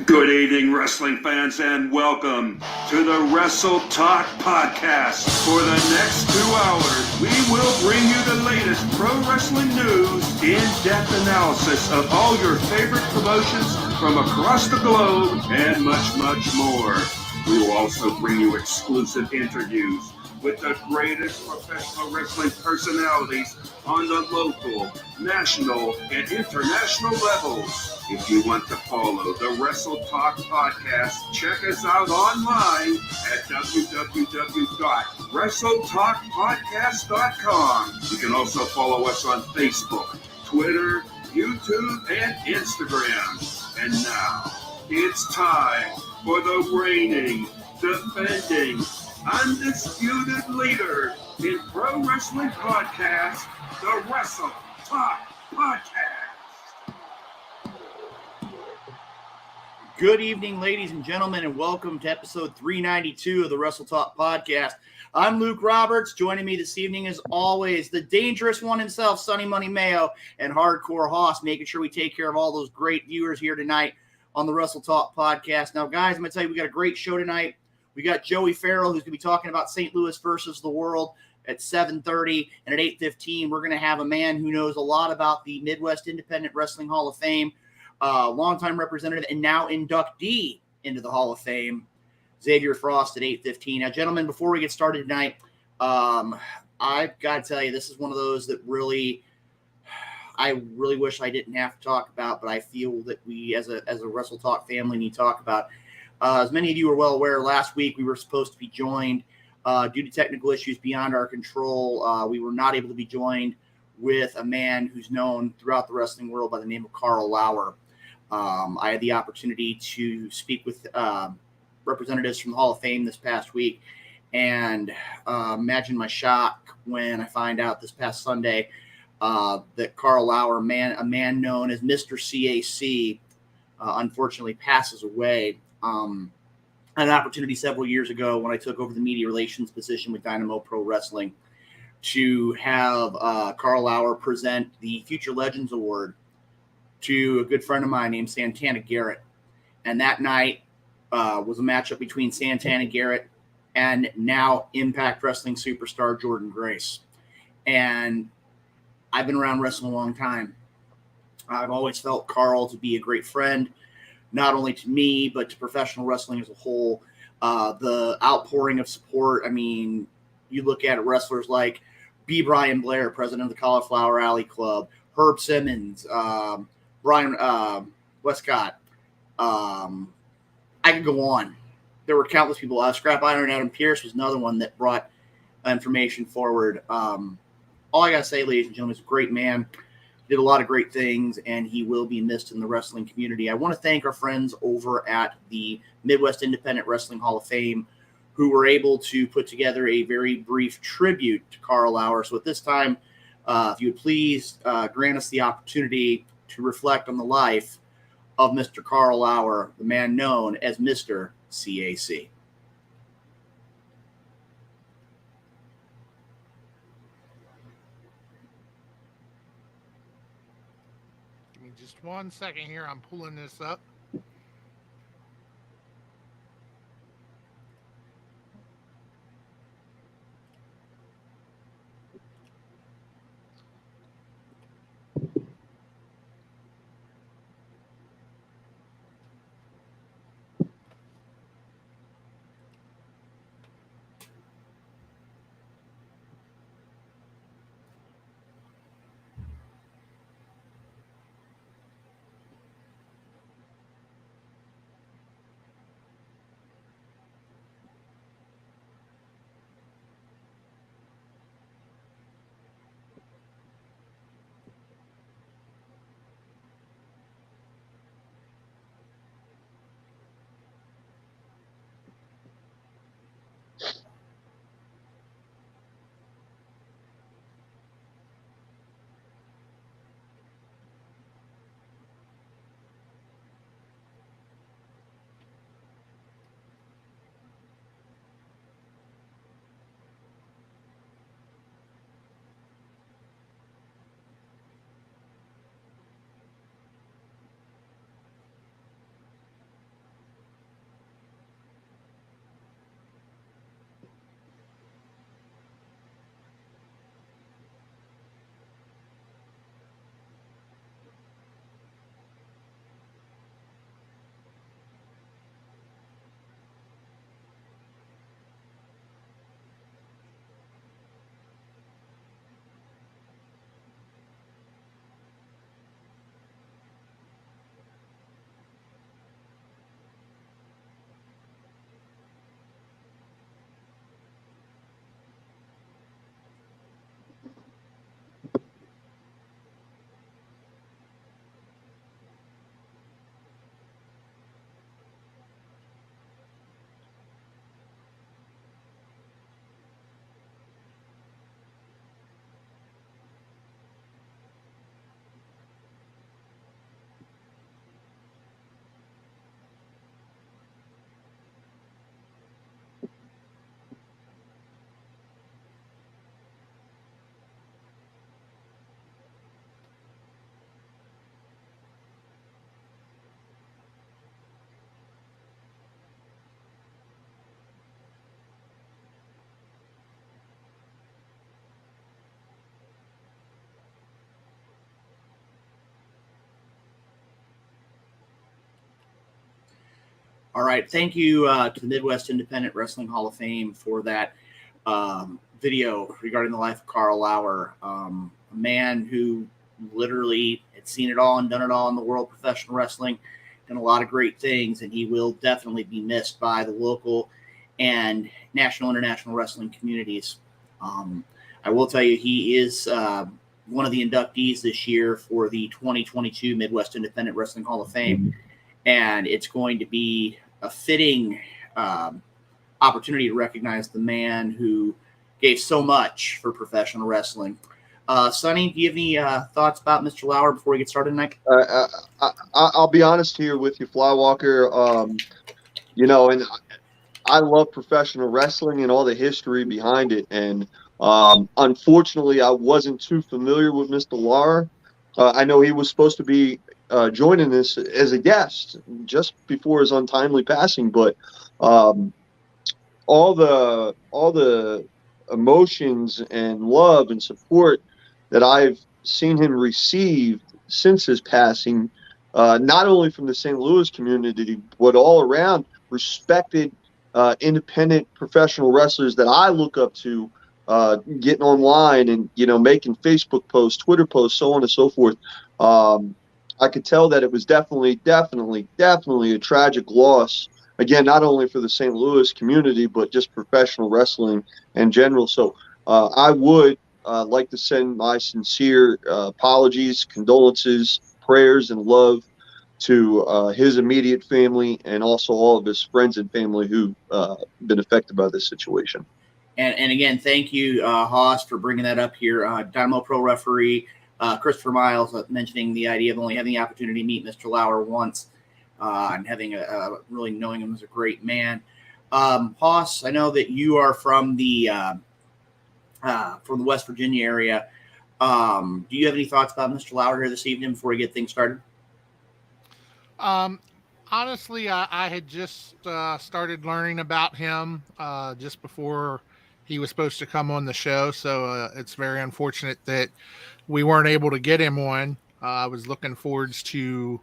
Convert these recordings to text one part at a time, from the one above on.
Good evening, wrestling fans, and welcome to the Wrestle Talk Podcast. For the next 2 hours, we will bring you the latest pro wrestling news, in-depth analysis of all your favorite promotions from across the globe, and much, much more. We will also bring you exclusive interviews with the greatest professional wrestling personalities on the local, national, and international levels. If you want to follow the Wrestle Talk Podcast, check us out online at www.wrestletalkpodcast.com. You can also follow us on Facebook, Twitter, YouTube, and Instagram. And now, it's time for the reigning, defending, undisputed leader in pro wrestling podcast, the Wrestle Talk Podcast. Good evening, ladies and gentlemen, and welcome to episode 392 of the Wrestle Talk Podcast. I'm Luke Roberts. Joining me this evening, as always, the dangerous one himself, Sonny Money Mayo, and Hardcore Hoss, making sure we take care of all those great viewers here tonight on the Wrestle Talk Podcast. Now, guys, I'm going to tell you, we got a great show tonight. We got Joey Farrell, who's going to be talking about St. Louis versus the World at 7:30, and at 8:15, we're going to have a man who knows a lot about the Midwest Independent Wrestling Hall of Fame, longtime representative and now inductee into the Hall of Fame, Xavier at 8:15. Now, gentlemen, before we get started tonight, I've got to tell you, this is one of those that I really wish I didn't have to talk about, but I feel that we, as a Wrestle Talk family, need to talk about. As many of you are well aware, last week we were supposed to be joined due to technical issues beyond our control. We were not able to be joined with a man who's known throughout the wrestling world by the name of Carl Lauer. I had the opportunity to speak with representatives from the Hall of Fame this past week, and imagine my shock when I find out this past Sunday that Carl Lauer, a man known as Mr. CAC, unfortunately passes away. I had an opportunity several years ago when I took over the media relations position with Dynamo Pro Wrestling to have Carl Lauer present the Future Legends Award to a good friend of mine named Santana Garrett. And that night was a matchup between Santana Garrett and now Impact Wrestling superstar Jordan Grace. And I've been around wrestling a long time. I've always felt Carl to be a great friend, not only to me, but to professional wrestling as a whole. The outpouring of support, I mean, you look at wrestlers like B. Brian Blair, president of the Cauliflower Alley Club, Herb Simmons, Brian Westcott. I could go on. There were countless people. Scrap Iron Adam Pierce was another one that brought information forward. All I got to say, ladies and gentlemen, is a great man. Did a lot of great things, and he will be missed in the wrestling community. I want to thank our friends over at the Midwest Independent Wrestling Hall of Fame who were able to put together a very brief tribute to Carl Lauer. So at this time, if you would please grant us the opportunity to reflect on the life of Mr. Carl Lauer, the man known as Mr. CAC. Just 1 second here. I'm pulling this up. All right. Thank you to the Midwest Independent Wrestling Hall of Fame for that video regarding the life of Karl Lauer, a man who literally had seen it all and done it all in the world of professional wrestling, done a lot of great things, and he will definitely be missed by the local and national, international wrestling communities. I will tell you, he is one of the inductees this year for the 2022 Midwest Independent Wrestling Hall of Fame. And it's going to be a fitting opportunity to recognize the man who gave so much for professional wrestling. Sonny, do you have any thoughts about Mr. Lauer before we get started tonight? I'll be honest here with you, Flywalker. And I love professional wrestling and all the history behind it. And unfortunately, I wasn't too familiar with Mr. Lauer. I know he was supposed to be joining us as a guest just before his untimely passing, but all the emotions and love and support that I've seen him receive since his passing, not only from the St. Louis community, but all around respected independent professional wrestlers that I look up to, getting online and, making Facebook posts, Twitter posts, so on and so forth. I could tell that it was definitely a tragic loss. Again, not only for the St. Louis community, but just professional wrestling in general. So I would like to send my sincere apologies, condolences, prayers, and love to his immediate family and also all of his friends and family who've been affected by this situation. And again, thank you, Haas, for bringing that up here. Dynamo Pro referee Christopher Miles mentioning the idea of only having the opportunity to meet Mr. Lauer once and having really knowing him as a great man. Haas, I know that you are from the West Virginia area. Do you have any thoughts about Mr. Lauer here this evening before we get things started? Honestly, I had just started learning about him just before he was supposed to come on the show. So it's very unfortunate that we weren't able to get him on. I was looking forward to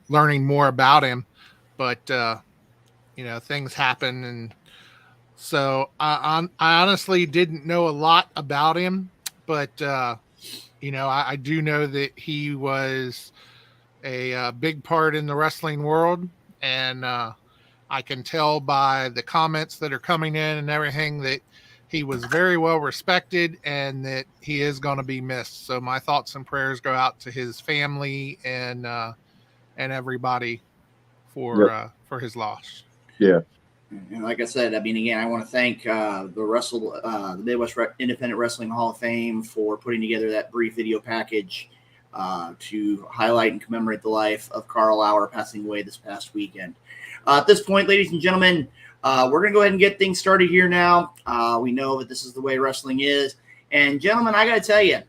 learning more about him, but things happen. And so I honestly didn't know a lot about him, but I do know that he was a big part in the wrestling world, and I can tell by the comments that are coming in and everything that he was very well respected and that he is going to be missed. So my thoughts and prayers go out to his family and everybody for his loss. Yeah. And like I said, again, I want to thank the Midwest Independent Wrestling Hall of Fame for putting together that brief video package to highlight and commemorate the life of Karl Lauer, passing away this past weekend. At this point, ladies and gentlemen, we're going to go ahead and get things started here now. We know that this is the way wrestling is. And gentlemen, I got to tell you,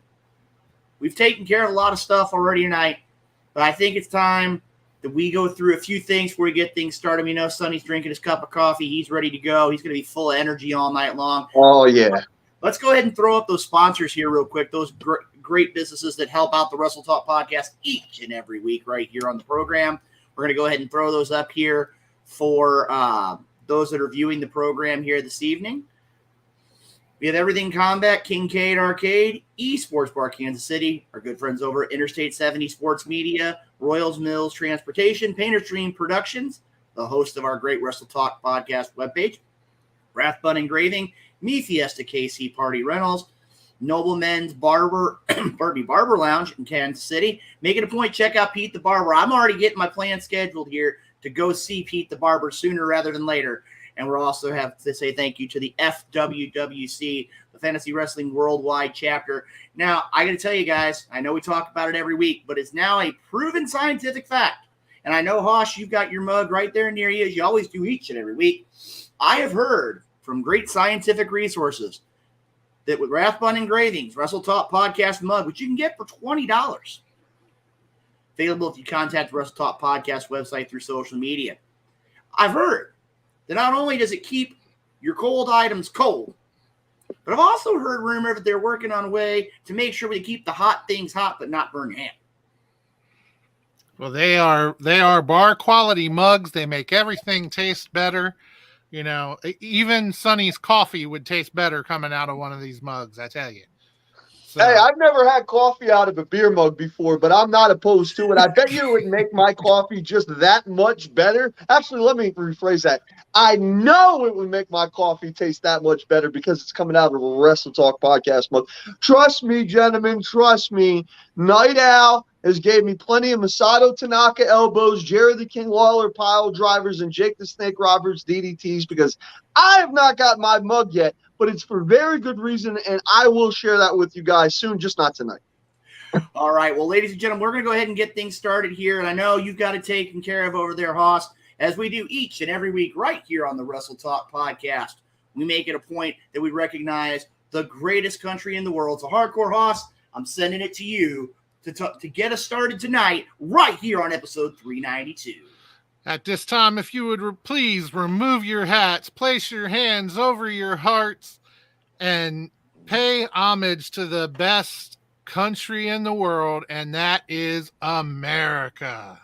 we've taken care of a lot of stuff already tonight, but I think it's time that we go through a few things before we get things started. We know Sonny's drinking his cup of coffee. He's ready to go. He's going to be full of energy all night long. Oh, yeah. Let's go ahead and throw up those sponsors here real quick, those great businesses that help out the Wrestle Talk podcast each and every week right here on the program. We're going to go ahead and throw those up here for those that are viewing the program here this evening. We have Everything Combat, Kincaid Arcade, Esports Bar Kansas City, our good friends over at Interstate 70 Sports Media, Royals Mills Transportation, Painter Stream Productions, the host of our great Wrestle Talk podcast webpage, Rathbun Engraving, Me Fiesta KC Party Rentals, Noblemen's Barber Lounge in Kansas City. Make it a point, check out Pete the Barber. I'm already getting my plan scheduled here to go see Pete the Barber sooner rather than later. And we'll also have to say thank you to the FWWC, the Fantasy Wrestling Worldwide Chapter. Now, I got to tell you guys, I know we talk about it every week, but it's now a proven scientific fact. And I know, Hosh, you've got your mug right there near you, as you always do each and every week. I have heard from great scientific resources that with Rathbun Engravings, Wrestle Talk Podcast mug, which you can get for $20, available if you contact the Wrestle Talk Podcast website through social media. I've heard that not only does it keep your cold items cold, but I've also heard rumor that they're working on a way to make sure we keep the hot things hot but not burn your hand. Well, they are bar quality mugs. They make everything taste better. You know, even Sonny's coffee would taste better coming out of one of these mugs, I tell you. So, Hey, I've never had coffee out of a beer mug before, but I'm not opposed to it. I bet you it would make my coffee just that much better. Actually, let me rephrase that. I know it would make my coffee taste that much better because it's coming out of a Wrestle Talk podcast mug. Trust me, gentlemen, trust me. Night Owl has gave me plenty of Masato Tanaka elbows, Jerry the King Lawler pile drivers, and Jake the Snake Roberts DDTs because I have not got my mug yet. But it's for very good reason, and I will share that with you guys soon, just not tonight. All right. Well, ladies and gentlemen, we're going to go ahead and get things started here. And I know you've got it taken care of over there, Haas, as we do each and every week right here on the Wrestle Talk podcast. We make it a point that we recognize the greatest country in the world. So, Hardcore Haas, I'm sending it to you to get us started tonight right here on episode 392. at this time, if you would please remove your hats, place your hands over your hearts, and pay homage to the best country in the world, and that is America.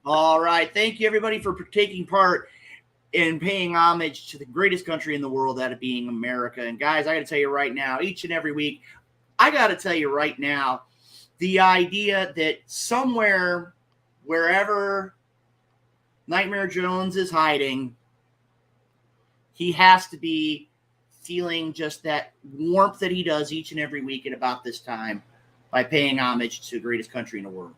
All right. Thank you, everybody, for taking part in paying homage to the greatest country in the world, that being America. And, guys, I got to tell you right now, each and every week, I got to tell you right now, the idea that somewhere, wherever Nightmare Jones is hiding, he has to be feeling just that warmth that he does each and every week at about this time by paying homage to the greatest country in the world.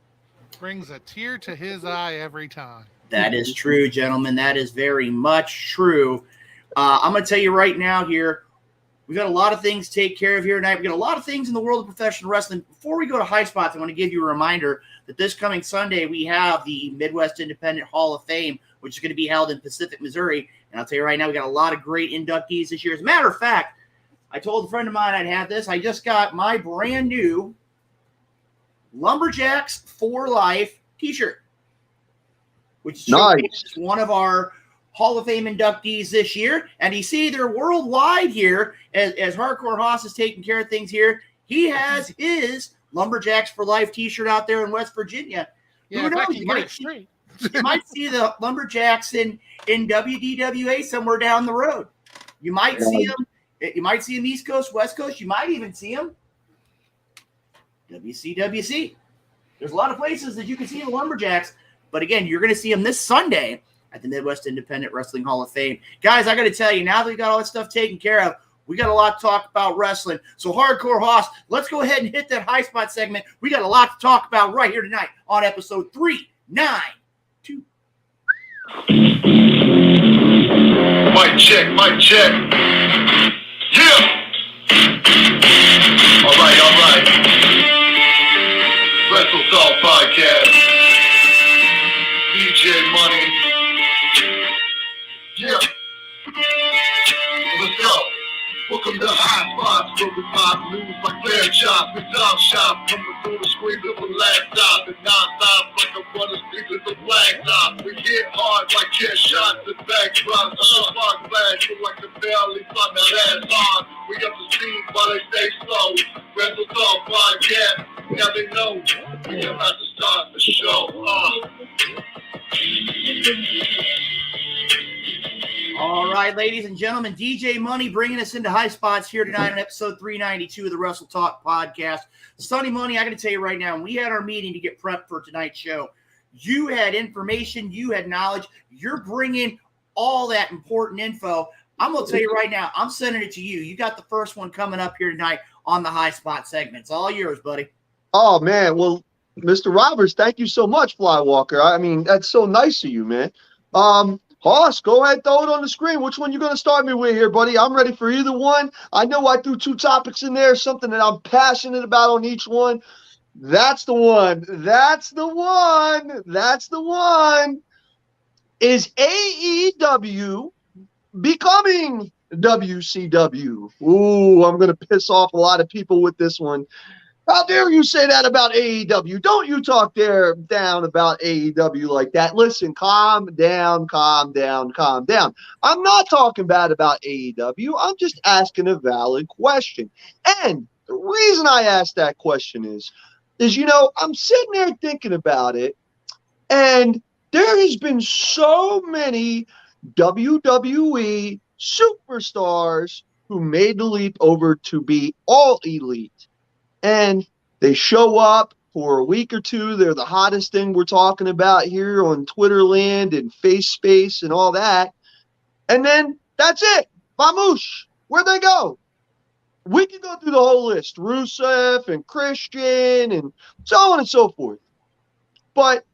Brings a tear to his eye every time. That is true, gentlemen. That is very much true. I'm going to tell you right now here, we've got a lot of things to take care of here tonight. We've got a lot of things in the world of professional wrestling. Before we go to high spots, I want to give you a reminder that this coming Sunday, we have the Midwest Independent Hall of Fame, which is going to be held in Pacific, Missouri. And I'll tell you right now, we got a lot of great inductees this year. As a matter of fact, I told a friend of mine I'd have this. I just got my brand new Lumberjacks for Life t-shirt, which is one of our Hall of Fame inductees this year. And you see, they're worldwide here as Hardcore Haas is taking care of things here. He has his Lumberjacks for Life t-shirt out there in West Virginia. Yeah, who knows? You might see the Lumberjacks in WDWA somewhere down the road. You might see them. You might see them East Coast, West Coast. You might even see them WCWC. There's a lot of places that you can see the Lumberjacks, but again, you're going to see them this Sunday at the Midwest Independent Wrestling Hall of Fame. Guys, I got to tell you, now that we got all that stuff taken care of, we got a lot to talk about wrestling. So, Hardcore Haas, let's go ahead and hit that high spot segment. We got a lot to talk about right here tonight on episode 392. Mic check, mic check. Yeah. All right. Wrestle Talk Podcast. DJ Money. Yeah. Let's go. Welcome to High Spots, where we pop news like fair chop. We top shop, coming through the screen of a laptop. And non-stop like a runner speakers of blacktop. We get hard like chair shots and backdrops. Spark flash, feel like the barely fuck that ass on. We up to speed while they stay slow. Wrestle Talk Podcast. Now they know we about to start the show. All right, ladies and gentlemen, DJ Money bringing us into high spots here tonight on episode 392 of the Wrestle Talk podcast. Sonny Money, I got to tell you right now, when we had our meeting to get prepped for tonight's show, you had information, you had knowledge, you're bringing all that important info. I'm going to tell you right now, I'm sending it to you. You got the first one coming up here tonight on the high spot segment. It's all yours, buddy. Oh, man. Well, Mr. Roberts, thank you so much, Flywalker. I mean, that's so nice of you, man. Hoss, go ahead, throw it on the screen. Which one you going to start me with here, buddy? I'm ready for either one. I know I threw 2 topics in there, something that I'm passionate about on each one. That's the one. That's the one. That's the one. Is AEW becoming WCW? Ooh, I'm going to piss off a lot of people with this one. How dare you say that about AEW? Don't you talk down about AEW like that. Listen, calm down, calm down, calm down. I'm not talking bad about AEW. I'm just asking a valid question. And the reason I asked that question is, I'm sitting there thinking about it, and there has been so many WWE superstars who made the leap over to be all elite. And they show up for a week or two. They're the hottest thing we're talking about here on Twitter land and Face Space and all that. And then that's it. Vamoosh. Where'd they go? We can go through the whole list. Rusev and Christian and so on and so forth. But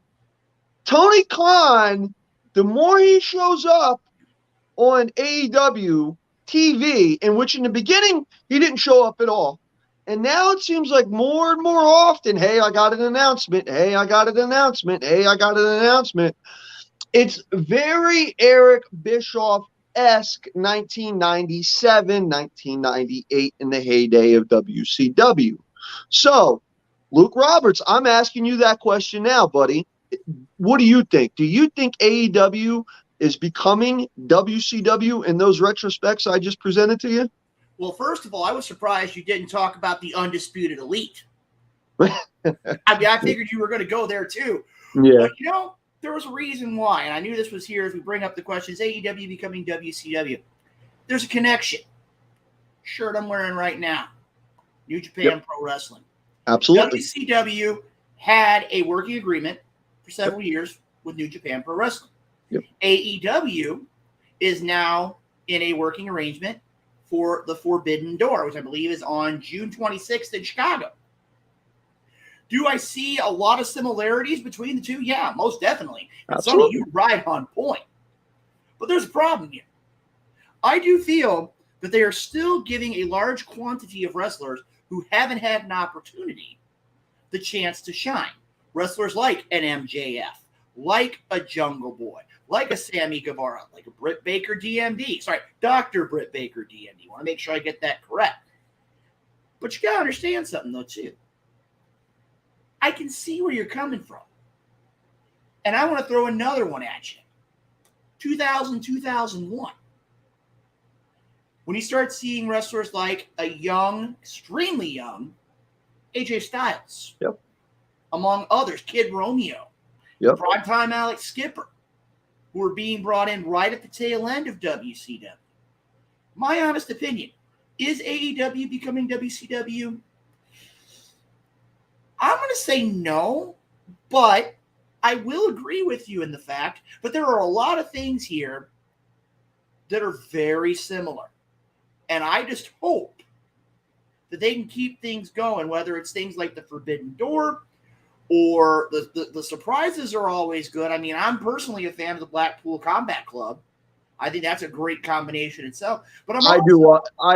Tony Khan, the more he shows up on AEW TV, in which in the beginning he didn't show up at all. And now it seems like more and more often, hey, I got an announcement. Hey, I got an announcement. Hey, I got an announcement. It's very Eric Bischoff-esque 1997, 1998 in the heyday of WCW. So, Luke Roberts, I'm asking you that question now, buddy. What do you think? Do you think AEW is becoming WCW in those retrospects I just presented to you? Well, first of all, I was surprised you didn't talk about the Undisputed Elite. I figured you were going to go there too. Yeah. But, there was a reason why, and I knew this was here as we bring up the question, is AEW becoming WCW? There's a connection. Shirt I'm wearing right now. New Japan Pro Wrestling. Absolutely. WCW had a working agreement for several years with New Japan Pro Wrestling. Yep. AEW is now in a working arrangement for the Forbidden Door, which I believe is on June 26th in Chicago. Do I see a lot of similarities between the two? Yeah, most definitely. And some of you right on point. But there's a problem here. I do feel that they are still giving a large quantity of wrestlers who haven't had an opportunity the chance to shine. Wrestlers like an MJF, like a Jungle Boy, like a Sammy Guevara, like a Britt Baker DMD. Sorry, Dr. Britt Baker DMD. I want to make sure I get that correct. But you got to understand something, though, too. I can see where you're coming from. And I want to throw another one at you. 2000, 2001. When you start seeing wrestlers like a young, extremely young, AJ Styles. Yep. Among others, Kid Romeo. Yep. Primetime Alex Skipper, who are being brought in right at the tail end of WCW. My honest opinion, is AEW becoming WCW? I'm going to say no, but I will agree with you in the fact, but there are a lot of things here that are very similar. And I just hope that they can keep things going, whether it's things like the Forbidden Door or the surprises are always good. I mean, I'm personally a fan of the Blackpool Combat Club. I think that's a great combination itself. But I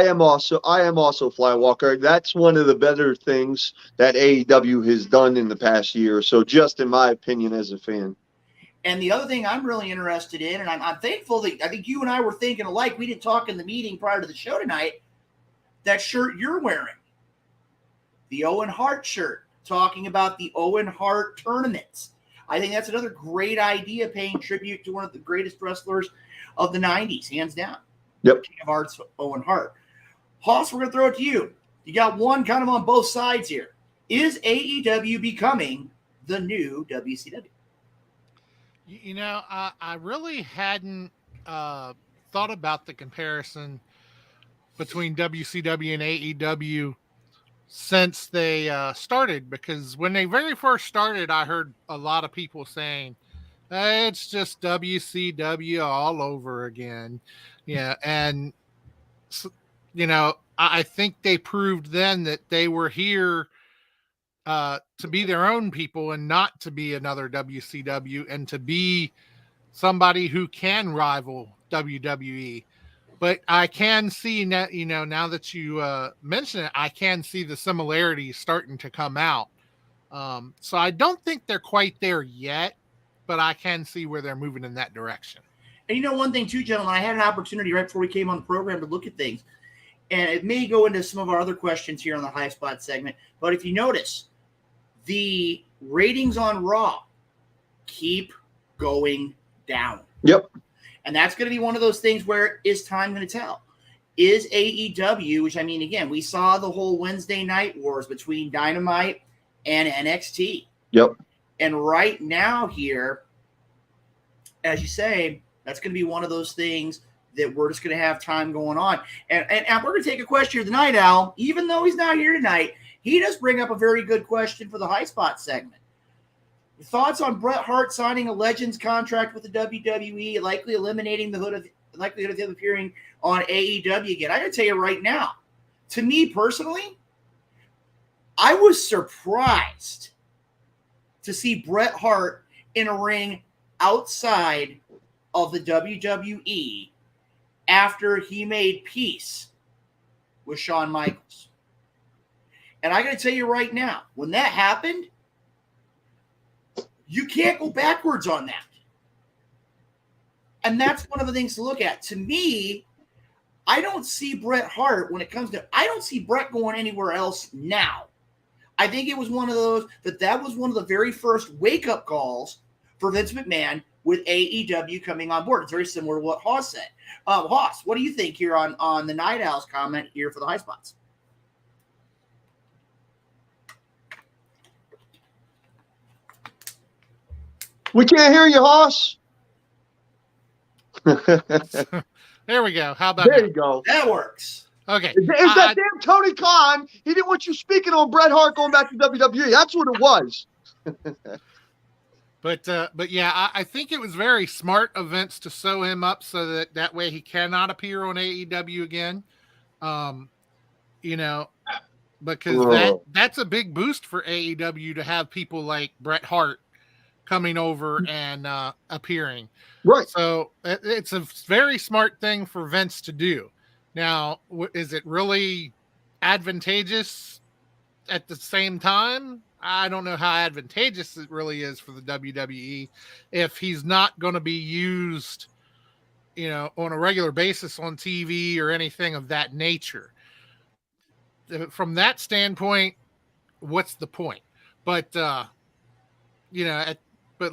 am also Flywalker. That's one of the better things that AEW has done in the past year or so, just in my opinion as a fan. And the other thing I'm really interested in, and I'm thankful that I think you and I were thinking alike. We didn't talk in the meeting prior to the show tonight. That shirt you're wearing, the Owen Hart shirt, talking about the Owen Hart tournaments. I think that's another great idea, paying tribute to one of the greatest wrestlers of the 90s, hands down. Yep. King of Hearts, Owen Hart. Hoss, we're going to throw it to you. You got one kind of on both sides here. Is AEW becoming the new WCW? You know, I really hadn't thought about the comparison between WCW and AEW since they started, because when they very first started, I heard a lot of people saying, it's just WCW all over again. Yeah. And, I think they proved then that they were here to be their own people and not to be another WCW, and to be somebody who can rival WWE. But I can see that, now that you mention it, I can see the similarities starting to come out. So I don't think they're quite there yet, but I can see where they're moving in that direction. And one thing too, gentlemen, I had an opportunity right before we came on the program to look at things. And it may go into some of our other questions here on the High Spot segment. But if you notice, the ratings on Raw keep going down. Yep. And that's going to be one of those things where is time going to tell? Is AEW, which again, we saw the whole Wednesday night wars between Dynamite and NXT. Yep. And right now here, as you say, that's going to be one of those things that we're just going to have time going on. And we're going to take a question here tonight, Al. Even though he's not here tonight, he does bring up a very good question for the High Spot segment. Thoughts on Bret Hart signing a Legends contract with the WWE, likely eliminating the likelihood of him appearing on AEW again? I got to tell you right now, to me personally, I was surprised to see Bret Hart in a ring outside of the WWE after he made peace with Shawn Michaels. And I got to tell you right now, when that happened, you can't go backwards on that. And that's one of the things to look at. To me, I don't see Bret Hart I don't see Bret going anywhere else now. I think it was one of those that was one of the very first wake-up calls for Vince McMahon with AEW coming on board. It's very similar to what Haas said. Haas, what do you think here on the Night Owls comment here for the High Spots? We can't hear you, Haas. There we go. How about there that? you go. That works. Okay. It's that damn Tony Khan. He didn't want you speaking on Bret Hart going back to WWE. That's what it was. But yeah, I think it was very smart of Vince to sew him up so that way he cannot appear on AEW again. Because that's a big boost for AEW to have people like Bret Hart coming over and appearing. Right. So it's a very smart thing for Vince to do. Now, is it really advantageous at the same time? I don't know how advantageous it really is for the WWE if he's not going to be used, on a regular basis on TV or anything of that nature. From that standpoint, what's the point? But, but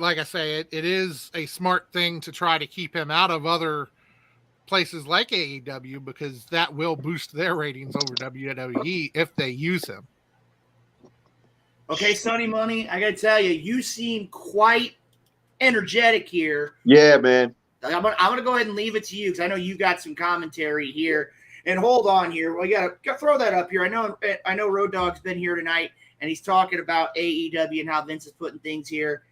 like I say, it is a smart thing to try to keep him out of other places like AEW because that will boost their ratings over WWE if they use him. Okay, Sonny Money, I got to tell you, you seem quite energetic here. Yeah, man. I'm gonna go ahead and leave it to you because I know you got some commentary here. And hold on here. Well, you gotta throw that up here. I know Road Dogg's been here tonight, and he's talking about AEW and how Vince is putting things here.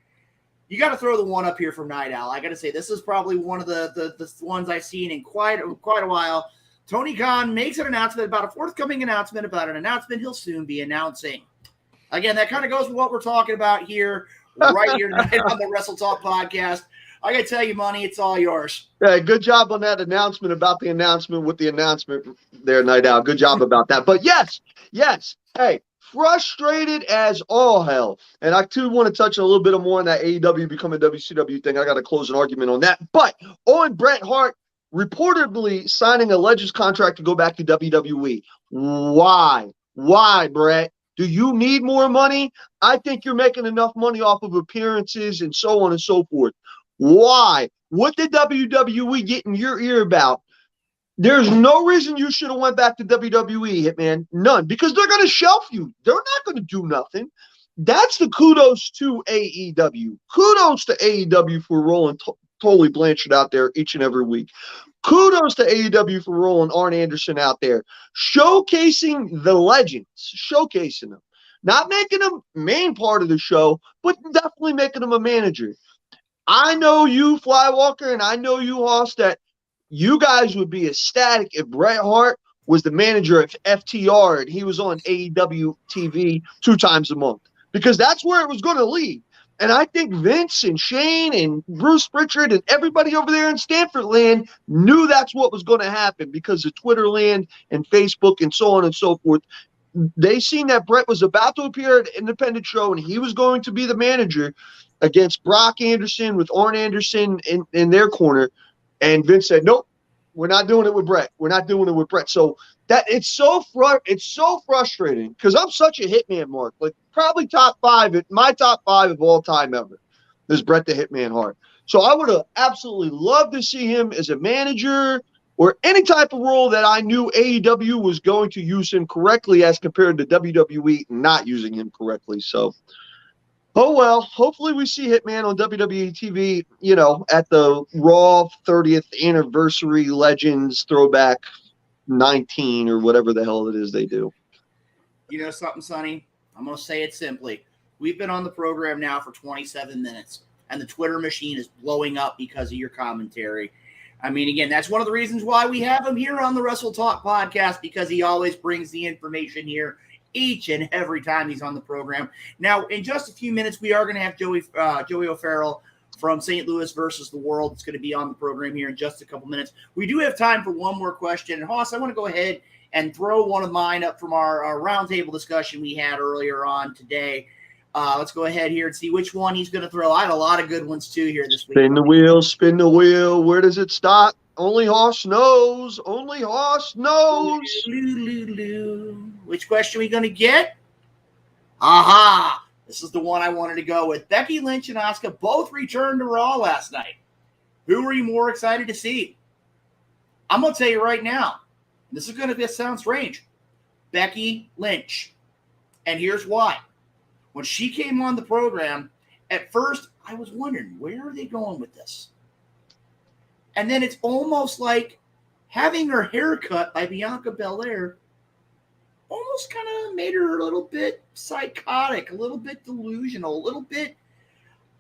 You got to throw the one up here from Night Owl. I got to say, this is probably one of the ones I've seen in quite a while. Tony Khan makes an announcement about a forthcoming announcement about an announcement he'll soon be announcing. Again, that kind of goes with what we're talking about here, right here tonight on the Wrestle Talk podcast. I got to tell you, Money, it's all yours. Yeah, good job on that announcement about the announcement with the announcement there, Night Owl. Good job about that. But yes. Hey, frustrated as all hell. And I too want to touch a little bit more on that AEW becoming WCW thing. I got to close an argument on that. But on Bret Hart reportedly signing a Legends contract to go back to WWE. Why? Why, Bret? Do you need more money? I think you're making enough money off of appearances and so on and so forth. Why? What did WWE get in your ear about? There's no reason you should have went back to WWE, Hitman. None. Because they're going to shelf you. They're not going to do nothing. That's the kudos to AEW. Kudos to AEW for rolling Tully Blanchard out there each and every week. Kudos to AEW for rolling Arn Anderson out there. Showcasing the legends. Showcasing them. Not making them main part of the show, but definitely making them a manager. I know you, Flywalker, and I know you, Hoss, that you guys would be ecstatic if Bret Hart was the manager of FTR and he was on AEW TV 2 times a month. Because that's where it was going to lead. And I think Vince and Shane and Bruce Pritchard and everybody over there in Stanford land knew that's what was going to happen because of Twitter land and Facebook and so on and so forth. They seen that Brett was about to appear at an independent show and he was going to be the manager against Brock Anderson with Arn Anderson in their corner. And Vince said, nope, we're not doing it with Brett. We're not doing it with Brett. So that it's so frustrating because I'm such a Hitman mark. Like probably my top five of all time ever is Bret the Hitman Hart. So I would have absolutely loved to see him as a manager or any type of role that I knew AEW was going to use him correctly as compared to WWE not using him correctly. So, oh well, hopefully we see Hitman on WWE TV, at the Raw 30th Anniversary Legends Throwback 19 or whatever the hell it is they do. You know something, Sonny? I'm going to say it simply. We've been on the program now for 27 minutes, and the Twitter machine is blowing up because of your commentary. I mean, again, that's one of the reasons why we have him here on the Wrestle Talk podcast, because he always brings the information here each and every time he's on the program. Now, in just a few minutes, we are going to have Joey O'Farrell from St. Louis versus the World. It's going to be on the program here in just a couple minutes. We do have time for one more question. And, Hoss, I want to go ahead and throw one of mine up from our roundtable discussion we had earlier on today. Let's go ahead here and see which one he's going to throw. I had a lot of good ones, too, here this week. Spin the wheel. Where does it stop? Only Hoss knows. Only Hoss knows. Which question are we going to get? Aha! This is the one I wanted to go with. Becky Lynch and Asuka both returned to Raw last night. Who are you more excited to see? I'm going to tell you right now. This is going to sound strange. Becky Lynch. And here's why. When she came on the program, at first I was wondering, where are they going with this? And then it's almost like having her hair cut by Bianca Belair almost kind of made her a little bit psychotic, a little bit delusional, a little bit,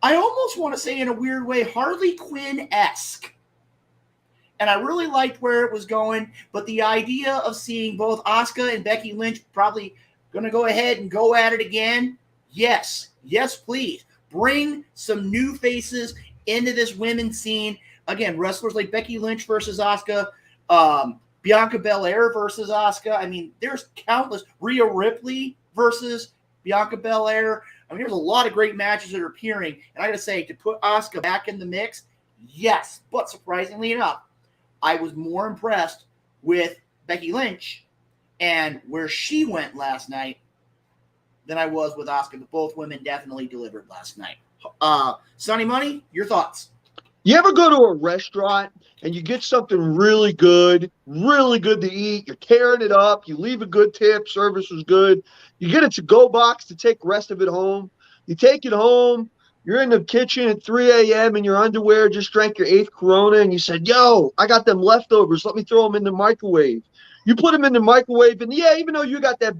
I almost want to say in a weird way, Harley Quinn-esque. And I really liked where it was going, but the idea of seeing both Asuka and Becky Lynch probably going to go ahead and go at it again, yes, please. Bring some new faces into this women's scene. Again, wrestlers like Becky Lynch versus Asuka, Bianca Belair versus Asuka. I mean, there's countless. Rhea Ripley versus Bianca Belair. I mean, there's a lot of great matches that are appearing. And I got to say, to put Asuka back in the mix, yes. But surprisingly enough, I was more impressed with Becky Lynch and where she went last night than I was with Asuka. But both women definitely delivered last night. Sonny Money, your thoughts? You ever go to a restaurant and you get something really good to eat, you're tearing it up, you leave a good tip, service was good, you get a to-go box to take the rest of it home, you take it home, you're in the kitchen at 3 a.m. in your underwear, just drank your 8th Corona, and you said, yo, I got them leftovers, let me throw them in the microwave. You put them in the microwave, and yeah, even though you got that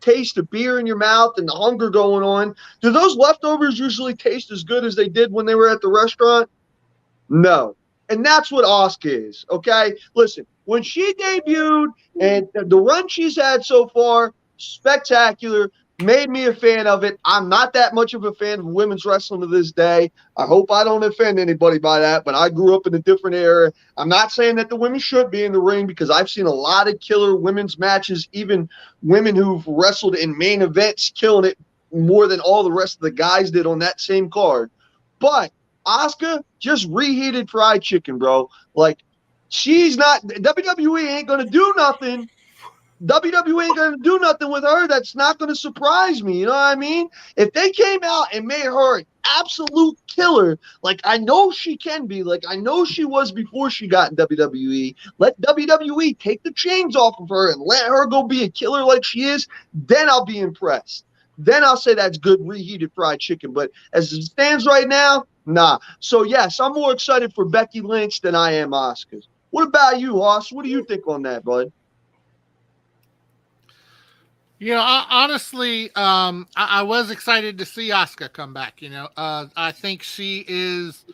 taste of beer in your mouth and the hunger going on, do those leftovers usually taste as good as they did when they were at the restaurant? No. And that's what Asuka is, okay? Listen, when she debuted and the run she's had so far, spectacular, made me a fan of it. I'm not that much of a fan of women's wrestling to this day. I hope I don't offend anybody by that, but I grew up in a different era. I'm not saying that the women should be in the ring because I've seen a lot of killer women's matches, even women who've wrestled in main events killing it more than all the rest of the guys did on that same card. But Asuka just reheated fried chicken, bro. Like, she's not – WWE ain't going to do nothing. WWE ain't going to do nothing with her that's not going to surprise me. You know what I mean? If they came out and made her an absolute killer, like I know she can be, like I know she was before she got in WWE, let WWE take the chains off of her and let her go be a killer like she is, then I'll be impressed. Then I'll say that's good reheated fried chicken. But as it stands right now, nah. So, yes, I'm more excited for Becky Lynch than I am Asuka. What about you, Hoss? What do you think on that, bud? Honestly, I was excited to see Asuka come back. I think she is,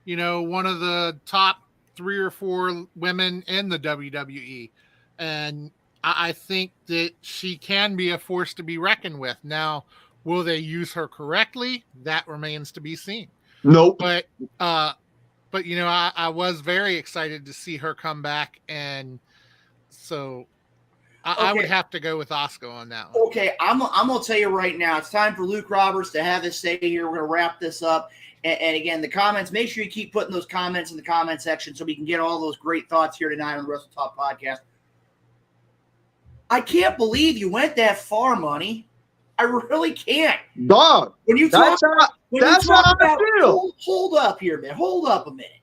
one of the top 3 or 4 women in the WWE. And I think that she can be a force to be reckoned with. Now, Will they use her correctly? That remains to be seen. Nope. But you know, I was very excited to see her come back, and so I would have to go with Asuka on that one. Okay, I'm gonna tell you right now, it's time for Luke Roberts to have his say here. We're gonna wrap this up. And again, the comments, make sure you keep putting those comments in the comment section so we can get all those great thoughts here tonight on the Wrestle Talk podcast. I can't believe you went that far, Money. I really can't. Dog. When you talk, that's how I feel. Hold up here, man. Hold up a minute.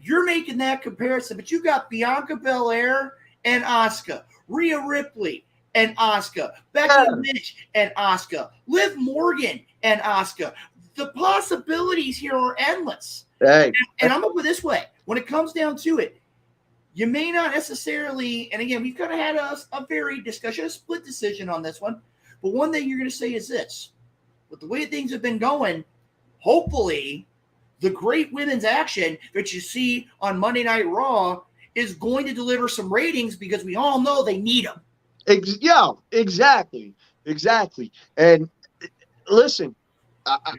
You're making that comparison, but you got Bianca Belair and Asuka, Rhea Ripley and Asuka, Becky Lynch and Asuka, Liv Morgan and Asuka. The possibilities here are endless. Hey. And I'm going to put it this way. When it comes down to it, you may not necessarily, and again, we've kind of had a varied discussion, a split decision on this one. But one thing you're going to say is this. With the way things have been going, hopefully the great women's action that you see on Monday Night Raw is going to deliver some ratings because we all know they need them. Yeah, exactly. And listen,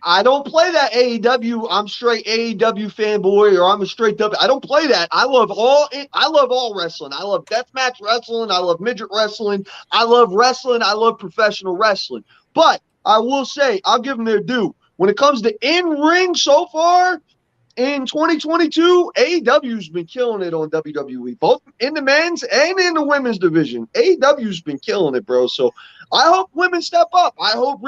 I don't play that AEW. I'm straight AEW fanboy, or I'm a straight W. I don't play that. I love all wrestling. I love deathmatch wrestling. I love midget wrestling. I love wrestling. I love professional wrestling. But I will say, I'll give them their due. When it comes to in-ring so far in 2022, AEW's been killing it on WWE, both in the men's and in the women's division. AEW's been killing it, bro. So I hope women step up. I hope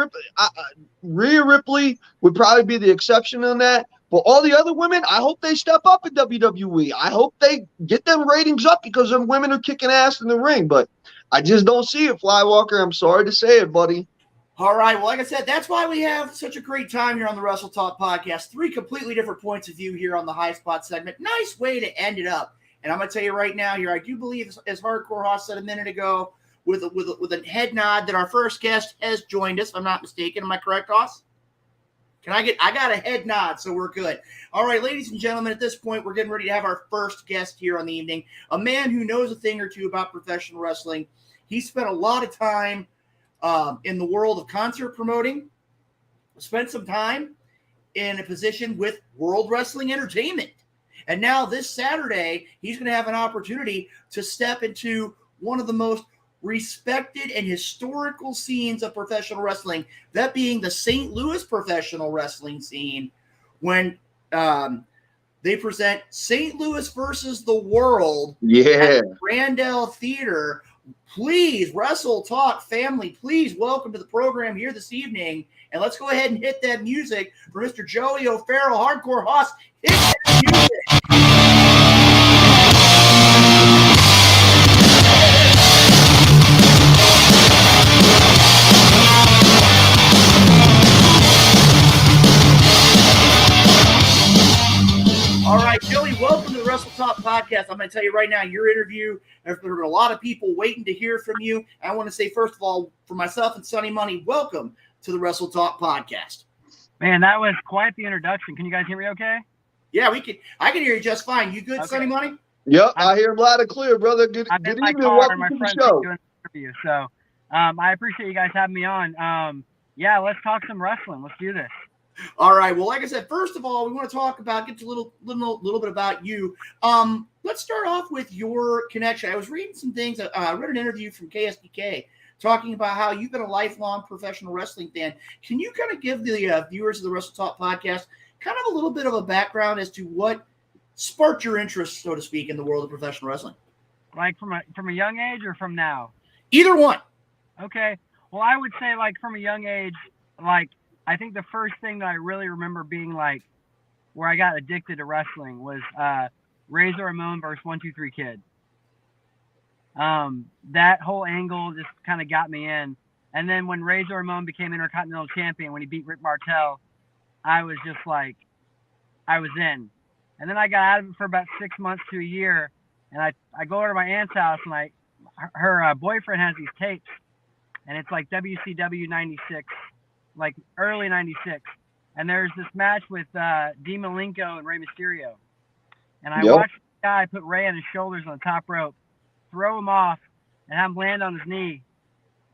Rhea Ripley would probably be the exception on that. But all the other women, I hope they step up in WWE. I hope they get them ratings up because them women are kicking ass in the ring. But I just don't see it, Flywalker. I'm sorry to say it, buddy. All right. Well, like I said, that's why we have such a great time here on the Wrestle Talk podcast. 3 completely different points of view here on the High Spot segment. Nice way to end it up. And I'm going to tell you right now here, I do believe, as Hardcore Hoss said a minute ago, with a head nod, that our first guest has joined us, if I'm not mistaken. Am I correct, Hoss? I got a head nod, so we're good. All right, ladies and gentlemen, at this point, we're getting ready to have our first guest here on the evening, a man who knows a thing or two about professional wrestling. He spent a lot of time in the world of concert promoting, spent some time in a position with World Wrestling Entertainment. And now this Saturday, he's going to have an opportunity to step into one of the most respected and historical scenes of professional wrestling, that being the St. Louis professional wrestling scene, when they present St. Louis versus the World at the Randall Theater. Please, Wrestle Talk family, please welcome to the program here this evening. And let's go ahead and hit that music for Mr. Joey O'Farrell, Hardcore Hoss. Hit that music. All right, Joey, welcome to the Wrestle Talk podcast. I'm going to tell you right now, your interview, there's been a lot of people waiting to hear from you. I want to say, first of all, for myself and Sonny Money, welcome to the Wrestle Talk podcast. Man, that was quite the introduction. Can you guys hear me okay? Yeah, I can hear you just fine. You good, okay. Sonny Money? Yep, I hear him loud and clear, brother. Good evening. Welcome to the show. Doing an interview, so I appreciate you guys having me on. Yeah, let's talk some wrestling. Let's do this. All right. Well, like I said, first of all, we want to talk about, get to a little bit about you. Let's start off with your connection. I was reading some things. I read an interview from KSDK talking about how you've been a lifelong professional wrestling fan. Can you kind of give the viewers of the Wrestle Talk podcast kind of a little bit of a background as to what sparked your interest, so to speak, in the world of professional wrestling? Like from a young age or from now? Either one. Okay. Well, I would say like from a young age, like I think the first thing that I really remember being like where I got addicted to wrestling was Razor Ramon versus 1-2-3 Kid. That whole angle just kind of got me in. And then when Razor Ramon became Intercontinental Champion, when he beat Rick Martel, I was just like, I was in. And then I got out of it for about 6 months to a year. And I go over to my aunt's house, and her boyfriend has these tapes. And it's like WCW 96, like early 96. And there's this match with Dean Malenko and Rey Mysterio. And I watched the guy put Rey on his shoulders on the top rope, throw him off, and have him land on his knee.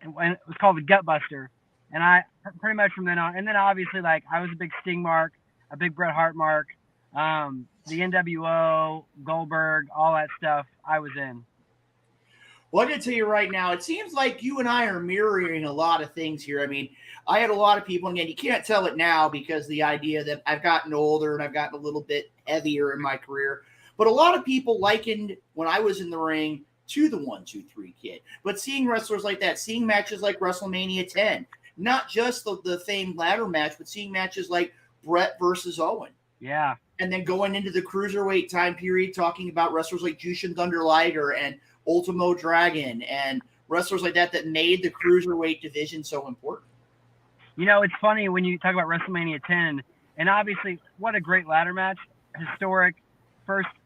And it was called the Gut Buster. And I pretty much from then on, and then obviously like I was a big Sting mark, a big Bret Hart mark, the NWO, Goldberg, all that stuff I was in. Well, I can tell you right now, it seems like you and I are mirroring a lot of things here. I mean, I had a lot of people, and again, you can't tell it now because the idea that I've gotten older and I've gotten a little bit heavier in my career. But a lot of people likened when I was in the ring to the 1, 2, 3 Kid. But seeing wrestlers like that, seeing matches like WrestleMania 10, not just the famed ladder match, but seeing matches like Bret versus Owen. Yeah. And then going into the cruiserweight time period, talking about wrestlers like Jushin Thunder Liger and Ultimo Dragon and wrestlers like that made the cruiserweight division so important. You know, it's funny when you talk about WrestleMania 10, and obviously what a great ladder match, historic.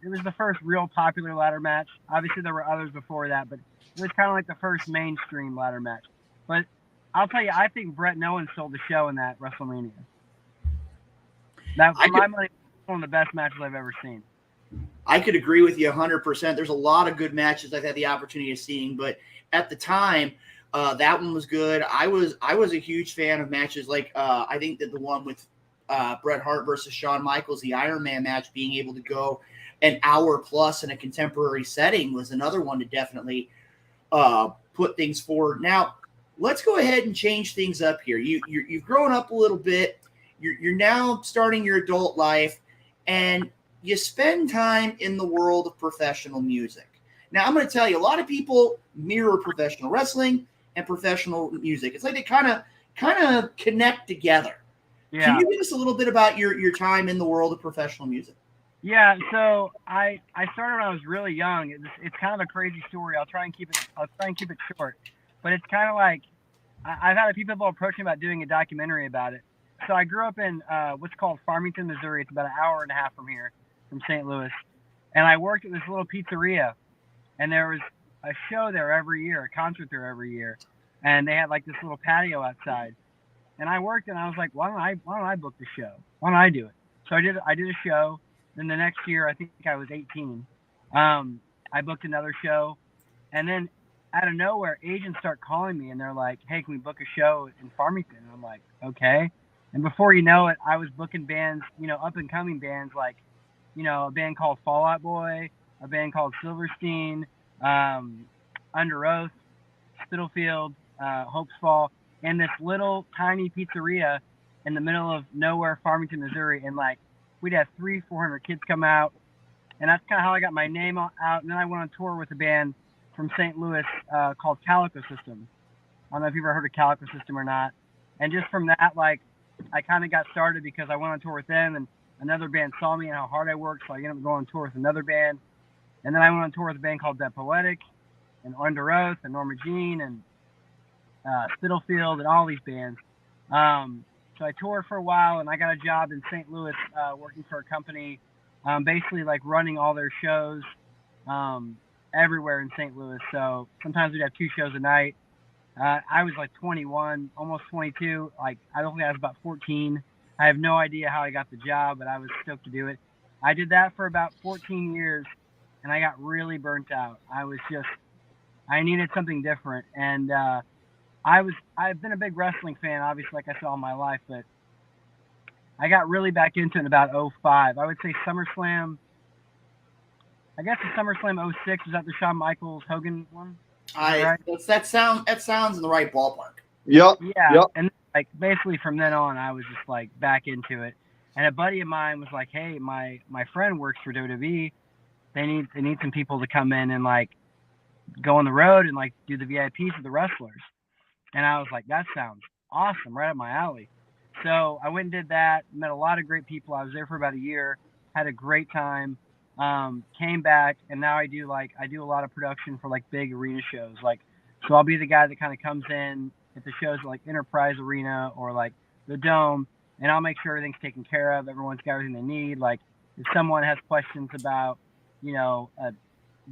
It was the first real popular ladder match. Obviously there were others before that, but it was kind of like the first mainstream ladder match. But I'll tell you, I think Bret and Owen stole the show in that WrestleMania. That, for my money, one of the best matches I've ever seen. I could agree with you 100%. There's a lot of good matches I've had the opportunity of seeing, but at the time, that one was good. I was a huge fan of matches like I think that the one with Bret Hart versus Shawn Michaels, the Iron Man match, being able to go an hour plus in a contemporary setting was another one to definitely put things forward. Now, let's go ahead and change things up here. You've grown up a little bit. You're now starting your adult life, and you spend time in the world of professional music. Now, I'm going to tell you, a lot of people mirror professional wrestling and professional music. It's like they kind of connect together. Yeah. Can you give us a little bit about your time in the world of professional music? Yeah, so I started when I was really young. It's kind of a crazy story. I'll try and keep it short. But it's kind of like I've had a few people approach me about doing a documentary about it. So I grew up in what's called Farmington, Missouri. It's about an hour and a half from here, from St. Louis. And I worked at this little pizzeria, and there was a show there every year, a concert there every year. And they had like this little patio outside. And I worked, and I was like, why don't I book the show? Why don't I do it? So I did a show. Then the next year, I think I was 18. I booked another show. And then out of nowhere, agents start calling me, and they're like, hey, can we book a show in Farmington? And I'm like, okay. And before you know it, I was booking bands, up-and-coming bands like, a band called Fall Out Boy, a band called Silverstein, Under Oath, Spitalfield, Hopes Fall, and this little tiny pizzeria in the middle of nowhere, Farmington, Missouri. And like, we'd have 300-400 kids come out. And that's kind of how I got my name out. And then I went on tour with a band from St. Louis called Calico System. I don't know if you've ever heard of Calico System or not. And just from that, like, I kind of got started because I went on tour with them, and another band saw me and how hard I worked. So I ended up going on tour with another band. And then I went on tour with a band called Dead Poetic and Under Oath and Norma Jean and Spitalfield and all these bands. So I toured for a while, and I got a job in St. Louis working for a company, basically like running all their shows everywhere in St. Louis. So sometimes we'd have 2 shows a night. I was like 21, almost 22. Like, I don't think I was about 14. I have no idea how I got the job, but I was stoked to do it. I did that for about 14 years, and I got really burnt out. I needed something different. And I've been a big wrestling fan, obviously, like I said, all my life, but I got really back into it in about 05. I would say SummerSlam. I guess the SummerSlam 06, was that the Shawn Michaels Hogan one? Right? That sounds in the right ballpark. Yep. Yeah. Yep. And like basically from then on, I was just like back into it. And a buddy of mine was like, "Hey, my friend works for WWE. They need some people to come in and like go on the road and like do the VIPs with the wrestlers." And I was like, "That sounds awesome, right up my alley." So I went and did that. Met a lot of great people. I was there for about a year. Had a great time. Came back, and now I do a lot of production for like big arena shows. Like, so I'll be the guy that kind of comes in at the shows like Enterprise Arena or like the Dome, and I'll make sure everything's taken care of. Everyone's got everything they need. Like, if someone has questions about,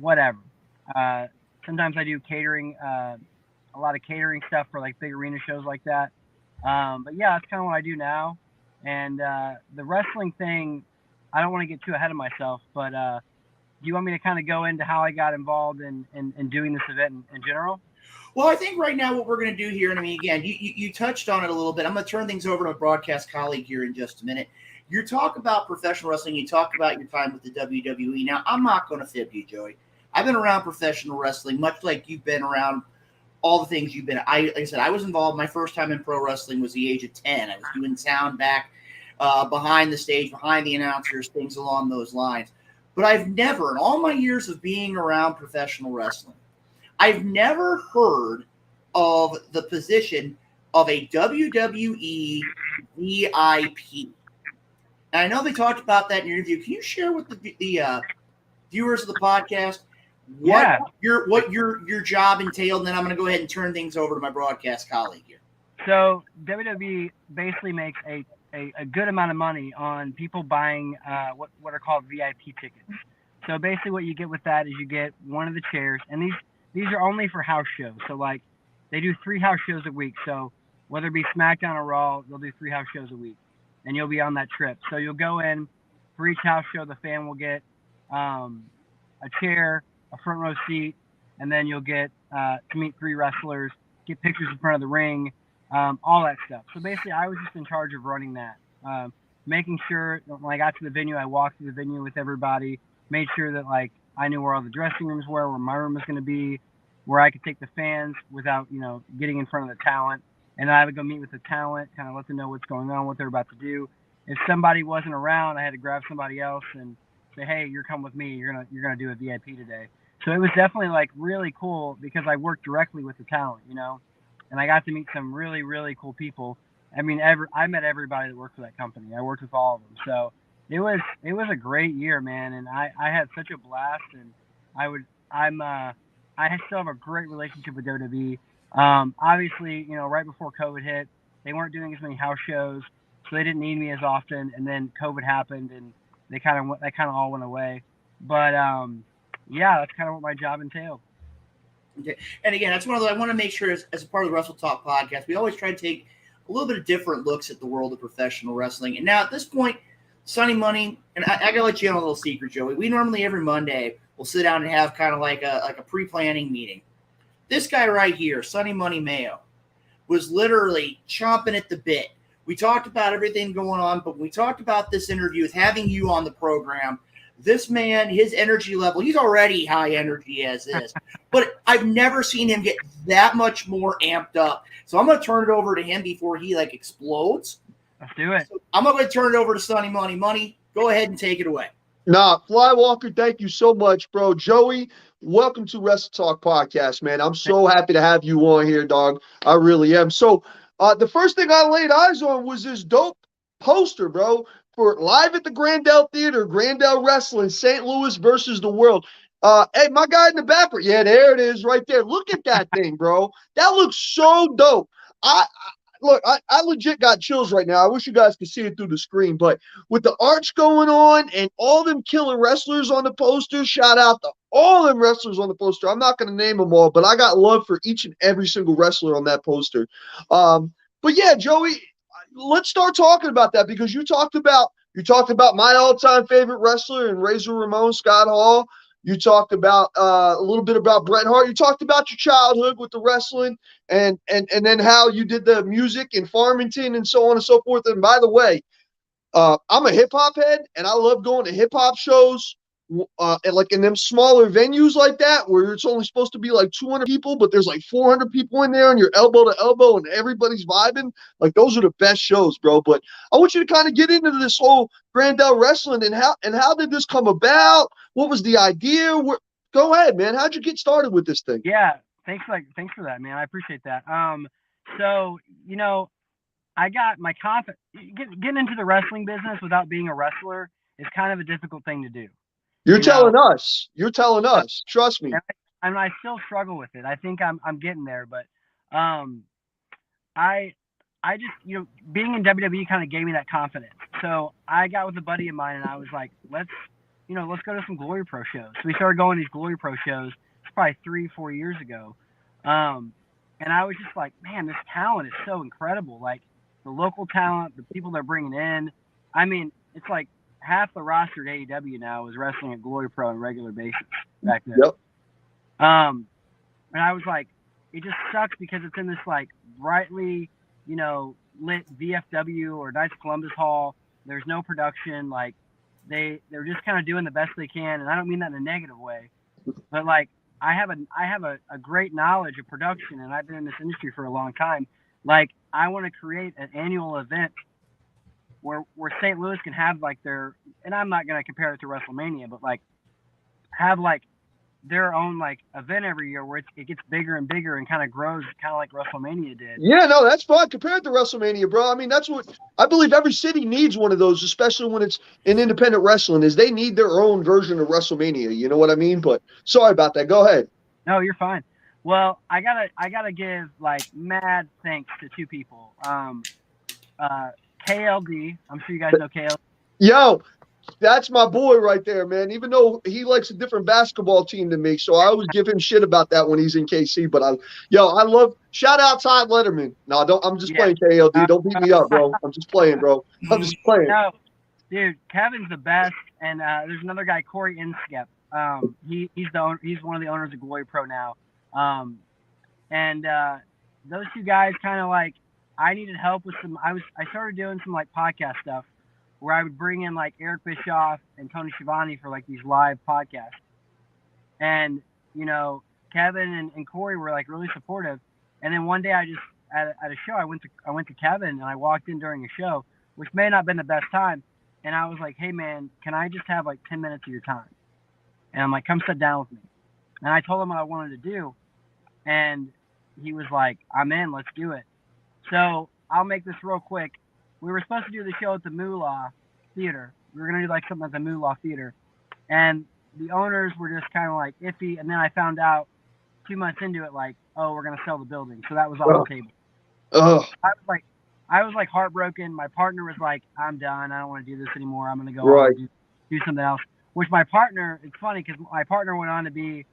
whatever. Sometimes I do catering, a lot of catering stuff for like big arena shows like that. But yeah, that's kind of what I do now. And the wrestling thing, I don't want to get too ahead of myself, but do you want me to kind of go into how I got involved in doing this event in general? Well, I think right now what we're going to do here, and I mean, again, you touched on it a little bit. I'm going to turn things over to a broadcast colleague here in just a minute. You talk about professional wrestling. You talk about your time with the WWE. Now, I'm not going to fib you, Joey. I've been around professional wrestling, much like you've been around all the things you've been. Like I said, I was involved. My first time in pro wrestling was the age of 10. I was doing sound back behind the stage, behind the announcers, things along those lines. But I've never, in all my years of being around professional wrestling, I've never heard of the position of a WWE VIP. And I know they talked about that in your interview. Can you share with the viewers of the podcast what your job entailed? And then I'm going to go ahead and turn things over to my broadcast colleague here. So WWE basically makes a good amount of money on people buying what are called VIP tickets. So basically what you get with that is you get one of the chairs, and these are only for house shows. So like they do 3 house shows a week. So whether it be SmackDown or Raw, they'll do 3 house shows a week, and you'll be on that trip. So you'll go in for each house show. The fan will get a chair, a front row seat, and then you'll get to meet 3 wrestlers, get pictures in front of the ring, all that stuff. So basically, I was just in charge of running that, making sure when I got to the venue, I walked through the venue with everybody, made sure that like I knew where all the dressing rooms were, where my room was going to be, where I could take the fans without getting in front of the talent. And I would go meet with the talent, kind of let them know what's going on, what they're about to do. If somebody wasn't around, I had to grab somebody else and say, "Hey, you're coming with me. You're gonna do a VIP today." So it was definitely like really cool because I worked directly with the talent, and I got to meet some really, really cool people. I mean, I met everybody that worked for that company. I worked with all of them. So it was a great year, man. And I had such a blast, and I still have a great relationship with WWE. Obviously, right before COVID hit, they weren't doing as many house shows, so they didn't need me as often. And then COVID happened, and they kind of all went away. But yeah, that's kind of what my job entailed. Okay. And again, that's one of those I want to make sure as a part of the Wrestle Talk podcast, we always try to take a little bit of different looks at the world of professional wrestling. And now at this point, Sonny Money, and I got to let you in on a little secret, Joey. We normally every Monday we'll sit down and have kind of like a pre-planning meeting. This guy right here, Sonny Money Mayo, was literally chomping at the bit. We talked about everything going on, but when we talked about this interview with having you on the program, this man, his energy level, he's already high energy as is, but I've never seen him get that much more amped up. So I'm going to turn it over to him before he explodes. Let's do it. So I'm going to turn it over to Sonny Money. Money, go ahead and take it away. Nah, Flywalker, thank you so much, bro. Joey, welcome to Wrestle Talk Podcast, man. I'm so happy to have you on here, dog. I really am. So the first thing I laid eyes on was this dope poster, bro, for Live at the Grandel Theater, Grandel Wrestling, St. Louis versus the World. Hey, my guy in the background. Yeah, there it is right there. Look at that thing, bro. That looks so dope. Look, I legit got chills right now. I wish you guys could see it through the screen, but with the arch going on and all them killer wrestlers on the poster, shout out to all them wrestlers on the poster. I'm not going to name them all, but I got love for each and every single wrestler on that poster. But yeah, Joey, let's start talking about that because you talked about my all-time favorite wrestler and Razor Ramon, Scott Hall. You talked about a little bit about Bret Hart. You talked about your childhood with the wrestling and then how you did the music in Farmington and so on and so forth. And by the way, I'm a hip hop head and I love going to hip hop shows in them smaller venues like that where it's only supposed to be like 200 people, but there's like 400 people in there and you're elbow to elbow and everybody's vibing. Like those are the best shows, bro. But I want you to kind of get into this whole Grandel wrestling and how did this come about? What was the idea? Go ahead, man. How'd you get started with this thing? Yeah, thanks for that, man. I appreciate that. So I got my confidence. Getting into the wrestling business without being a wrestler is kind of a difficult thing to do. You're telling us. You're telling us. Trust me. And I still struggle with it. I think I'm getting there, but I just being in WWE kind of gave me that confidence. So I got with a buddy of mine and I was like, let's go to some Glory Pro shows. So we started going to these Glory Pro shows. It's probably 3-4 years ago. And I was just like, man, this talent is so incredible. Like the local talent, the people they're bringing in. I mean, it's like half the roster at AEW now is wrestling at Glory Pro on a regular basis back then. Yep. And I was like, it just sucks because it's in this like brightly, you know, lit VFW or Knights of Columbus Hall. There's no production. Like they're just kind of doing the best they can, and I don't mean that in a negative way, but like I have a great knowledge of production, and I've been in this industry for a long time. Like I want to create an annual event where St. Louis can have like their, and I'm not gonna compare it to WrestleMania, but like have like their own like event every year where it gets bigger and bigger and kind of grows, kind of like WrestleMania did. Yeah, no, that's fine compared to WrestleMania, bro. I mean, that's what I believe every city needs one of those, especially when it's in independent wrestling, is they need their own version of WrestleMania. You know what I mean? But sorry about that. Go ahead. No, you're fine. Well, I gotta give like mad thanks to two people. KLD, I'm sure you guys know KLD. Yo, that's my boy right there, man. Even though he likes a different basketball team than me, so I always give him shit about that when he's in KC. But I love shout out Todd Letterman. No, don't. I'm just playing KLD. Don't beat me up, bro. I'm just playing, bro. I'm just playing. No, dude, Kevin's the best, and there's another guy, Corey Inskep. He's one of the owners of Glory Pro now. And those two guys kind of like I needed help with some. I started doing some like podcast stuff where I would bring in like Eric Bischoff and Tony Schiavone for like these live podcasts. And you know, Kevin and Corey were like really supportive. And then one day I just at a show I went to Kevin and I walked in during a show, which may not have been the best time. And I was like, hey man, can I just have like 10 minutes of your time? And I'm like, come sit down with me. And I told him what I wanted to do. And he was like, I'm in, let's do it. So I'll make this real quick. We were supposed to do the show at the Moolah Theater. We were going to do like something at the Moolah Theater. And the owners were just kind of like iffy. And then I found out 2 months into it, like, oh, we're going to sell the building. So that was on the table. I was like heartbroken. My partner was like, I'm done. I don't want to do this anymore. I'm going to go on and do something else. Which my partner, it's funny because my partner went on to be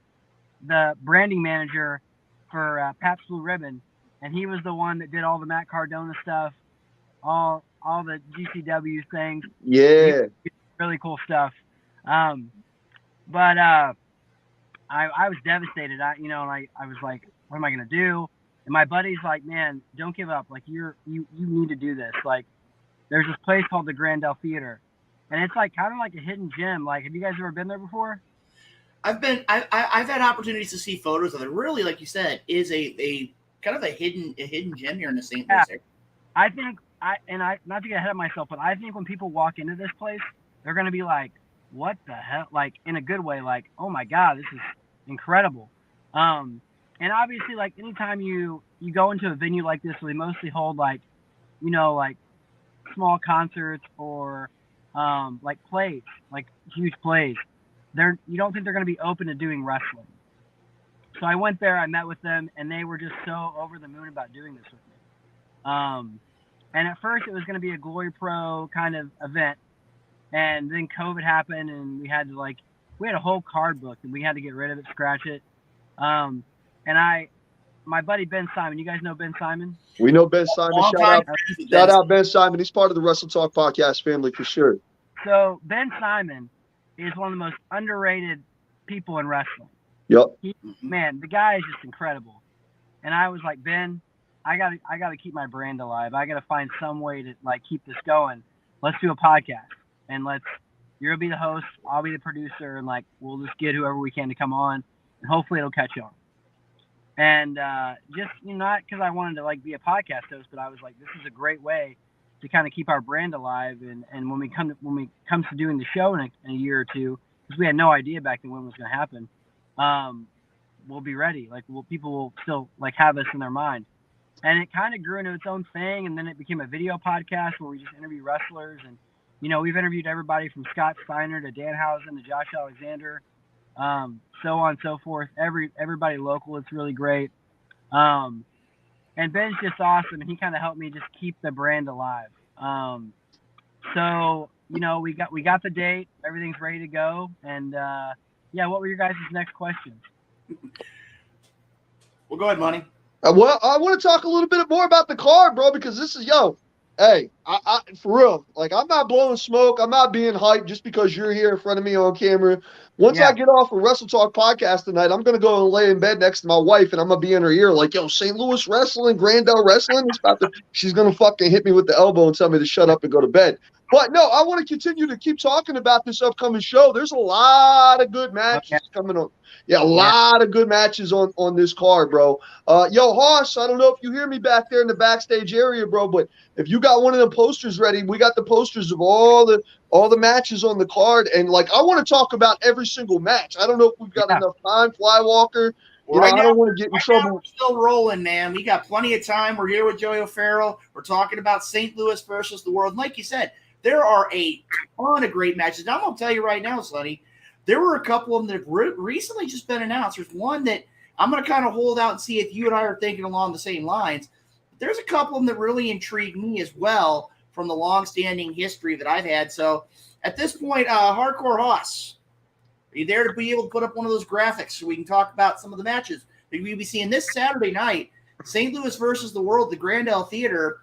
the branding manager for Pabst Blue Ribbon, and he was the one that did all the Matt Cardona stuff, all the GCW things. Yeah, really cool stuff. But I was devastated. I was like, what am I gonna do? And my buddy's like, man, don't give up. Like you need to do this. Like there's this place called the Grandel Theater, and it's like kind of like a hidden gem. Like, have you guys ever been there before? I've had opportunities to see photos of it. Really, like you said, is a kind of a hidden gem here in the St. Louis area. I think not to get ahead of myself, but I think when people walk into this place, they're gonna be like, what the hell? Like in a good way, like, oh my God, this is incredible. And obviously, like anytime you go into a venue like this, where they mostly hold like, like small concerts or like plays, like huge plays. You don't think they're going to be open to doing wrestling. So I went there, I met with them, and they were just so over the moon about doing this with me. And at first it was going to be a Glory Pro kind of event. And then COVID happened and we had a whole card book and we had to get rid of it, scratch it. And my buddy Ben Simon, you guys know Ben Simon? We know Ben Simon. Shout out Ben Simon. He's part of the Wrestle Talk podcast family for sure. So Ben Simon is one of the most underrated people in wrestling. Yep. Man, the guy is just incredible. And I was like, Ben, I gotta keep my brand alive. I gotta find some way to like keep this going. Let's do a podcast. And you're gonna be the host, I'll be the producer, and like we'll just get whoever we can to come on, and hopefully it'll catch on. And just not because I wanted to like be a podcast host, but I was like, this is a great way to kind of keep our brand alive. And when we come to doing the show in a year or two, because we had no idea back then when it was gonna happen, we'll be ready. Like people will still like have us in their mind. And it kind of grew into its own thing, and then it became a video podcast where we just interview wrestlers. And we've interviewed everybody from Scott Steiner to Dan Housen to Josh Alexander, so on and so forth. Everybody local. It's really great. And Ben's just awesome, and he kind of helped me just keep the brand alive. So we got the date. Everything's ready to go. And what were your guys' next questions? Well, go ahead, Monty. Well, I want to talk a little bit more about the card, bro, because this is, hey, For real, like, I'm not blowing smoke. I'm not being hyped just because you're here in front of me on camera. Once I get off a Wrestle Talk podcast tonight, I'm gonna go and lay in bed next to my wife, and I'm gonna be in her ear like, "Yo, St. Louis wrestling, Grandel wrestling is about to." She's gonna fucking hit me with the elbow and tell me to shut up and go to bed. But no, I want to continue to keep talking about this upcoming show. There's a lot of good matches coming up. Yeah, a lot of good matches on this card, bro. Yo, Hoss, I don't know if you hear me back there in the backstage area, bro, but if you got one of the posters ready, we got the posters of all the matches on the card, and like, I want to talk about every single match. I don't know if we've got enough time, Flywalker. I don't want to get in trouble. We're still rolling, man. We got plenty of time. We're here with Joey O'Farrell. We're talking about St. Louis versus the World. And like you said, there are a ton of great matches. Now, I'm going to tell you right now, Sonny, there were a couple of them that have recently just been announced. There's one that I'm going to kind of hold out and see if you and I are thinking along the same lines. There's a couple of them that really intrigue me as well from the long-standing history that I've had. So at this point, Hardcore Hoss, are you there to be able to put up one of those graphics so we can talk about some of the matches that we'll be seeing this Saturday night? St. Louis versus the World, the Grandel Theater.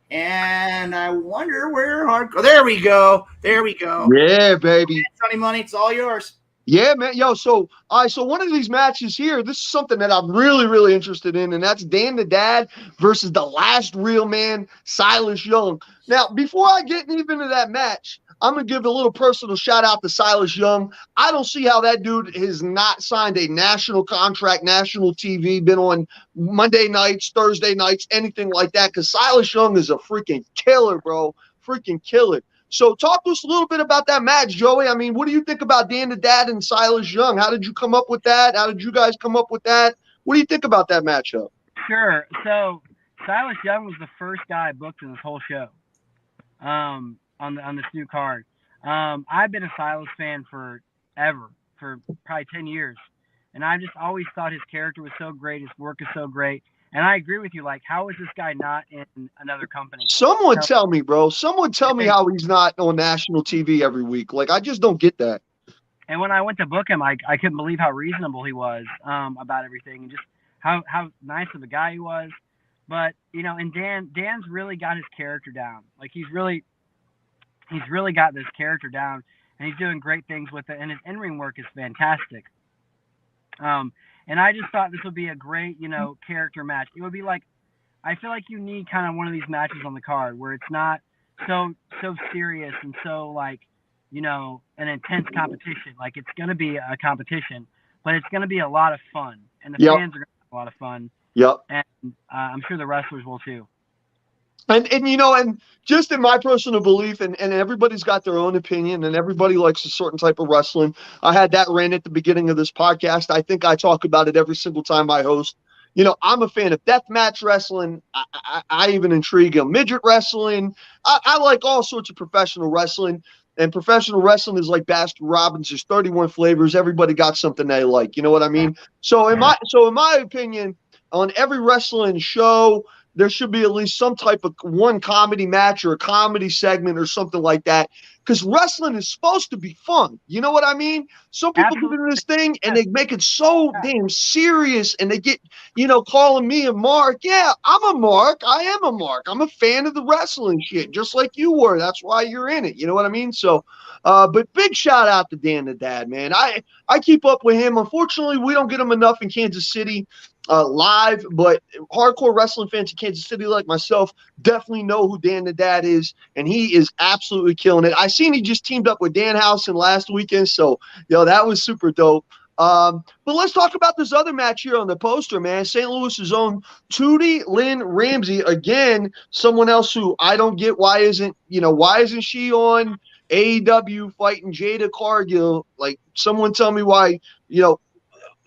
And I wonder where Hardcore. There we go. There we go. Yeah, baby. Sonny Money, it's all yours. Yeah, man. Yo, so one of these matches here, this is something that I'm really, really interested in, and that's Dan the Dad versus the last real man, Silas Young. Now, before I get even into that match, I'm going to give a little personal shout out to Silas Young. I don't see how that dude has not signed a national contract, national TV, been on Monday nights, Thursday nights, anything like that, because Silas Young is a freaking killer, bro. Freaking killer. So talk to us a little bit about that match, Joey. I mean, what do you think about Dan the Dad and Silas Young? How did you come up with that? How did you guys come up with that? What do you think about that matchup? Sure. So Silas Young was the first guy booked in this whole show on this new card. I've been a Silas fan for probably 10 years. And I just always thought his character was so great. His work is so great. And I agree with you. Like, how is this guy not in another company? Someone tell me, bro. Someone tell me how he's not on national TV every week. Like, I just don't get that. And when I went to book him, I couldn't believe how reasonable he was about everything, and just how nice of a guy he was. But, you know, and Dan's really got his character down. Like, he's really got this character down, and he's doing great things with it. And his in-ring work is fantastic. And I just thought this would be a great, you know, character match. It would be like, I feel like you need kind of one of these matches on the card where it's not so serious and so, like, you know, an intense competition. Like, it's going to be a competition, but it's going to be a lot of fun. And the fans are going to have a lot of fun. Yep. And I'm sure the wrestlers will too. And you know, and just in my personal belief, and everybody's got their own opinion, and everybody likes a certain type of wrestling. I had that rant at the beginning of this podcast. I think I talk about it every single time I host. You know, I'm a fan of deathmatch wrestling. I even intrigue in midget wrestling. I like all sorts of professional wrestling. And professional wrestling is like Baskin Robbins. There's 31 flavors. Everybody got something they like. You know what I mean? So in my opinion, on every wrestling show, there should be at least some type of one comedy match or a comedy segment or something like that. Because wrestling is supposed to be fun. You know what I mean? Some people get into this thing and they make it so damn serious, and they get, you know, calling me a Mark. Yeah, I'm a Mark. I am a Mark. I'm a fan of the wrestling shit, just like you were. That's why you're in it. You know what I mean? So, but big shout out to Dan the Dad, man. I keep up with him. Unfortunately, we don't get him enough in Kansas City live, but hardcore wrestling fans in Kansas City like myself definitely know who Dan the Dad is, and he is absolutely killing it. I seen he just teamed up with Danhausen last weekend, so yo, that was super dope. But let's talk about this other match here on the poster, man. St. Louis's own Tootie Lynn Ramsey, again, someone else who I don't get why isn't she on AEW fighting Jada Cargill? Like, someone tell me why, you know,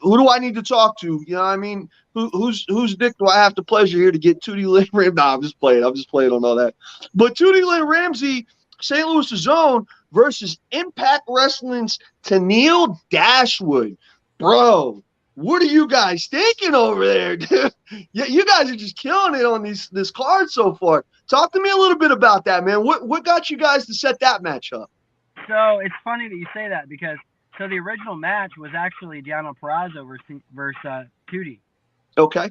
who do I need to talk to? You know what I mean? Whose dick do I have the pleasure here to get Tootie Lynn Ramsey? Nah, I'm just playing on all that. But Tootie Lynn Ramsey, St. Louis's own, versus Impact Wrestling's Tennille Dashwood. Bro, what are you guys thinking over there, dude? You guys are just killing it on this card so far. Talk to me a little bit about that, man. What got you guys to set that match up? So it's funny that you say that, because so the original match was actually Deonna Purrazzo versus Tootie. Okay.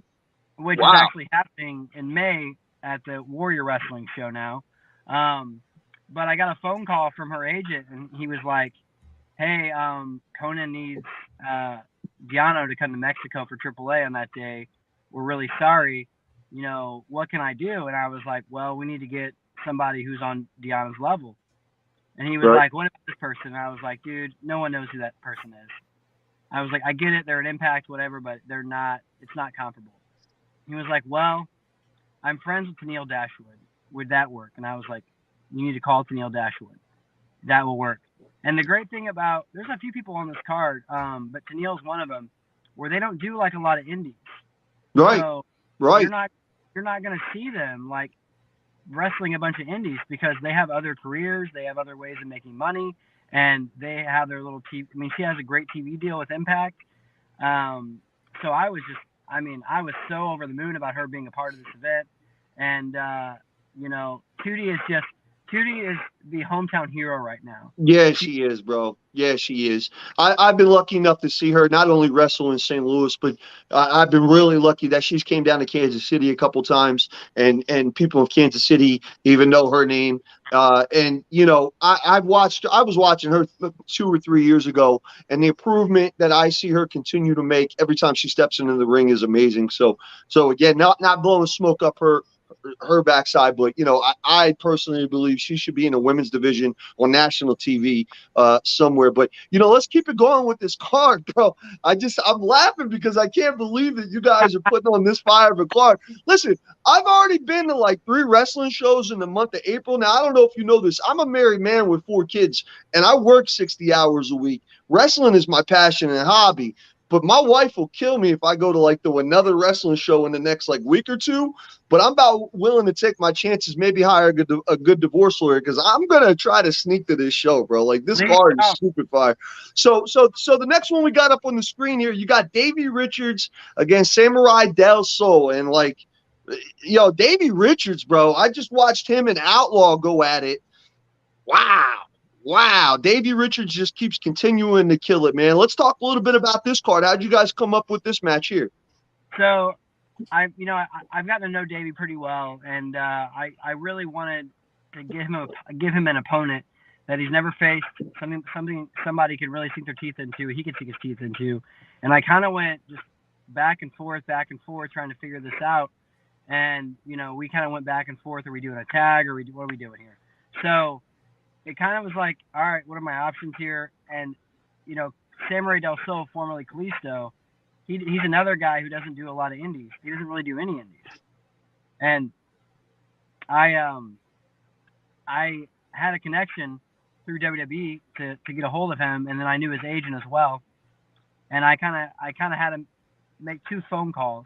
Which is actually happening in May at the Warrior Wrestling show now. But I got a phone call from her agent, and he was like, "Hey, Conan needs Diano to come to Mexico for AAA on that day. We're really sorry. What can I do?" And I was like, "Well, we need to get somebody who's on Diano's level." And he was Right. like, "What about this person?" And I was like, "Dude, no one knows who that person is." I was like, "I get it, they're an Impact, whatever, but it's not comparable." He was like, "Well, I'm friends with Tennille Dashwood. Would that work?" And I was like, "You need to call Tennille Dashwood. That will work." And the great thing about, there's a few people on this card, but Tennille's one of them, where they don't do like a lot of indies. Right. So Right. you're not going to see them like wrestling a bunch of indies because they have other careers, they have other ways of making money, and they have their little TV. I mean, she has a great TV deal with Impact. So I was so over the moon about her being a part of this event. And, Tootie is the hometown hero right now. Yeah, she is, bro. Yeah, she is. I've been lucky enough to see her not only wrestle in St. Louis, but I've been really lucky that she's came down to Kansas City a couple times, and people of Kansas City even know her name. And I was watching her 2 or 3 years ago, and the improvement that I see her continue to make every time she steps into the ring is amazing. So again, not blowing smoke up her backside, but I personally believe she should be in the women's division on national TV somewhere. But let's keep it going with this card, bro. I'm laughing because I can't believe that you guys are putting on this fire of a card. Listen, I've already been to like 3 wrestling shows in the month of April. Now, I don't know if you know this. I'm a married man with 4 kids, and I work 60 hours a week. Wrestling is my passion and hobby. But my wife will kill me if I go to another wrestling show in the next week or two. But I'm about willing to take my chances, maybe hire a good divorce lawyer, because I'm gonna try to sneak to this show, bro. Like, this card is stupid fire. So the next one we got up on the screen here, you got Davey Richards against Samurai Del Sol, and Davey Richards, bro. I just watched him and Outlaw go at it. Wow. Davey Richards just keeps continuing to kill it, man. Let's talk a little bit about this card. How'd you guys come up with this match here? So I've gotten to know Davey pretty well, and I really wanted to give him an opponent that he's never faced, somebody could really sink their teeth into, he could sink his teeth into. And I kind of went just back and forth, trying to figure this out. And, we kind of went back and forth. Are we doing a tag, or what are we doing here? So it kind of was like, all right, what are my options here? And, Samurai Del Sol, formerly Kalisto, he's another guy who doesn't do a lot of indies. He doesn't really do any indies. And I had a connection through WWE to get a hold of him, and then I knew his agent as well. And I kind of had him make 2 phone calls,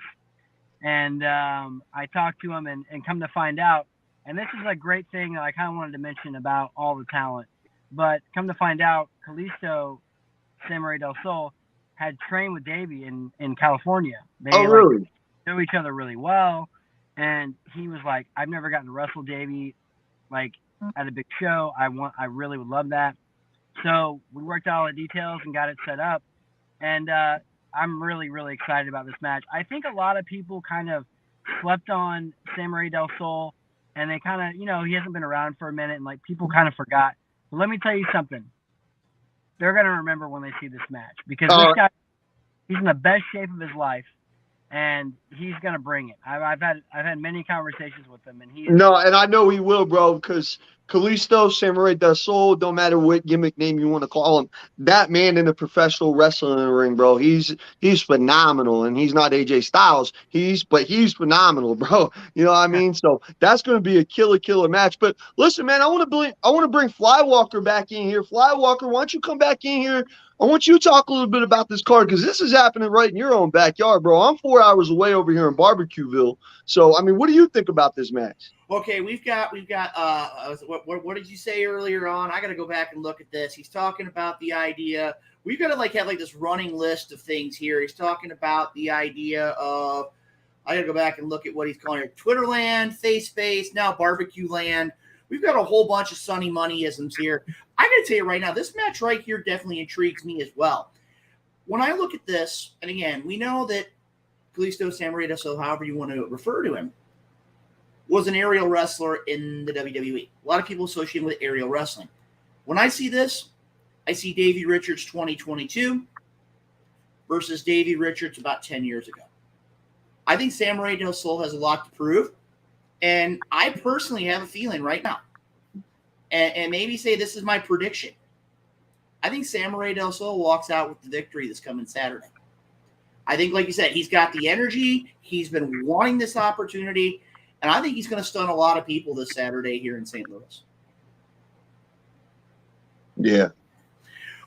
and I talked to him, and come to find out, and this is a great thing that I kind of wanted to mention about all the talent, but come to find out, Kalisto, Samurai Del Sol, had trained with Davey in California. They really? Know each other really well, and he was like, I've never gotten to wrestle Davey at a big show. I really would love that. So we worked out all the details and got it set up, and I'm really, really excited about this match. I think a lot of people kind of slept on Samurai Del Sol, and they kind of, he hasn't been around for a minute, and people kind of forgot. But let me tell you something. They're going to remember when they see this match, because this guy, he's in the best shape of his life, and he's going to bring it. I've had many conversations with him, and and I know he will, bro, because Kalisto, Samurai Del Sol, don't matter what gimmick name you want to call him, that man in the professional wrestling ring, bro, he's phenomenal, and he's not AJ Styles, but he's phenomenal, bro. You know what I mean? So that's going to be a killer match. But listen, man, I want to bring Flywalker back in here. Flywalker, why don't you come back in here? I want you to talk a little bit about this card, because this is happening right in your own backyard, bro. I'm 4 hours away over here in Barbecueville. So, I mean, what do you think about this match? Okay, we've got what did you say earlier on? I got to go back and look at this. He's talking about the idea. We've got to have this running list of things here. He's talking about the idea of, I got to go back and look at what he's calling it. Twitterland, Face, now Barbecue Land. We've got a whole bunch of Sunny Moneyisms here. I got to tell you right now, this match right here definitely intrigues me as well. When I look at this, and again, we know that Kalisto, Samurai Del Sol, however you want to refer to him, was an aerial wrestler in the WWE. A lot of people associate him with aerial wrestling. When I see this, I see Davey Richards 2022 versus Davey Richards about 10 years ago. I think Samurai Del Sol has a lot to prove, and I personally have a feeling right now, and maybe say this is my prediction. I think Samurai Del Sol walks out with the victory this coming Saturday. I think, like you said, he's got the energy. He's been wanting this opportunity, and I think he's going to stun a lot of people this Saturday here in St. Louis. Yeah.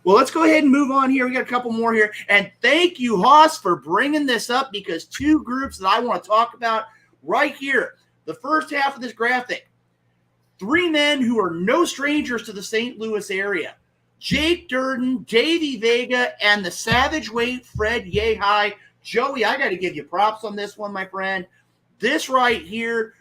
Well, let's go ahead and move on here. We got a couple more here. And thank you, Haas, for bringing this up, because two groups that I want to talk about right here. The first half of this graphic, three men who are no strangers to the St. Louis area. Jake Durden, Davey Vega, and the Savage Weight Fred Yehi. Joey, I got to give you props on this one, my friend. This right here,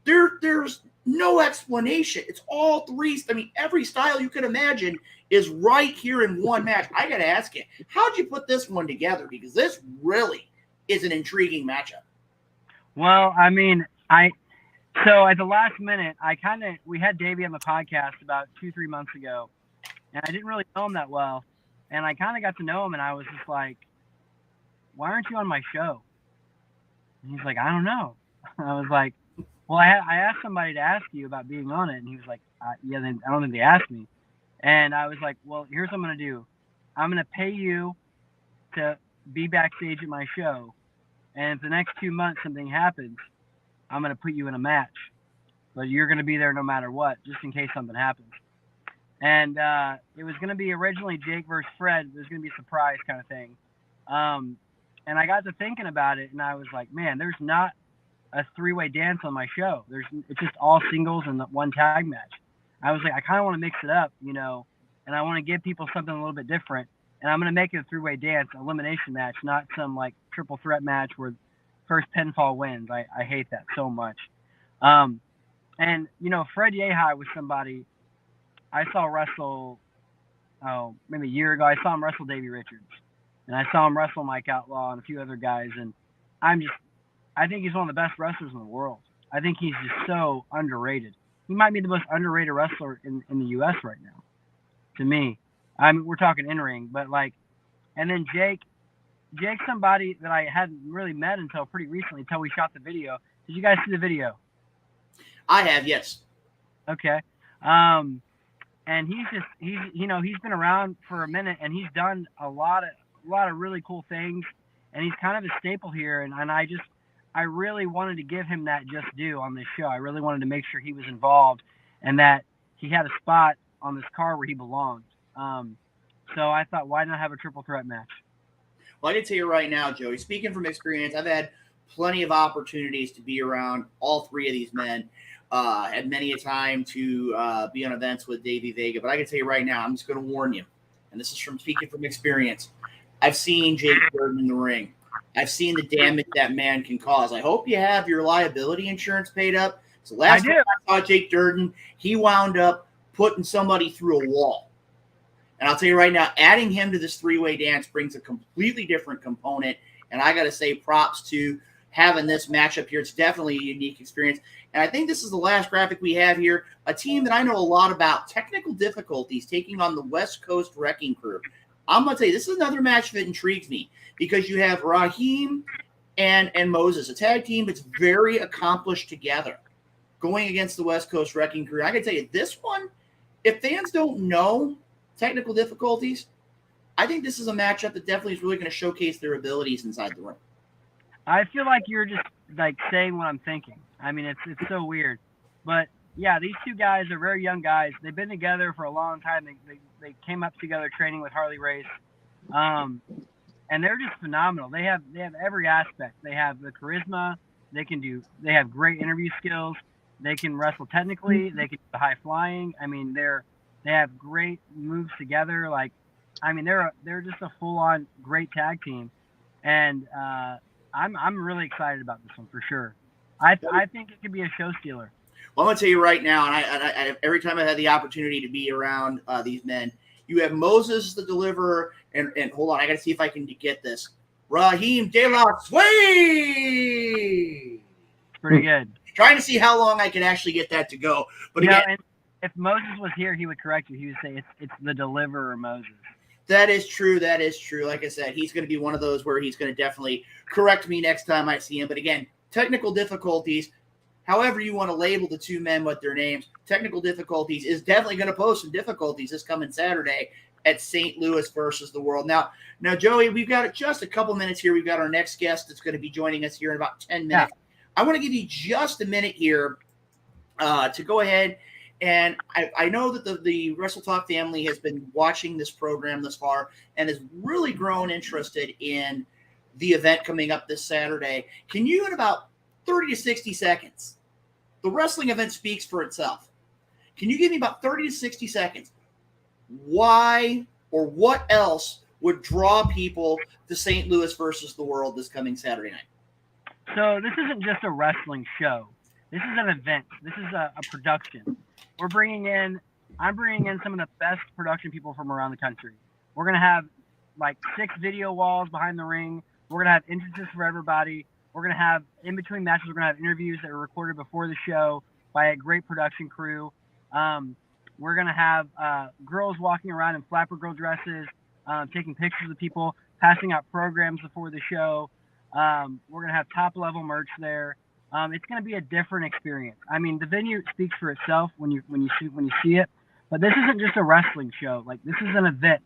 there's no explanation. It's all three. I mean, every style you can imagine is right here in one match. I got to ask you, how'd you put this one together? Because this really is an intriguing matchup. Well, I mean, so at the last minute, we had Davey on the podcast about 2-3 months ago, and I didn't really know him that well. And I kind of got to know him, and I was just like, why aren't you on my show? And he's like, I don't know. I was like, well, I asked somebody to ask you about being on it. And he was like, yeah, I don't think they asked me. And I was like, well, here's what I'm going to do. I'm going to pay you to be backstage at my show. And if the next 2 months something happens, I'm going to put you in a match. But you're going to be there no matter what, just in case something happens. And it was going to be originally Jake versus Fred. It was going to be a surprise kind of thing. And I got to thinking about it, and I was like, man, there's not a three-way dance on my show. It's just all singles and one tag match. I was like, I kind of want to mix it up, and I want to give people something a little bit different. And I'm going to make it a three-way dance, elimination match, not some like triple threat match where first pinfall wins. I hate that so much. And Fred Yehi was somebody I saw wrestle, maybe a year ago. I saw him wrestle Davey Richards, and I saw him wrestle Mike Outlaw and a few other guys. And I think he's one of the best wrestlers in the world. I think he's just so underrated. He might be the most underrated wrestler in the U.S. right now, to me. I mean, we're talking in-ring, but and then Jake's somebody that I hadn't really met until pretty recently, until we shot the video. Did you guys see the video? I have, yes. Okay. And he's been around for a minute, and he's done a lot of really cool things, and he's kind of a staple here. And I really wanted to give him that just due on this show. I really wanted to make sure he was involved and that he had a spot on this card where he belonged. So I thought, why not have a triple threat match? Well, I can tell you right now, Joey, speaking from experience, I've had plenty of opportunities to be around all three of these men. Had many a time to be on events with Davey Vega. But I can tell you right now, I'm just going to warn you, and this is from speaking from experience. I've seen Jake Durden in the ring. I've seen the damage that man can cause. I hope you have your liability insurance paid up. So last time I saw Jake Durden, he wound up putting somebody through a wall. And I'll tell you right now, adding him to this three-way dance brings a completely different component. And I got to say props to having this matchup here. It's definitely a unique experience. And I think this is the last graphic we have here. A team that I know a lot about, technical difficulties, taking on the West Coast Wrecking Crew. I'm going to tell you, this is another match that intrigues me because you have Raheem and Moses, a tag team that's very accomplished together, going against the West Coast Wrecking Crew. I can tell you, this one, if fans don't know technical difficulties, I think this is a matchup that definitely is really going to showcase their abilities inside the ring. I feel like you're just saying what I'm thinking. I mean, it's so weird. But yeah, these two guys are very young guys. They've been together for a long time. They came up together training with Harley Race. And they're just phenomenal. They have every aspect. They have the charisma. They have great interview skills. They can wrestle technically. They can do the high flying. I mean, they have great moves together. They're just a full on great tag team. And I'm really excited about this one for sure. I think it could be a show stealer. Well, I'm going to tell you right now, and I every time I had the opportunity to be around these men, you have Moses the deliverer, and hold on, I got to see if I can get this. Raheem De La Suede. Pretty good. trying to see how long I can actually get that to go. But You know, again, and if Moses was here, he would correct you. He would say it's the deliverer Moses. that is true. That is true. Like I said, he's going to be one of those where he's going to definitely correct me next time I see him. But again, technical difficulties, however you want to label the two men with their names, technical difficulties is definitely going to pose some difficulties this coming Saturday at St. Louis versus the World. Now, Joey, we've got just a couple minutes here. We've got our next guest that's going to be joining us here in about 10 minutes. Yeah. I want to give you just a minute here to go ahead. And I know that the Wrestle Talk family has been watching this program thus far and has really grown interested in the event coming up this Saturday. Can you, in about 30 to 60 seconds, the wrestling event speaks for itself. Can you give me about 30 to 60 seconds why or what else would draw people to St. Louis versus the World this coming Saturday night? So this isn't just a wrestling show. This is an event. This is a production. I'm bringing in some of the best production people from around the country. We're going to have like 6 video walls behind the ring. We're going to have entrances for everybody. We're going to have, in between matches, we're going to have interviews that are recorded before the show by a great production crew. We're going to have girls walking around in flapper girl dresses, taking pictures of people, passing out programs before the show. We're going to have top-level merch there. It's going to be a different experience. I mean, the venue speaks for itself when you see it, but this isn't just a wrestling show. Like, this is an event.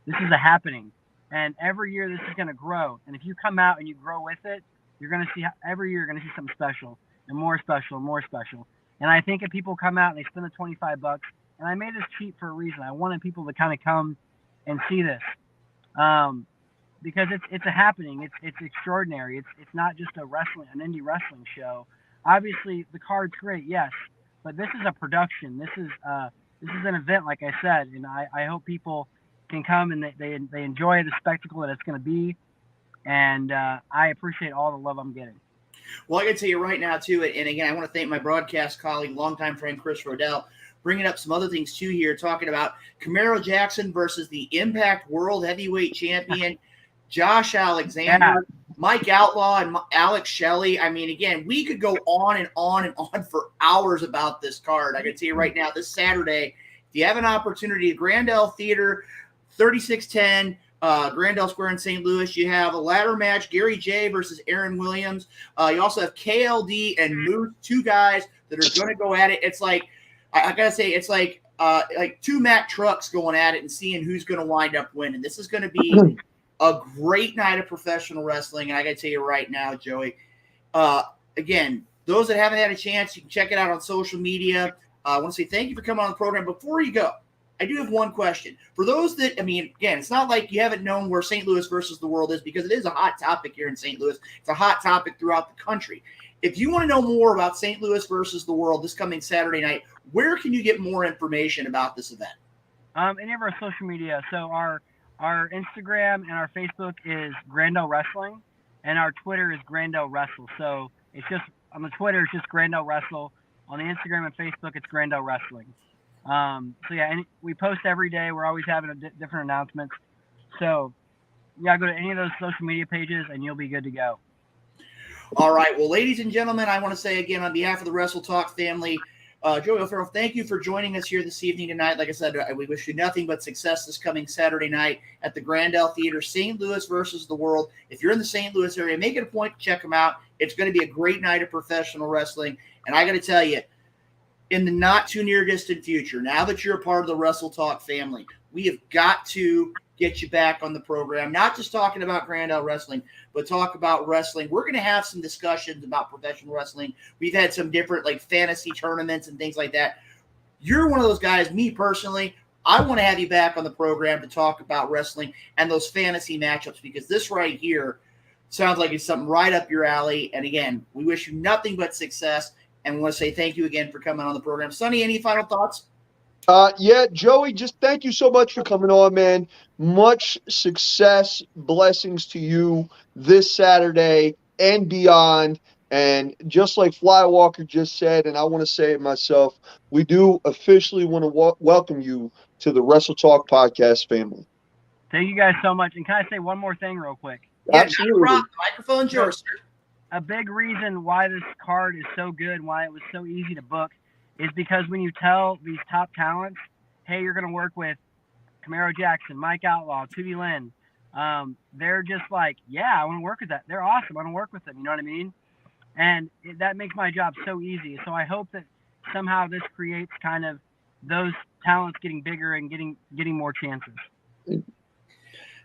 This is a happening, and every year this is going to grow. And if you come out and you grow with it, you're going to see every year you're going to see something special and more special and more special. And I think if people come out and they spend the $25, and I made this cheap for a reason. I wanted people to kind of come and see this. Because it's a happening. It's extraordinary. It's not just an indie wrestling show. Obviously, the card's great, yes, but this is a production. This is an event, like I said, and I hope people can come and they enjoy the spectacle that it's going to be. And I appreciate all the love I'm getting. Well, I can tell you right now too, and again, I want to thank my broadcast colleague, longtime friend Chris Rodell, bringing up some other things too here, talking about Camaro Jackson versus the Impact World Heavyweight Champion. Josh Alexander, Mike Outlaw, and Alex Shelley. I mean, again, we could go on and on and on for hours about this card. I can tell you right now, this Saturday, if you have an opportunity at Grandel Theater, 3610, Grandel Square in St. Louis, you have a ladder match, Gary J versus Aaron Williams. You also have KLD and Moose, 2 guys that are going to go at it. It's like, I got to say, it's like 2 Mack trucks going at it and seeing who's going to wind up winning. This is going to be a great night of professional wrestling, and I got to tell you right now, Joey, again, those that haven't had a chance, you can check it out on social media. I want to say thank you for coming on the program. Before you go, I do have one question. For those that, I mean, again, it's not like you haven't known where St. Louis versus the World is, because it is a hot topic here in St. Louis. It's a hot topic throughout the country. If you want to know more about St. Louis versus the World this coming Saturday night, where can you get more information about this event? Any of our social media. So our Instagram and our Facebook is Grandel Wrestling, and our Twitter is Grandel Wrestle. So it's just on the Twitter, it's just Grandel Wrestle. On the Instagram and Facebook, it's Grandel Wrestling. So yeah, and we post every day. We're always having different announcements. So yeah, go to any of those social media pages, and you'll be good to go. All right. Well, ladies and gentlemen, I want to say again on behalf of the Wrestle Talk family, Joey O'Farrell, thank you for joining us here this evening tonight. Like I said, we wish you nothing but success this coming Saturday night at the Grandel Theater, St. Louis versus the World. If you're in the St. Louis area, make it a point to check them out. It's going to be a great night of professional wrestling. And I got to tell you, in the not too near distant future, now that you're a part of the Wrestle Talk family, we have got to get you back on the program, not just talking about Grandel Wrestling, but talk about wrestling. We're going to have some discussions about professional wrestling. We've had some different like fantasy tournaments and things like that. You're one of those guys, me personally, I want to have you back on the program to talk about wrestling and those fantasy matchups, because this right here sounds like it's something right up your alley. And again, we wish you nothing but success. And we want to say thank you again for coming on the program. Sonny, any final thoughts? Yeah, Joey, just thank you so much for coming on, man. Much success, blessings to you this Saturday and beyond. And just like Flywalker just said, and I want to say it myself, we do officially want to welcome you to the Wrestle Talk podcast family. Thank you guys so much. And can I say one more thing real quick? Yeah, Absolutely. no problem. The microphone's yours, sir. a big reason why this card is so good, why it was so easy to book, is because when you tell these top talents, hey, you're going to work with Camaro Jackson, Mike Outlaw, Tootie Lynn, they're just like, yeah, I want to work with that. They're awesome. I want to work with them. You know what I mean? And that makes my job so easy. So I hope that somehow this creates kind of those talents getting bigger and getting more chances.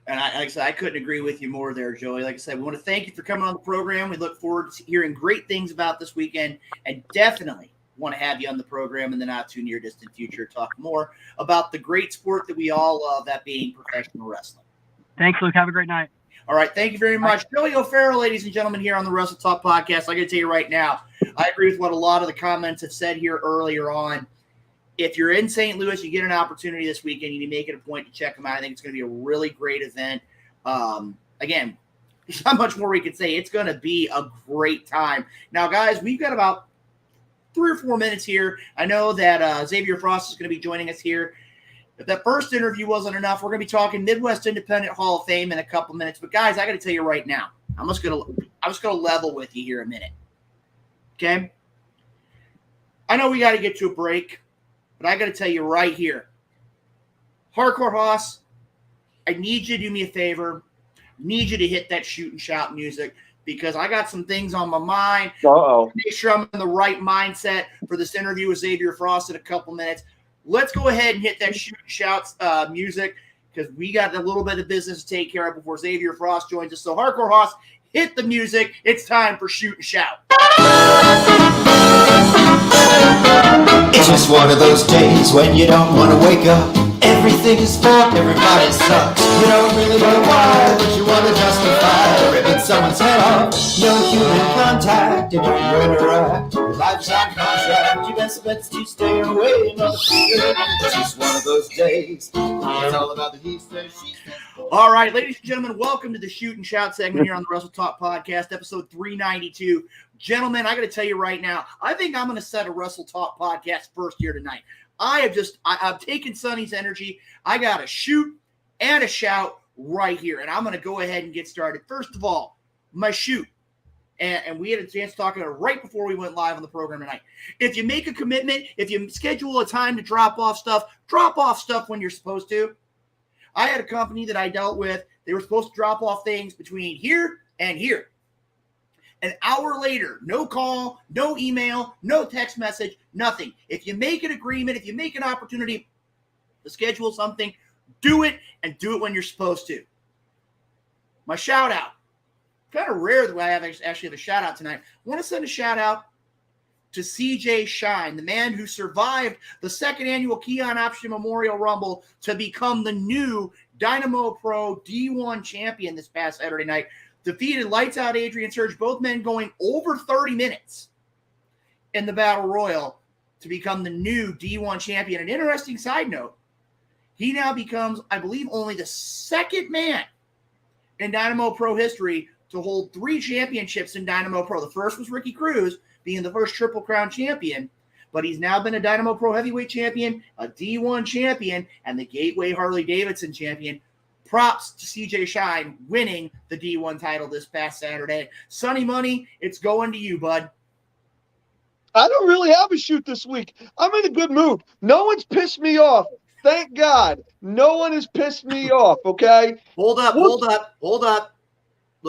And like I said, I couldn't agree with you more there, Joey. Like I said, we want to thank you for coming on the program. We look forward to hearing great things about this weekend, and definitely want to have you on the program in the not too near distant future, talk more about the great sport that we all love, that being professional wrestling. Thanks, Luke. Have a great night. All right. Thank you very much. Joey O'Farrell, ladies and gentlemen, here on the Wrestle Talk podcast. I got to tell you right now, I agree with what a lot of the comments have said here earlier on. If you're in St. Louis, you get an opportunity this weekend, you need to make it a point to check them out. I think it's going to be a really great event. Again, there's not much more we can say. It's going to be a great time. Now, guys, we've got about 3 or 4 minutes here. I know that Xavier Frost is going to be joining us here. If that first interview wasn't enough, we're going to be talking Midwest Independent Hall of Fame in a couple minutes. But, guys, I got to tell you right now, I'm just going to level with you here a minute. Okay? I know we got to get to a break. But I got to tell you right here, Hardcore Hoss, I need you to do me a favor. I need you to hit that shoot and shout music because I got some things on my mind. Make sure I'm in the right mindset for this interview with Xavier Frost in a couple minutes. Let's go ahead and hit that shoot and shout music because we got a little bit of business to take care of before Xavier Frost joins us. So Hardcore Hoss, hit the music. It's time for shoot and shout. It's just one of those days when you don't want to wake up. Everything is fucked, everybody sucks. You don't really know why, but you want to justify ripping someone's head off. No human contact, and if you interact, your life's on contract. You best bet to stay away, motherfucker. It's just one of those days. It's all about the he says, she says. All right, ladies and gentlemen, welcome to the Shoot and Shout segment here on the Wrestle Talk podcast, episode 392. Gentlemen, I got to tell you right now, I think I'm going to set a Wrestle Talk podcast first here tonight. I've taken Sonny's energy. I got a shoot and a shout right here, and I'm going to go ahead and get started. First of all, my shoot, and we had a chance to talk about it right before we went live on the program tonight. If you make a commitment, if you schedule a time to drop off stuff when you're supposed to. I had a company that I dealt with. They were supposed to drop off things between here and here. An hour later, no call, no email, no text message, nothing. If you make an agreement, if you make an opportunity to schedule something, do it and do it when you're supposed to. My shout out. Kind of rare that I actually have a shout out tonight. I want to send a shout out to CJ Shine, the man who survived the second annual Keon Option Memorial Rumble to become the new Dynamo Pro D1 champion this past Saturday night. Defeated Lights Out Adrian Surge, both men going over 30 minutes in the Battle Royal to become the new D1 champion. An interesting side note, he now becomes, I believe, only the second man in Dynamo Pro history to hold 3 championships in Dynamo Pro. The first was Ricky Cruz, being the first Triple Crown champion, but he's now been a Dynamo Pro heavyweight champion, a D1 champion, and the Gateway Harley-Davidson champion. Props to CJ Shine winning the D1 title this past Saturday. Sonny Money, it's going to you, bud. I don't really have a shoot this week. I'm in a good mood. No one's pissed me off. Thank God. No one has pissed me off, okay? Hold up. Look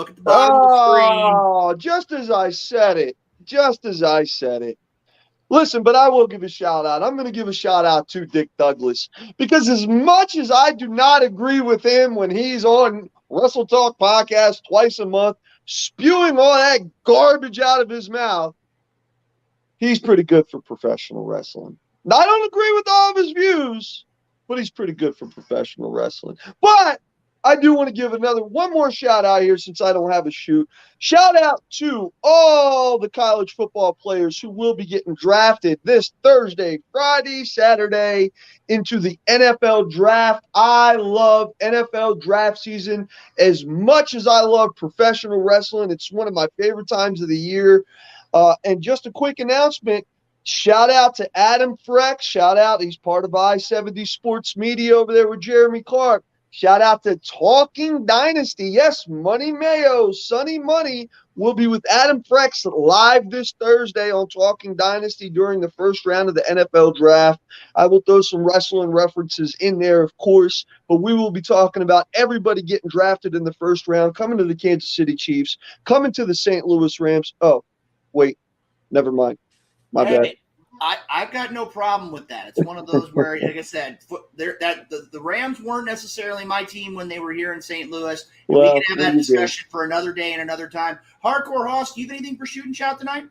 at the bottom of the screen. Oh, just as I said it. Listen, but I will give a shout out. I'm going to give a shout out to Dick Douglas because as much as I do not agree with him when he's on Wrestle Talk podcast twice a month, spewing all that garbage out of his mouth, he's pretty good for professional wrestling. Now, I don't agree with all of his views, but he's pretty good for professional wrestling. But I do want to give one more shout out here since I don't have a shoot. Shout out to all the college football players who will be getting drafted this Thursday, Friday, Saturday into the NFL draft. I love NFL draft season as much as I love professional wrestling. It's one of my favorite times of the year. And just a quick announcement. Shout out to Adam Freck. Shout out. He's part of I-70 Sports Media over there with Jeremy Clark. Shout out to Talking Dynasty. Yes, Money Mayo, Sonny Money will be with Adam Frex live this Thursday on Talking Dynasty during the first round of the NFL draft. I will throw some wrestling references in there, of course, but we will be talking about everybody getting drafted in the first round, coming to the Kansas City Chiefs, coming to the St. Louis Rams. Oh, wait, never mind. My bad. I've got no problem with that. It's one of those where, like I said, the Rams weren't necessarily my team when they were here in St. Louis. And we can have that discussion for another day and another time. Hardcore Hoss, do you have anything for Shoot and Shout tonight?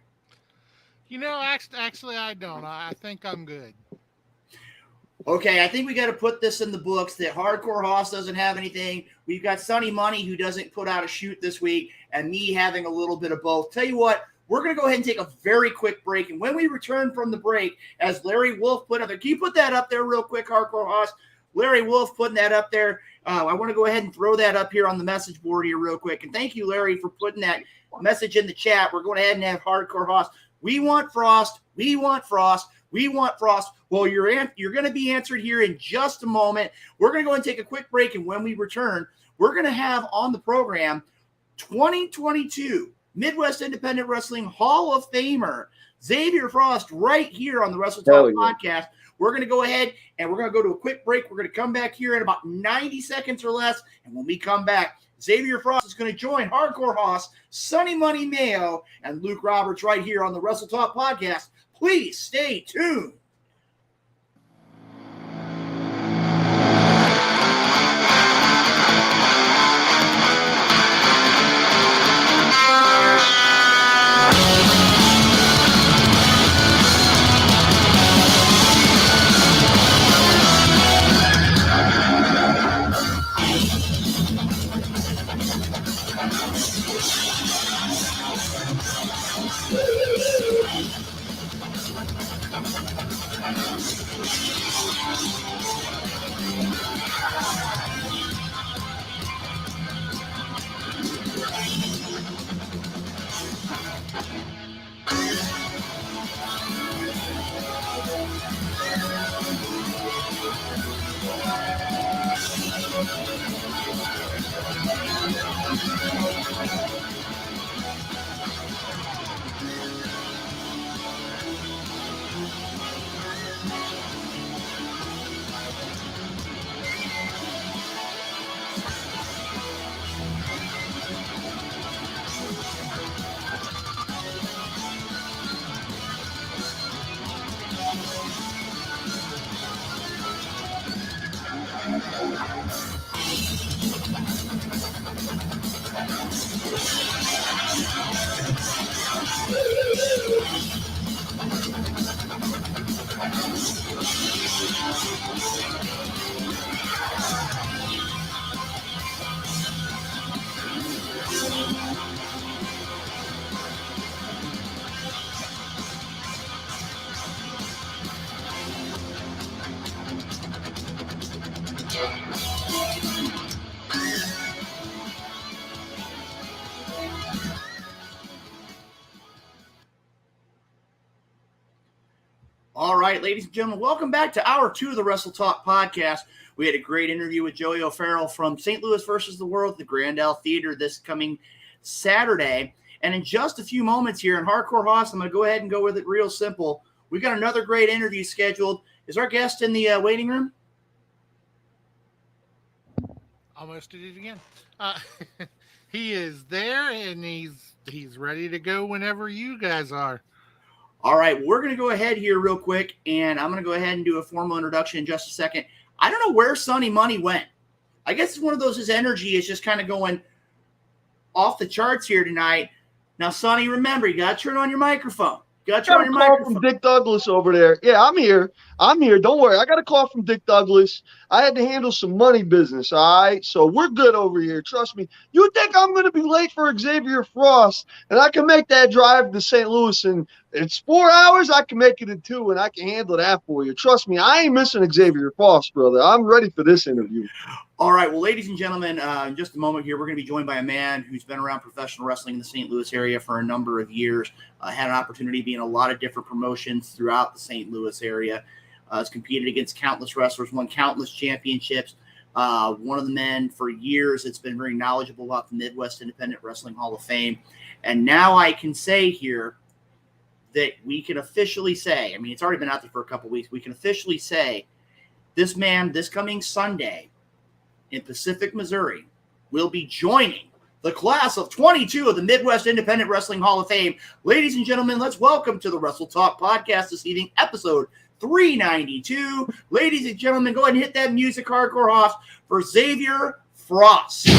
Actually, I don't. I think I'm good. Okay, I think we got to put this in the books that Hardcore Hoss doesn't have anything. We've got Sonny Money, who doesn't put out a shoot this week, and me having a little bit of both. Tell you what, we're going to go ahead and take a very quick break. And when we return from the break, as Larry Wolf put up there, can you put that up there real quick, Hardcore Hoss? Larry Wolf putting that up there. I want to go ahead and throw that up here on the message board here real quick. And thank you, Larry, for putting that message in the chat. We're going ahead and have Hardcore Hoss. We want Frost. We want Frost. We want Frost. Well, you're going to be answered here in just a moment. We're going to go and take a quick break. And when we return, we're going to have on the program 2022 Midwest Independent Wrestling Hall of Famer Xavier Frost right here on the Wrestle Talk podcast. We're going to go ahead and we're going to go to a quick break. We're going to come back here in about 90 seconds or less. And when we come back, Xavier Frost is going to join Hardcore Hoss, Sonny Money Mayo, and Luke Roberts right here on the Wrestle Talk podcast. Please stay tuned. All right, ladies and gentlemen, welcome back to Hour 2 of the Wrestle Talk podcast. We had a great interview with Joey O'Farrell from St. Louis versus the World, the Grandel Theater this coming Saturday. And in just a few moments here in Hardcore Hoss, I'm going to go ahead and go with it real simple. We got another great interview scheduled. Is our guest in the waiting room? Almost did it again. He is there, and he's ready to go whenever you guys are. All right, we're going to go ahead here real quick, and I'm going to go ahead and do a formal introduction in just a second. I don't know where Sonny Money went. I guess it's one of those, his energy is just kind of going off the charts here tonight. Now, Sonny, remember, you got to turn on your microphone. Got you on your microphone. From Dick Douglas over there. Yeah, I'm here. Don't worry. I got a call from Dick Douglas. I had to handle some money business, all right? So we're good over here. Trust me. You think I'm going to be late for Xavier Frost, and I can make that drive to St. Louis in it's 4 hours? I can make it in 2, and I can handle that for you. Trust me. I ain't missing Xavier Frost, brother. I'm ready for this interview. All right. Well, ladies and gentlemen, in just a moment here, we're going to be joined by a man who's been around professional wrestling in the St. Louis area for a number of years. Had an opportunity to be in a lot of different promotions throughout the St. Louis area. Has competed against countless wrestlers, won countless championships, one of the men for years that's been very knowledgeable about the Midwest Independent Wrestling Hall of Fame. And now I can say here that we can officially say, I mean, it's already been out there for a couple weeks. We can officially say this man, this coming Sunday in Pacific, Missouri, will be joining the class of 22 of the Midwest Independent Wrestling Hall of Fame. Ladies and gentlemen, let's welcome to the Wrestle Talk podcast this evening, episode 392. Ladies and gentlemen, go ahead and hit that music hardcore off for Xavier Frost.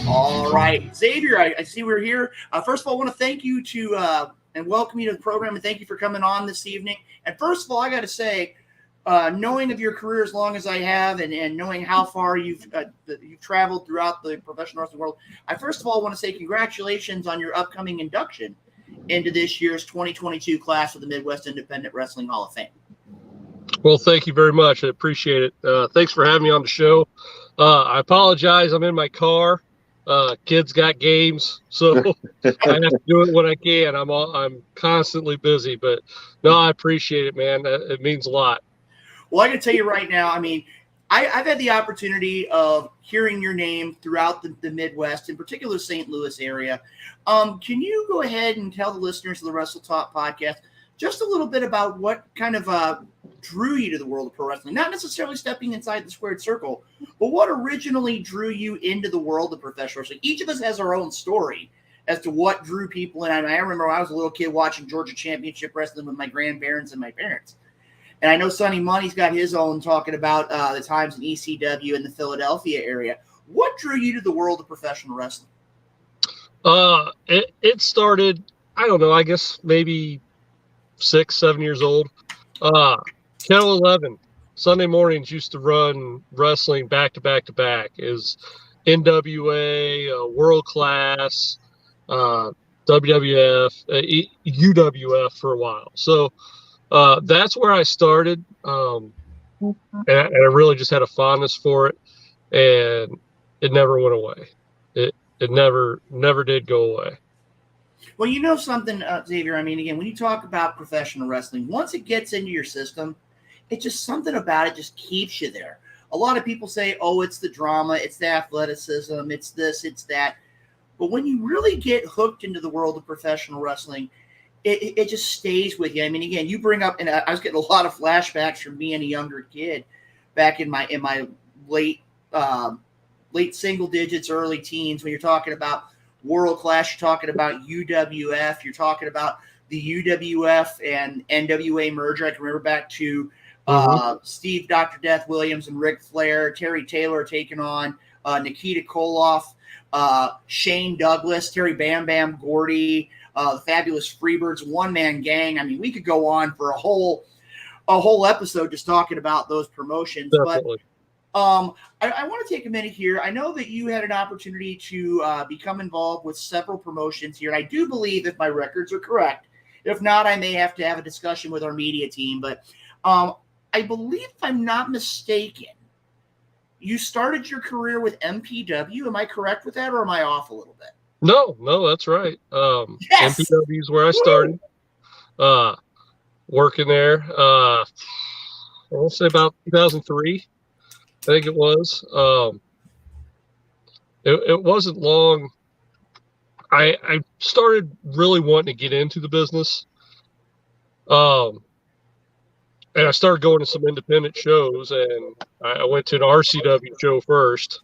All right, Xavier, I see we're here. First of all, I want to thank you and welcome you to the program, and thank you for coming on this evening. And first of all, I got to say, knowing of your career as long as I have, and knowing how far you've traveled throughout the professional wrestling world, I first of all want to say congratulations on your upcoming induction into this year's 2022 class of the Midwest Independent Wrestling Hall of Fame. Well, thank you very much. I appreciate it. Thanks for having me on the show. I apologize. I'm in my car. Kids got games, so I have to do it when I can. I'm constantly busy, but no, I appreciate it, man. It means a lot. Well, I can tell you right now, I mean, I've had the opportunity of hearing your name throughout the Midwest, in particular St. Louis area. Can you go ahead and tell the listeners of the Wrestle Talk podcast just a little bit about what kind of drew you to the world of pro wrestling? Not necessarily stepping inside the squared circle, but what originally drew you into the world of professional wrestling? Each of us has our own story as to what drew people in. I mean, I remember when I was a little kid watching Georgia Championship Wrestling with my grandparents and my parents. And I know Sonny Money's got his own talking about the times in ECW in the Philadelphia area. What drew you to the world of professional wrestling? It started, I don't know, I guess maybe 6, 7 years old. Channel 11 Sunday mornings used to run wrestling back to back to back. Is NWA, World Class, WWF, UWF for a while. So that's where I started, and I really just had a fondness for it, and it never went away. It never did go away. Well, you know something, Xavier, I mean, again, when you talk about professional wrestling, once it gets into your system, it's just something about it just keeps you there. A lot of people say, oh, it's the drama, it's the athleticism, it's this, it's that. But when you really get hooked into the world of professional wrestling, it just stays with you. I mean, again, you bring up, and I was getting a lot of flashbacks from being a younger kid back in my late single digits, early teens, when you're talking about World Class, you're talking about UWF, you're talking about the UWF and NWA merger. I can remember back to Steve Dr. Death Williams and Ric Flair, Terry Taylor taking on Nikita Koloff, Shane Douglas, Terry Bam Bam Gordy, the Fabulous Freebirds, one-man gang. I mean, we could go on for a whole episode just talking about those promotions. Definitely. But I want to take a minute here. I know that you had an opportunity to become involved with several promotions here. And I do believe, if my records are correct, if not, I may have to have a discussion with our media team. But I believe, if I'm not mistaken, you started your career with MPW. Am I correct with that, or am I off a little bit? No, that's right. Yes! MPW is where I started working there. I want to say about 2003. I think it was. It wasn't long. I started really wanting to get into the business. And I started going to some independent shows, and I went to an RCW show first.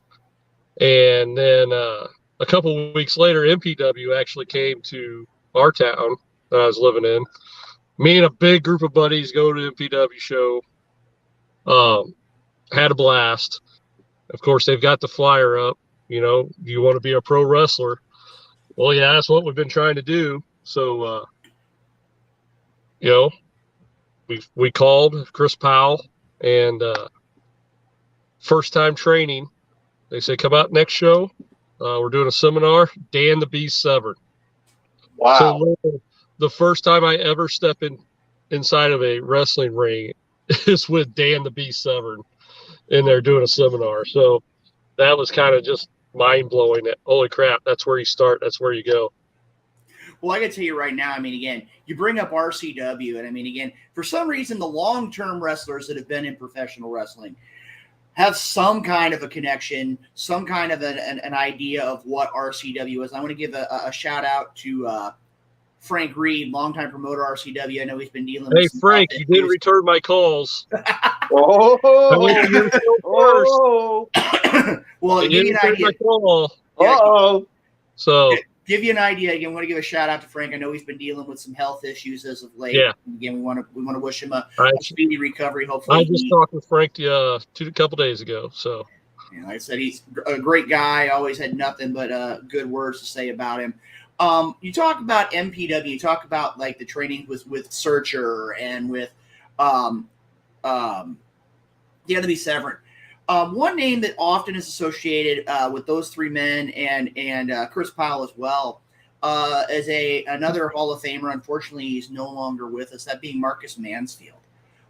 And then a couple of weeks later, MPW actually came to our town that I was living in. Me and a big group of buddies go to the MPW show. Had a blast. Of course, they've got the flyer up, do you want to be a pro wrestler? Well, yeah, that's what we've been trying to do. So, we called Chris Powell, and first time training, they said, come out next show. We're doing a seminar, Dan the Beast Severn. Wow. So the first time I ever step inside of a wrestling ring is with Dan the Beast Severn. in there doing a seminar. So that was kind of just mind blowing. That holy crap, that's where you start. That's where you go. Well, I can tell you right now, I mean, again, you bring up RCW, and I mean, again, for some reason, the long-term wrestlers that have been in professional wrestling have some kind of a connection, some kind of an idea of what RCW is. I want to give a shout out to Frank Reed, longtime promoter RCW. I know he's been dealing with Hey, some Frank, tough you did issues. return my calls. Oh, Went to your show first. Well, to You give didn't you an return idea, my call. uh-oh. So give you an idea again. I want to give a shout out to Frank. I know he's been dealing with some health issues as of late. Yeah. Again, we want to wish him a I speedy recovery. Hopefully, I just talked with Frank a couple days ago. So like I said, he's a great guy. Always had nothing but good words to say about him. You talk about MPW. You talk about like the training with Searcher and with the Enemy Severin. One name that often is associated with those three men and Chris Powell as well as another Hall of Famer. Unfortunately, he's no longer with us. That being Marcus Mansfield.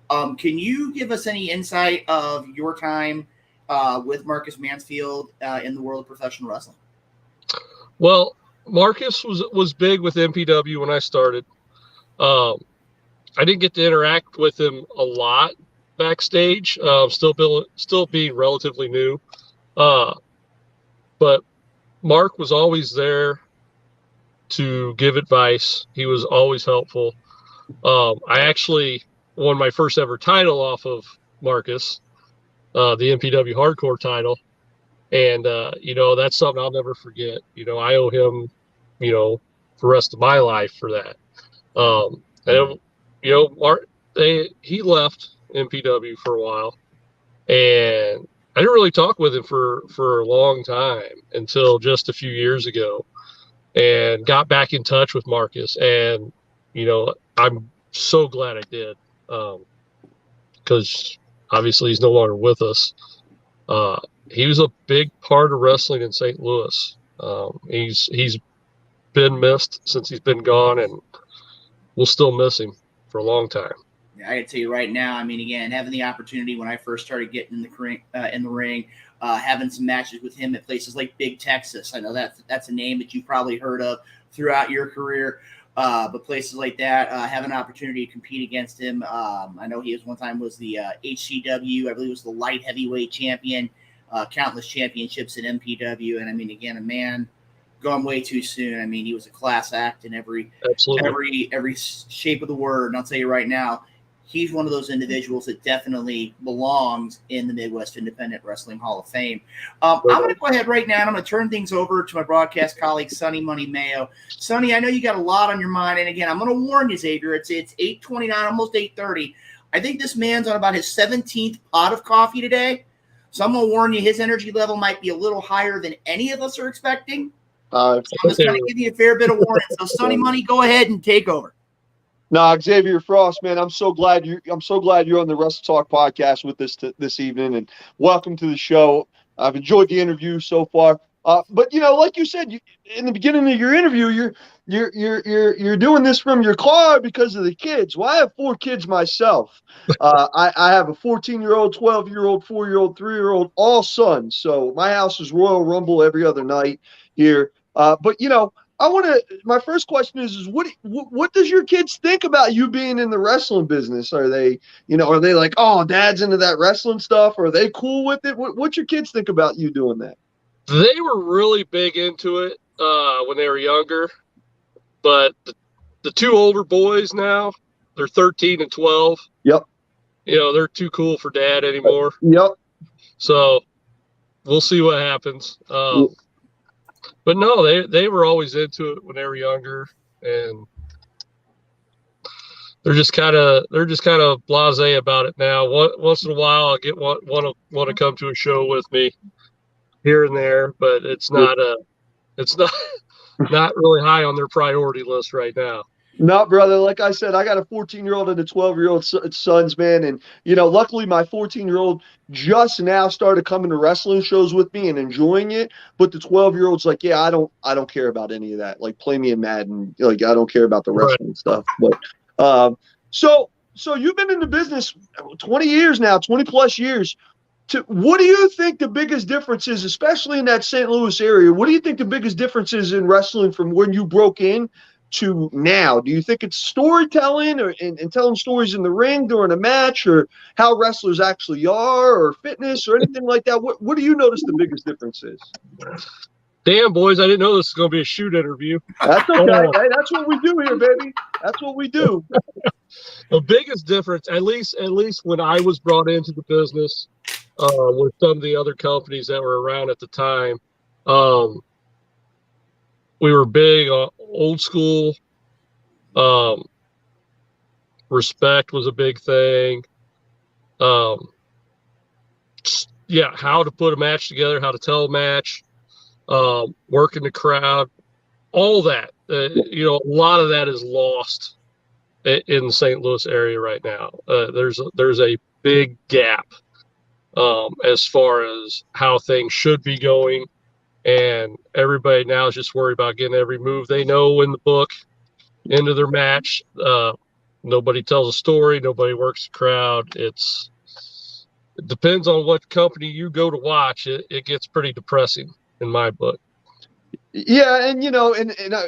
Can you give us any insight of your time with Marcus Mansfield in the world of professional wrestling? well, Marcus was big with MPW when I started. I didn't get to interact with him a lot backstage, still being relatively new. But Mark was always there to give advice. He was always helpful. I actually won my first ever title off of Marcus, the MPW Hardcore title. And, that's something I'll never forget. I owe him, the rest of my life for that. And, Mark, he left MPW for a while, and I didn't really talk with him for a long time until just a few years ago, and got back in touch with Marcus. And, I'm so glad I did, because obviously he's no longer with us. He was a big part of wrestling in St. Louis. He's been missed since he's been gone, and we'll still miss him for a long time. I can tell you right now, I mean, again, having the opportunity when I first started getting in the ring, having some matches with him at places like Big Texas. I know that's a name that you've probably heard of throughout your career, but places like that, having an opportunity to compete against him. I know he one time was the HCW, I believe it was the light heavyweight champion, countless championships in MPW. And I mean, again, a man gone way too soon. I mean, he was a class act in every shape of the word. And I'll tell you right now, he's one of those individuals that definitely belongs in the Midwest Independent Wrestling Hall of Fame. I'm going to go ahead right now, and I'm going to turn things over to my broadcast colleague, Sonny Money Mayo. Sonny, I know you got a lot on your mind. And again, I'm going to warn you, Xavier, it's 8:29, almost 8:30. I think this man's on about his 17th pot of coffee today. So I'm going to warn you, his energy level might be a little higher than any of us are expecting. So I'm just going to give you a fair bit of warning. So Sonny Money, go ahead and take over. No, Xavier Frost, man, I'm so glad you're on the Wrestle Talk podcast with us this evening, and welcome to the show. I've enjoyed the interview so far. But like you said, in the beginning of your interview, you're doing this from your car because of the kids. Well, I have 4 kids myself. I have a 14-year-old, 12-year-old, 4-year-old, 3-year-old, all sons. So my house is Royal Rumble every other night here. But my first question is what does your kids think about you being in the wrestling business? Are they like, oh, dad's into that wrestling stuff? Are they cool with it? What's your kids think about you doing that? They were really big into it when they were younger, but the 2 older boys now, they're 13 and 12. Yep. They're too cool for dad anymore. Yep. So we'll see what happens. But no, they were always into it when they were younger, and they're just kind of blasé about it now. Once in a while, I'll get want to come to a show with me here and there, but it's not really high on their priority list right now. No, brother. Like I said, I got a 14-year-old and a 12-year-old sons, man. And, luckily my 14-year-old just now started coming to wrestling shows with me and enjoying it. But the 12-year-old's like, yeah, I don't care about any of that. Like, play me in Madden. Like, I don't care about the wrestling stuff. But so you've been in the business 20 years now, 20 plus years. what do you think the biggest difference is, especially in that St. Louis area? What do you think the biggest difference is in wrestling from when you broke in to now? Do you think it's storytelling and telling stories in the ring during a match, or how wrestlers actually are, or fitness, or anything like that? What do you notice the biggest difference is? Damn, boys, I didn't know this was going to be a shoot interview. That's okay. Hey, that's what we do here, baby. That's what we do. The biggest difference, at least when I was brought into the business, with some of the other companies that were around at the time, we were big on old school. Respect was a big thing. Yeah, how to put a match together, how to tell a match, working the crowd, all that. A lot of that is lost in the St. Louis area right now. There's a big gap as far as how things should be going, and everybody now is just worried about getting every move they know in the book into their match. Nobody tells a story. Nobody works the crowd. It depends on what company you go to watch. It gets pretty depressing in my book. Yeah, and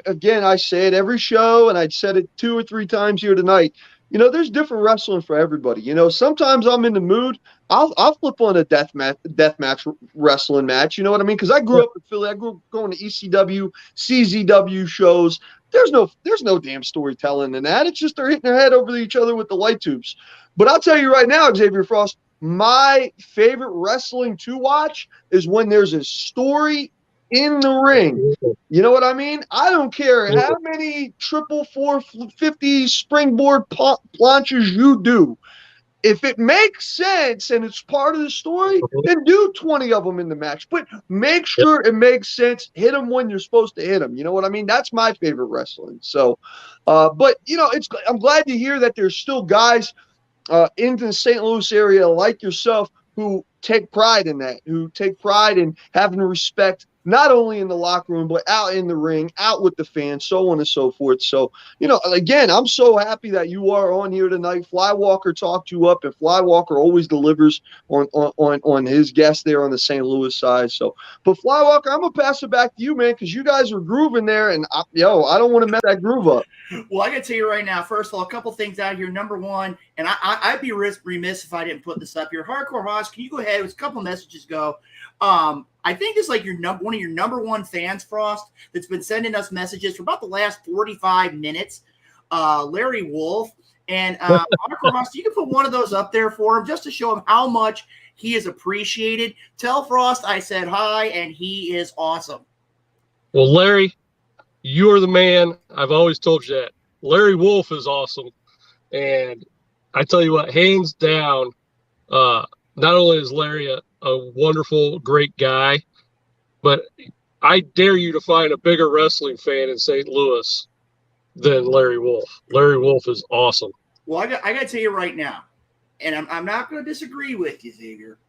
again, I say it every show, and I'd said it 2 or 3 times here tonight. There's different wrestling for everybody. Sometimes I'm in the mood. I'll flip on a death match wrestling match. You know what I mean? Because I grew up in Philly. I grew up going to ECW, CZW shows. There's no damn storytelling in that. It's just they're hitting their head over each other with the light tubes. But I'll tell you right now, Xavier Frost, my favorite wrestling to watch is when there's a story in the ring. You know what I mean? I don't care how many 450 springboard planches you do. If it makes sense and it's part of the story, then do 20 of them in the match. But make sure it makes sense. Hit them when you're supposed to hit them. You know what I mean? That's my favorite wrestling. So, but I'm glad to hear that there's still guys in the St. Louis area like yourself who take pride in that, who take pride in having respect, not only in the locker room, but out in the ring, out with the fans, so on and so forth. So, again, I'm so happy that you are on here tonight. Flywalker talked you up, and Flywalker always delivers on his guest there on the St. Louis side. So, but Flywalker, I'm going to pass it back to you, man, because you guys are grooving there, and I don't want to mess that groove up. Well, I got to tell you right now, first of all, a couple things out here. Number one, and I'd be remiss if I didn't put this up here. Hardcore Hoss, can you go ahead? It was a couple messages ago. I think it's like one of your number one fans, Frost, that's been sending us messages for about the last 45 minutes. Larry Wolf. And Hardcore Hoss, you can put one of those up there for him just to show him how much he is appreciated. Tell Frost I said hi, and he is awesome. Well, Larry, you are the man. I've always told you that. Larry Wolf is awesome. And I tell you what, hands down, not only is Larry a wonderful, great guy, but I dare you to find a bigger wrestling fan in St. Louis than Larry Wolf. Larry Wolf is awesome. Well, I got to tell you right now, and I'm not going to disagree with you, Xavier,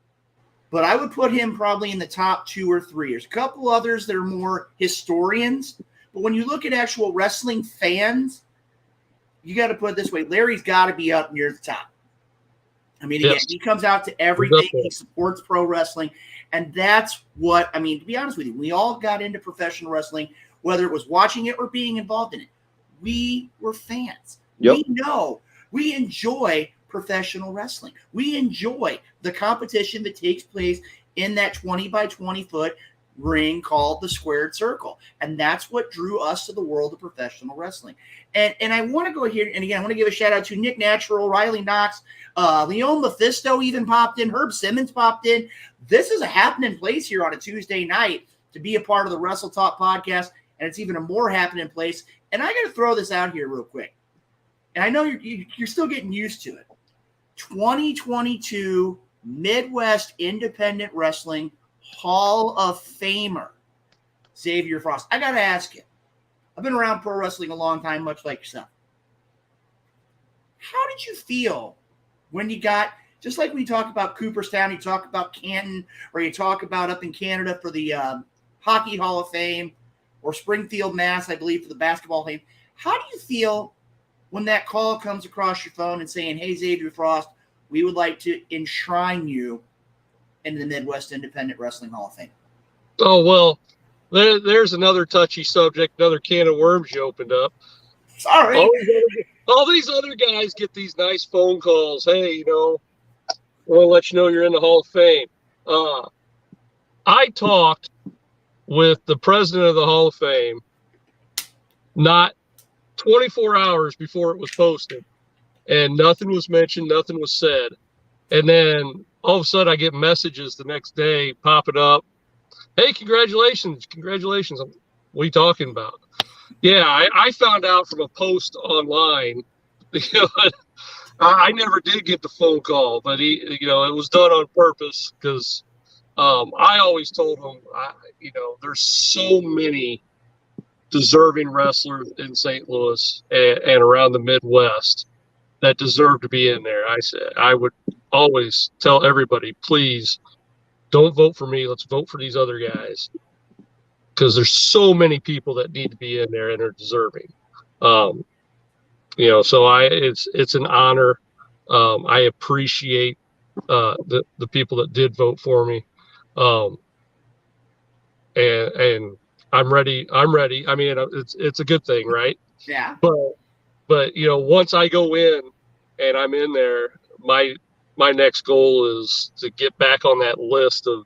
but I would put him probably in the top 2 or 3. There's a couple others that are more historians, but when you look at actual wrestling fans, you got to put it this way. Larry's got to be up near the top. I mean, again, he comes out to everything. He supports pro wrestling. And that's what, I mean, to be honest with you, we all got into professional wrestling, whether it was watching it or being involved in it. We were fans. Yep. We know. We enjoy professional wrestling. We enjoy the competition that takes place in that 20 by 20 foot ring called the squared circle. And that's what drew us to the world of professional wrestling. And I want to go here, and again, I want to give a shout out to Nick Natural, Riley Knox, Leon Mephisto even popped in, Herb Simmons popped in. This is a happening place here on a Tuesday night to be a part of the Wrestle Talk podcast, and it's even a more happening place. And I got to throw this out here real quick. And I know you're still getting used to it. 2022 Midwest Independent Wrestling Hall of Famer, Xavier Frost. I got to ask you, I've been around pro wrestling a long time, much like yourself. How did you feel when you got, just like we talk about Cooperstown, you talk about Canton, or you talk about up in Canada for the Hockey Hall of Fame, or Springfield, Mass, I believe, for the Basketball Hall of Fame. How do you feel when that call comes across your phone and saying, hey, Xavier Frost, we would like to enshrine you into the Midwest Independent Wrestling Hall of Fame? Oh, well, there's another touchy subject, another can of worms you opened up. Sorry. All these other guys get these nice phone calls. Hey, I want to let you know you're in the Hall of Fame. I talked with the president of the Hall of Fame not 24 hours before it was posted, and nothing was mentioned, nothing was said. And then all of a sudden I get messages the next day popping up. Hey, congratulations. What are you talking about? Yeah, I found out from a post online. I never did get the phone call, but it was done on purpose because I always told him, there's so many deserving wrestlers in St. Louis and around the Midwest that deserve to be in there. I said I would always tell everybody, please don't vote for me. Let's vote for these other guys because there's so many people that need to be in there and are deserving. So it's an honor. I appreciate the people that did vote for me, and I'm ready. I mean, it's a good thing, right? Yeah. But once I go in and I'm in there, my next goal is to get back on that list of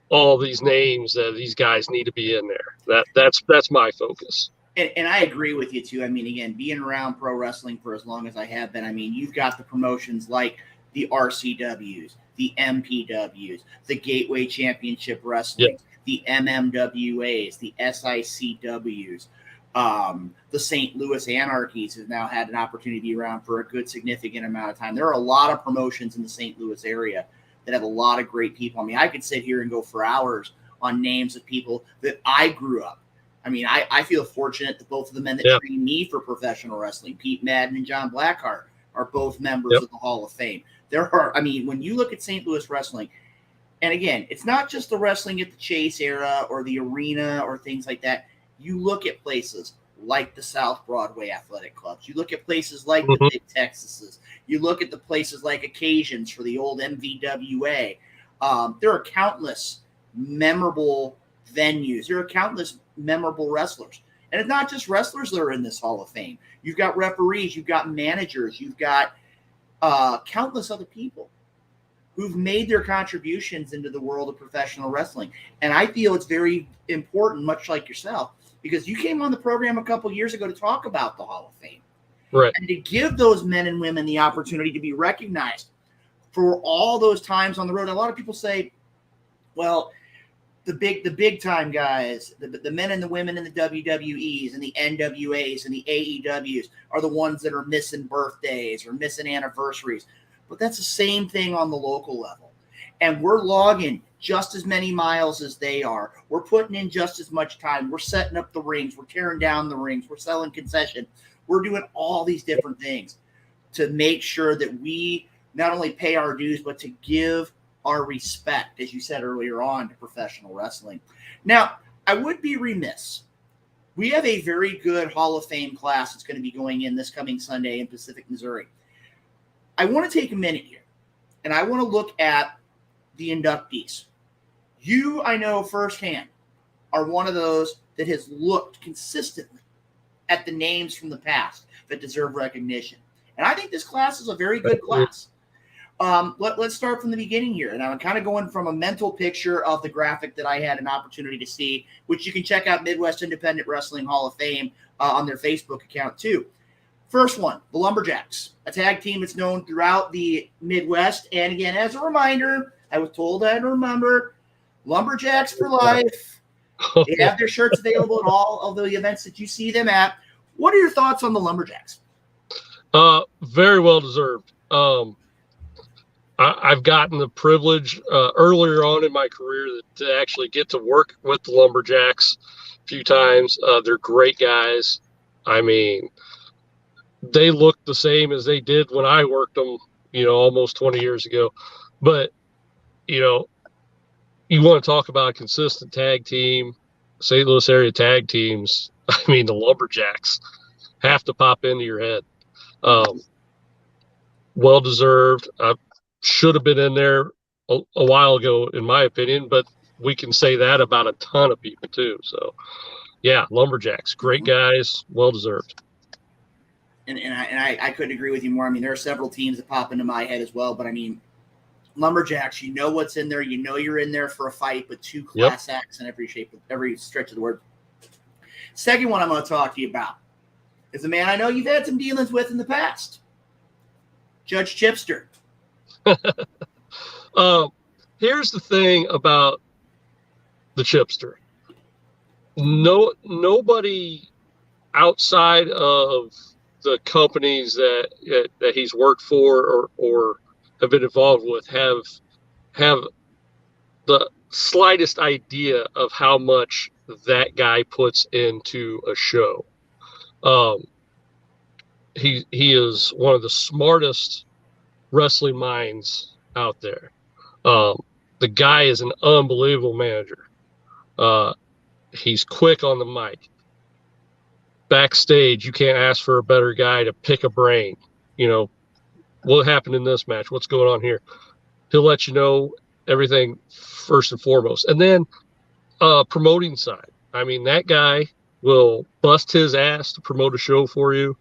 all these names that these guys need to be in there. That's my focus. And I agree with you too. I mean, again, being around pro wrestling for as long as I have been, I mean, you've got the promotions like the RCWs, the MPWs, the Gateway Championship Wrestling, the MMWAs, the SICWs, the St. Louis Anarchies have now had an opportunity to be around for a good significant amount of time. There are a lot of promotions in the St. Louis area that have a lot of great people. I mean, I could sit here and go for hours on names of people that I grew up. I mean, I feel fortunate that both of the men that trained me for professional wrestling, Pete Madden and John Blackheart, are both members of the Hall of Fame. When you look at St. Louis wrestling, and again, it's not just the wrestling at the Chase era or the arena or things like that. You look at places like the South Broadway Athletic Clubs. You look at places like the Big Texases. You look at the places like Occasions for the old MVWA. There are countless memorable venues. There are countless memorable wrestlers. And it's not just wrestlers that are in this Hall of Fame. You've got referees, you've got managers, you've got countless other people who've made their contributions into the world of professional wrestling. And I feel it's very important, much like yourself, because you came on the program a couple years ago to talk about the Hall of Fame. Right. And to give those men and women the opportunity to be recognized for all those times on the road. And a lot of people say, well, the big time guys, the men and the women in the WWEs and the NWAs and the AEWs are the ones that are missing birthdays or missing anniversaries. But that's the same thing on the local level. And we're logging just as many miles as they are. We're putting in just as much time. We're setting up the rings. We're tearing down the rings. We're selling concession. We're doing all these different things to make sure that we not only pay our dues, but to give our respect, as you said earlier on, to professional wrestling. Now, I would be remiss. We have a very good Hall of Fame class that's going to be going in this coming Sunday in Pacific, Missouri. I want to take a minute here, and I want to look at the inductees. You, I know firsthand, are one of those that has looked consistently at the names from the past that deserve recognition. And I think this class is a very good class. Let's start from the beginning here. And I'm kind of going from a mental picture of the graphic that I had an opportunity to see, which you can check out Midwest Independent Wrestling Hall of Fame on their Facebook account too. First one, the Lumberjacks, a tag team that's known throughout the Midwest. And again, as a reminder, I was told I'd remember, Lumberjacks for life. They have their shirts available at all of the events that you see them at. What are your thoughts on the Lumberjacks? Very well deserved. I've gotten the privilege earlier on in my career to actually get to work with the Lumberjacks a few times. They're great guys. I mean, they look the same as they did when I worked them, almost 20 years ago. But, you want to talk about a consistent tag team, St. Louis area tag teams. I mean, the Lumberjacks have to pop into your head. Well deserved. I should have been in there a while ago, in my opinion, but we can say that about a ton of people too. So, yeah, Lumberjacks, great guys, well deserved. And I couldn't agree with you more. I mean, there are several teams that pop into my head as well, but I mean, Lumberjacks, you know what's in there. You know you're in there for a fight, but two class acts in every shape, every stretch of the word. Second one I'm going to talk to you about is a man I know you've had some dealings with in the past, Judge Chipster. Here's the thing about the Chipster. Nobody outside of the companies that he's worked for or have been involved with have the slightest idea of how much that guy puts into a show. He is one of the smartest wrestling minds out there. The guy is an unbelievable manager. He's quick on the mic. Backstage, you can't ask for a better guy to pick a brain. You know, what happened in this match? What's going on here? He'll let you know everything first and foremost. And then promoting side. I mean, that guy will bust his ass to promote a show for you.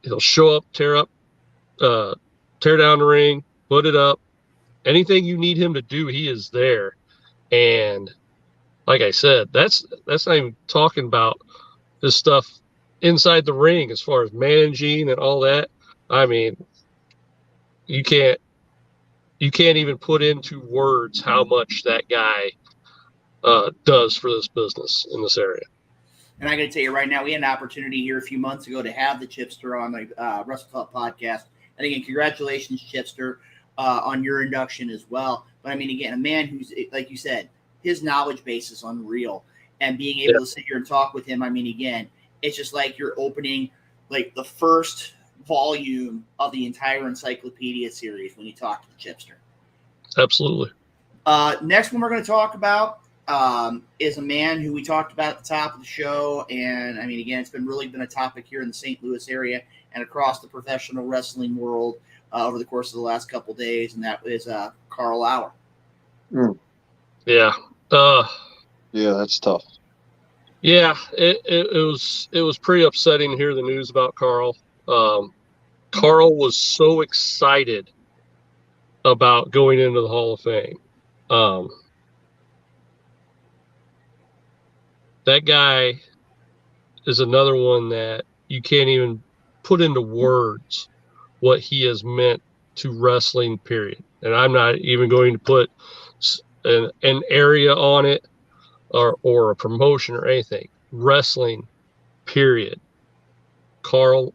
He'll show up, tear down the ring, put it up. Anything you need him to do, he is there. And like I said, that's not even talking about this stuff inside the ring as far as managing and all that. I mean, you can't even put into words how much that guy does for this business in this area. And I got to tell you right now, we had an opportunity here a few months ago to have the Chipster on the Wrestle Talk podcast. And again, congratulations, Chipster, on your induction as well. But I mean, again, a man who's, like you said, his knowledge base is unreal. And being able to sit here and talk with him, I mean, again, it's just like you're opening like the first volume of the entire encyclopedia series when you talk to the Chipster. Absolutely. Next one we're going to talk about is a man who we talked about at the top of the show. And I mean, again, it's been a topic here in the St. Louis area and across the professional wrestling world over the course of the last couple of days. And that is Carl Lauer. Yeah. Yeah, that's tough. Yeah, it was pretty upsetting to hear the news about Carl. Carl was so excited about going into the Hall of Fame. That guy is another one that you can't even put into words what he has meant to wrestling, period. And I'm not even going to put an area on it or a promotion or anything. Wrestling, period. Carl,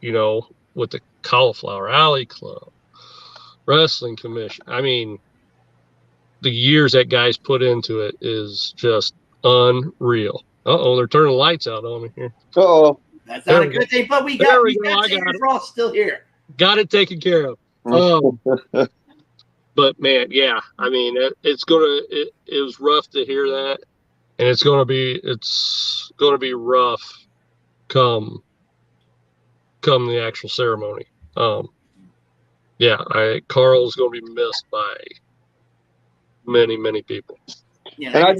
you know, with the Cauliflower Alley Club, Wrestling Commission. I mean, the years that guy's put into it is just unreal. They're turning the lights out on me here. That's not a good thing, but we got Xavier Frost still here. Got it taken care of. But man, yeah, I mean, it was rough to hear that, and it's gonna be rough come the actual ceremony. Carl's gonna be missed by many, many people. Yeah, and I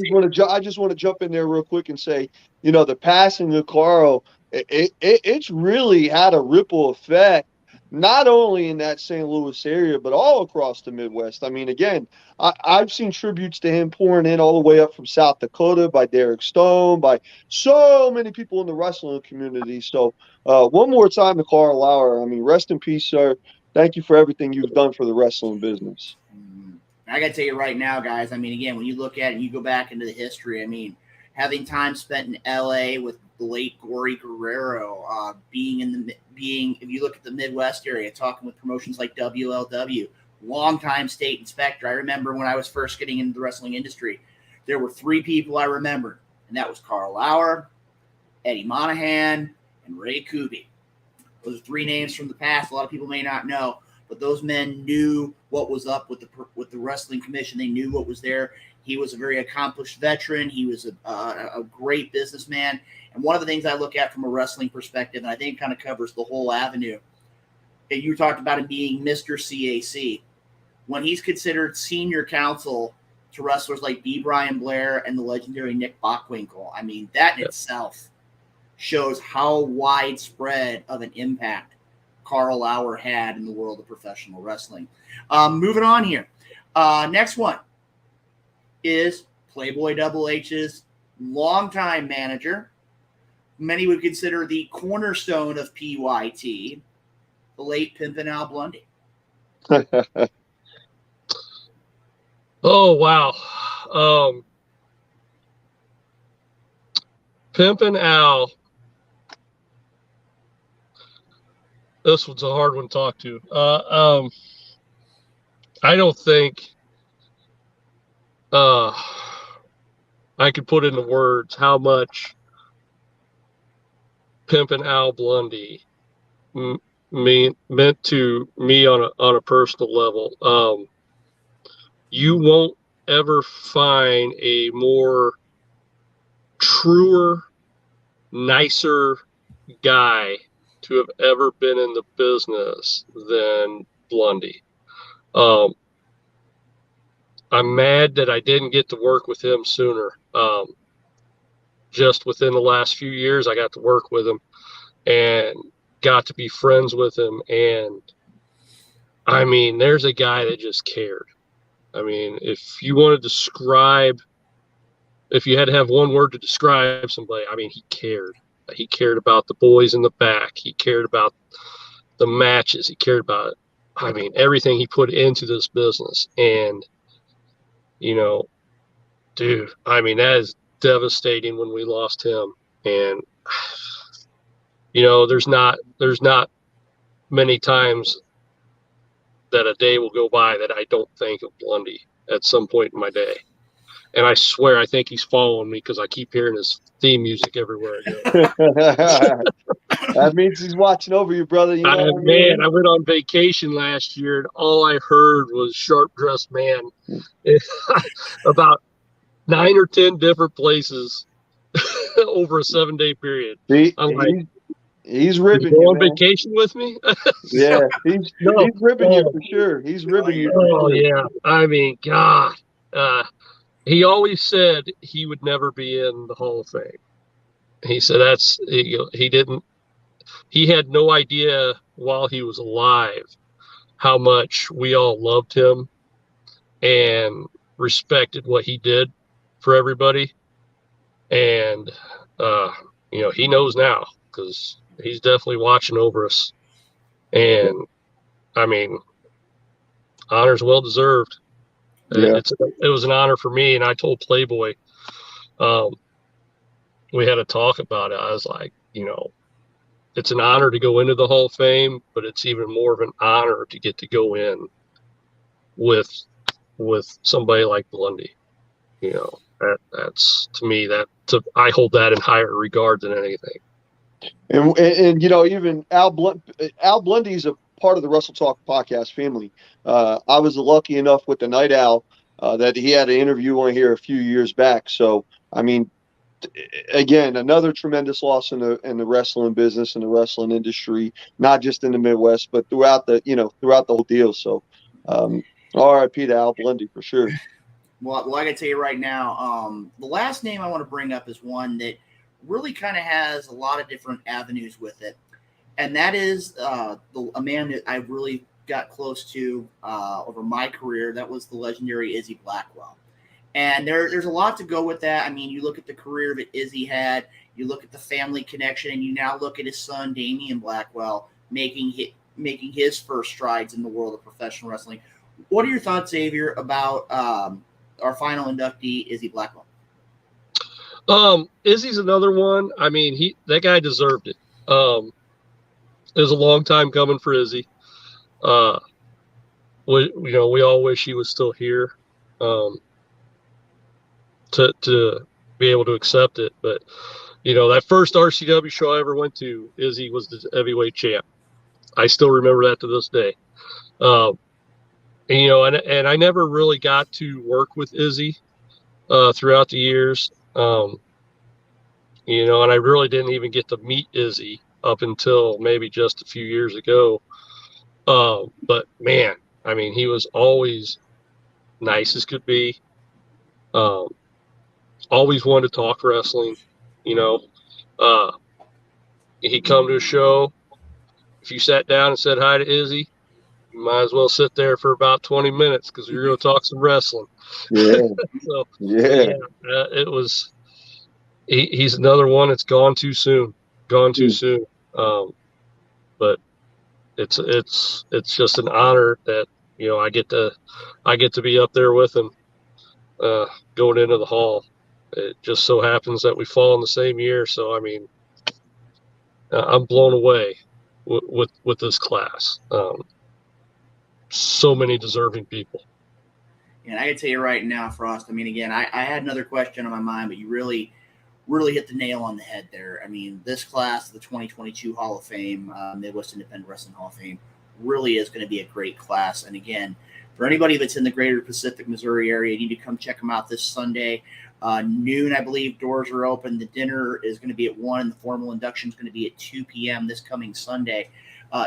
just want to jump in there real quick and say, you know, the passing of Carl, it's really had a ripple effect, not only in that St. Louis area, but all across the Midwest. I mean, again, I've seen tributes to him pouring in all the way up from South Dakota by Derek Stone, by so many people in the wrestling community. So one more time to Carl Lauer. I mean, rest in peace, sir. Thank you for everything you've done for the wrestling business. I got to tell you right now, guys, I mean, again, when you look at it and you go back into the history, I mean, having time spent in L.A. with the late Gory Guerrero, if you look at the Midwest area, talking with promotions like WLW, longtime state inspector. I remember when I was first getting into the wrestling industry, there were three people I remembered, and that was Carl Lauer, Eddie Monahan, and Ray Kuby. Those are three names from the past. A lot of people may not know, but those men knew what was up with the Wrestling Commission. They knew what was there. He was a very accomplished veteran. He was a great businessman. And one of the things I look at from a wrestling perspective, and I think it kind of covers the whole avenue, and you talked about him being Mr. CAC. when he's considered senior counsel to wrestlers like B. Brian Blair and the legendary Nick Bockwinkel. I mean, that in itself shows how widespread of an impact Carl Lauer had in the world of professional wrestling. Moving on here. Next one is Playboy Double H's longtime manager. Many would consider the cornerstone of PYT, the late Pimpin' Al Blundy. Oh, wow. Pimpin' Al. This one's a hard one to talk to. I don't think I could put into words how much Pimpin' Al Blundy meant to me on a personal level. You won't ever find a more truer, nicer guy to have ever been in the business than Blundy. I'm mad that I didn't get to work with him sooner. Just within the last few years, I got to work with him and got to be friends with him. And I mean, there's a guy that just cared. I mean, if you want to describe, if you had to have one word to describe somebody, I mean, he cared. He cared about the boys in the back. He cared about the matches. He cared about, I mean, everything he put into this business. And, you know, dude, I mean, that is devastating when we lost him. And, you know, there's not many times that a day will go by that I don't think of Blundy at some point in my day. And I swear, I think he's following me because I keep hearing his theme music everywhere I go. That means he's watching over you, brother. You know what I mean? I went on vacation last year, and all I heard was Sharp Dressed Man about 9 or 10 different places over a 7-day period. He's ribbing you. You On vacation with me? Yeah, he's ribbing you for sure. He's ribbing you. Oh, yeah. I mean, God. He always said he would never be in the Hall of Fame. He said he had no idea while he was alive how much we all loved him and respected what he did for everybody. And, you know, he knows now because he's definitely watching over us. And, I mean, honor's well deserved. Yeah. It was an honor for me, and I told Playboy, we had a talk about it. I was like, you know, it's an honor to go into the Hall of Fame, but it's even more of an honor to get to go in with somebody like Blundy. You know, that's to me I hold that in higher regard than anything. And you know, even Al Blundy's a part of the Wrestle Talk podcast family. I was lucky enough with the Night Owl that he had an interview on here a few years back. So, I mean, again, another tremendous loss in the wrestling business and the wrestling industry, not just in the Midwest, but throughout the whole deal. So, RIP to Al Blundy for sure. Well, I gotta tell you right now, the last name I want to bring up is one that really kind of has a lot of different avenues with it. And that is a man that I really got close to over my career. That was the legendary Izzy Blackwell. And there's a lot to go with that. I mean, you look at the career that Izzy had, you look at the family connection, and you now look at his son, Damian Blackwell, making his first strides in the world of professional wrestling. What are your thoughts, Xavier, about our final inductee, Izzy Blackwell? Izzy's another one. I mean, that guy deserved it. It was a long time coming for Izzy. We all wish he was still here to be able to accept it. But, you know, that first RCW show I ever went to, Izzy was the heavyweight champ. I still remember that to this day. And, you know, and I never really got to work with Izzy throughout the years. You know, and I really didn't even get to meet Izzy up until maybe just a few years ago. But man, I mean, he was always nice as could be. Always wanted to talk wrestling, you know. He'd come to a show. If you sat down and said hi to Izzy, you might as well sit there for about 20 minutes because you're going to talk some wrestling. Yeah. So Yeah. it was. He's another one that's gone too soon. Gone too soon. But it's just an honor that I get to be up there with him going into the hall. It just so happens that we fall in the same year, so I mean, I'm blown away with this class. So many deserving people. And I can tell you right now, Frost, I mean, again, I had another question on my mind, but you really hit the nail on the head there. I mean, this class, the 2022 Hall of Fame, Midwest Independent Wrestling Hall of Fame, really is going to be a great class. And again, for anybody that's in the greater Pacific, Missouri area, you need to come check them out this Sunday. Noon, I believe, doors are open. The dinner is going to be at 1, and the formal induction is going to be at 2 p.m. this coming Sunday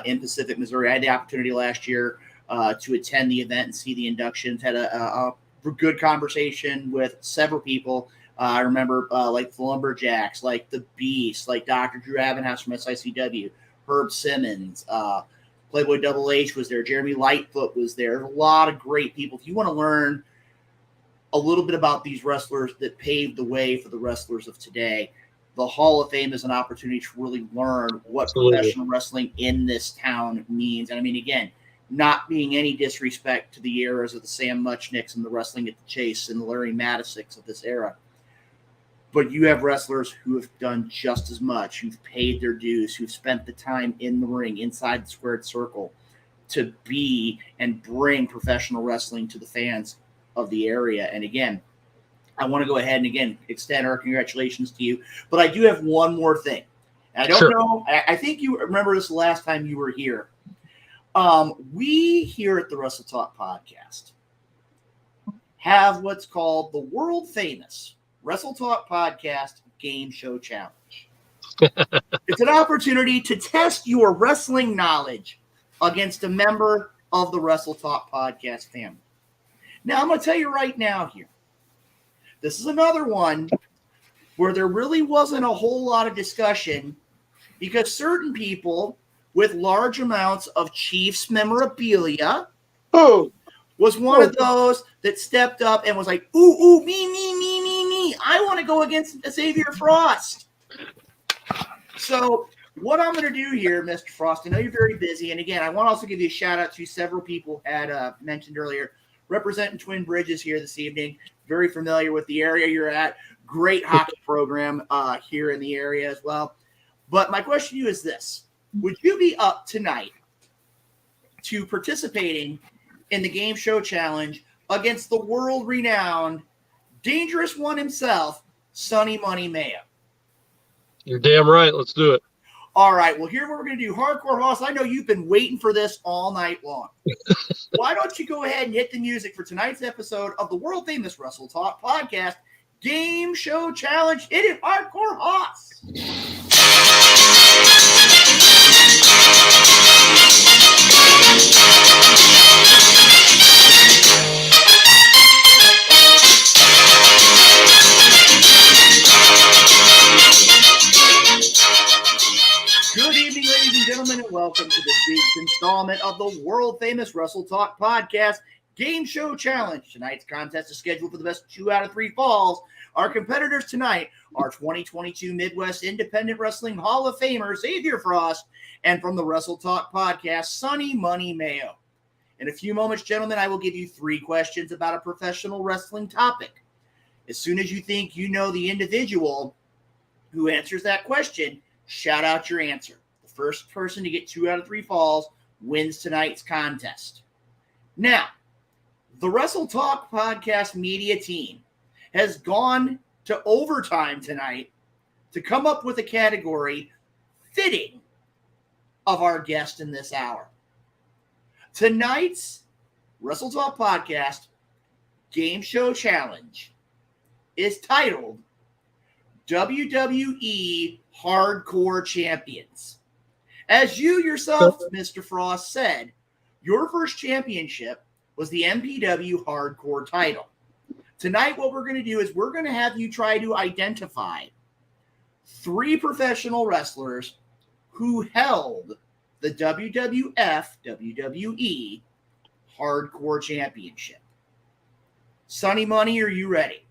in Pacific, Missouri. I had the opportunity last year to attend the event and see the inductions. Had a good conversation with several people. I remember like the Lumberjacks, like the Beast, like Dr. Drew Abenhouse from SICW, Herb Simmons, Playboy Double H was there, Jeremy Lightfoot was there. A lot of great people. If you want to learn a little bit about these wrestlers that paved the way for the wrestlers of today, the Hall of Fame is an opportunity to really learn what professional wrestling in this town means. And I mean, again, not being any disrespect to the eras of the Sam Muchnicks and the Wrestling at the Chase and the Larry Madisicks of this era, but you have wrestlers who have done just as much, who've paid their dues, who've spent the time in the ring, inside the squared circle, to be and bring professional wrestling to the fans of the area. And again, I want to go ahead and again extend our congratulations to you. But I do have one more thing. And I don't know. I think you remember this last time you were here. We here at the Wrestle Talk podcast have what's called the world famous Wrestle Talk Podcast Game Show Challenge. It's an opportunity to test your wrestling knowledge against a member of the Wrestle Talk Podcast family. Now, I'm going to tell you right now here, this is another one where there really wasn't a whole lot of discussion because certain people with large amounts of Chiefs memorabilia was one of those that stepped up and was like, ooh, me. I want to go against Xavier Frost. So what I'm going to do here, Mr. Frost, I know you're very busy. And again, I want to also give you a shout out to several people had mentioned earlier, representing Twin Bridges here this evening. Very familiar with the area you're at. Great hockey program here in the area as well. But my question to you is this. Would you be up tonight to participating in the Game Show Challenge against the world-renowned Dangerous One himself, Sonny Money Mayo? You're damn right. Let's do it. All right. Well, here's what we're going to do. Hardcore Hoss, I know you've been waiting for this all night long. Why don't you go ahead and hit the music for tonight's episode of the world-famous Wrestle Talk podcast Game Show Challenge. Hit it, Hardcore Hoss. Good evening, ladies and gentlemen, and welcome to this week's installment of the world-famous Wrestle Talk podcast Game Show Challenge. Tonight's contest is scheduled for the best 2 out of 3 falls. Our competitors tonight are 2022 Midwest Independent Wrestling Hall of Famer Xavier Frost and from the Wrestle Talk podcast, Sonny Money Mayo. In a few moments, gentlemen, I will give you 3 questions about a professional wrestling topic. As soon as you think you know the individual who answers that question, shout out your answer. The first person to get 2 out of 3 falls wins tonight's contest. Now, the Wrestle Talk podcast media team has gone to overtime tonight to come up with a category fitting of our guest in this hour. Tonight's Wrestle Talk podcast Game Show Challenge is titled WWE Hardcore Champions. As you yourself, Mr. Frost, said, Your first championship was the MPW Hardcore title. Tonight, what we're going to do is we're going to have you try to identify 3 professional wrestlers who held the WWF WWE Hardcore Championship. Sonny Money, are you ready?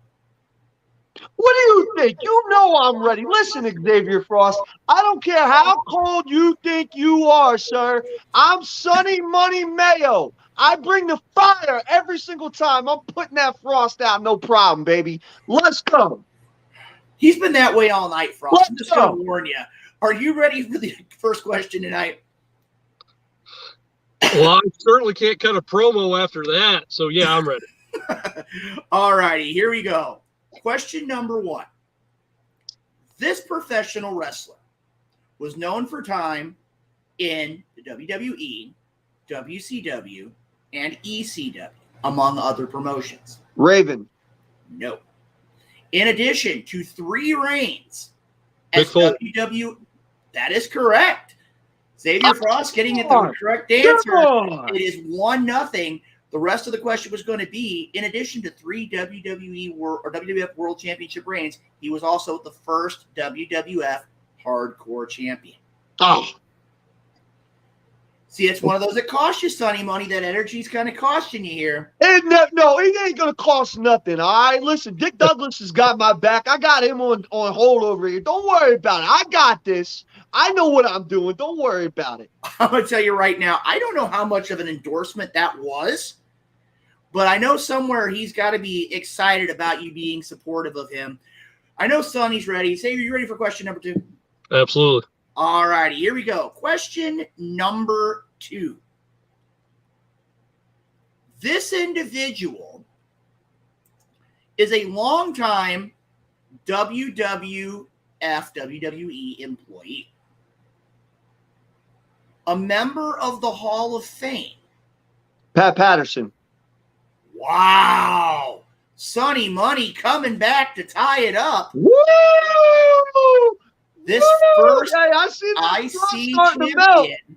What do you think? You know I'm ready. Listen, Xavier Frost, I don't care how cold you think you are, sir. I'm Sonny Money Mayo. I bring the fire every single time. I'm putting that Frost out, no problem, baby. Let's go. He's been that way all night, Frost. Let's I'm just going go. to warn you. Are you ready for the first question tonight? Well, I certainly can't cut a promo after that. So, yeah, I'm ready. All righty, here we go. Question number 1. This professional wrestler was known for time in the WWE, WCW, and ECW, among other promotions. Raven. No. In addition to 3 reigns Mick as Foley. WW, that is correct. Xavier Frost getting it the on. correct answer. Come on. It is 1-0. The rest of the question was going to be, in addition to 3 WWE World or WWF World Championship reigns, he was also the first WWF Hardcore Champion. Oh, See, it's one of those that costs you, Sonny Money. That energy's kind of costing you here. no, it ain't gonna cost nothing. All right, listen, Dick Douglas has got my back. I got him on hold over here. Don't worry about it. I got this. I know what I'm doing. Don't worry about it. I'm going to tell you right now, I don't know how much of an endorsement that was, but I know somewhere he's got to be excited about you being supportive of him. I know Sonny's ready. Xavier, you ready for question number 2? Absolutely. All righty, here we go. Question number 2. This individual is a longtime WWF WWE employee, a member of the Hall of Fame. Pat Patterson. Wow. Sonny Money coming back to tie it up. Woo! This Woo! first Hey, I see that IC starting to melt. champion.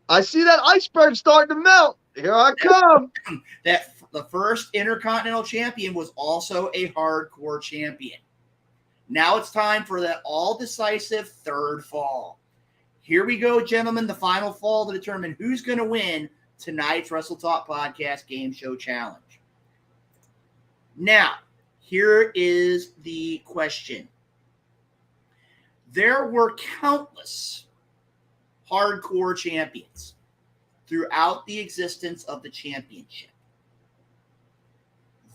I see that iceberg starting to melt. Here I come. That the first Intercontinental Champion was also a Hardcore Champion. Now it's time for that all-decisive third fall. Here we go, gentlemen, the final fall to determine who's going to win tonight's Wrestle Talk Podcast Game Show Challenge. Now, here is the question. There were countless hardcore champions throughout the existence of the championship.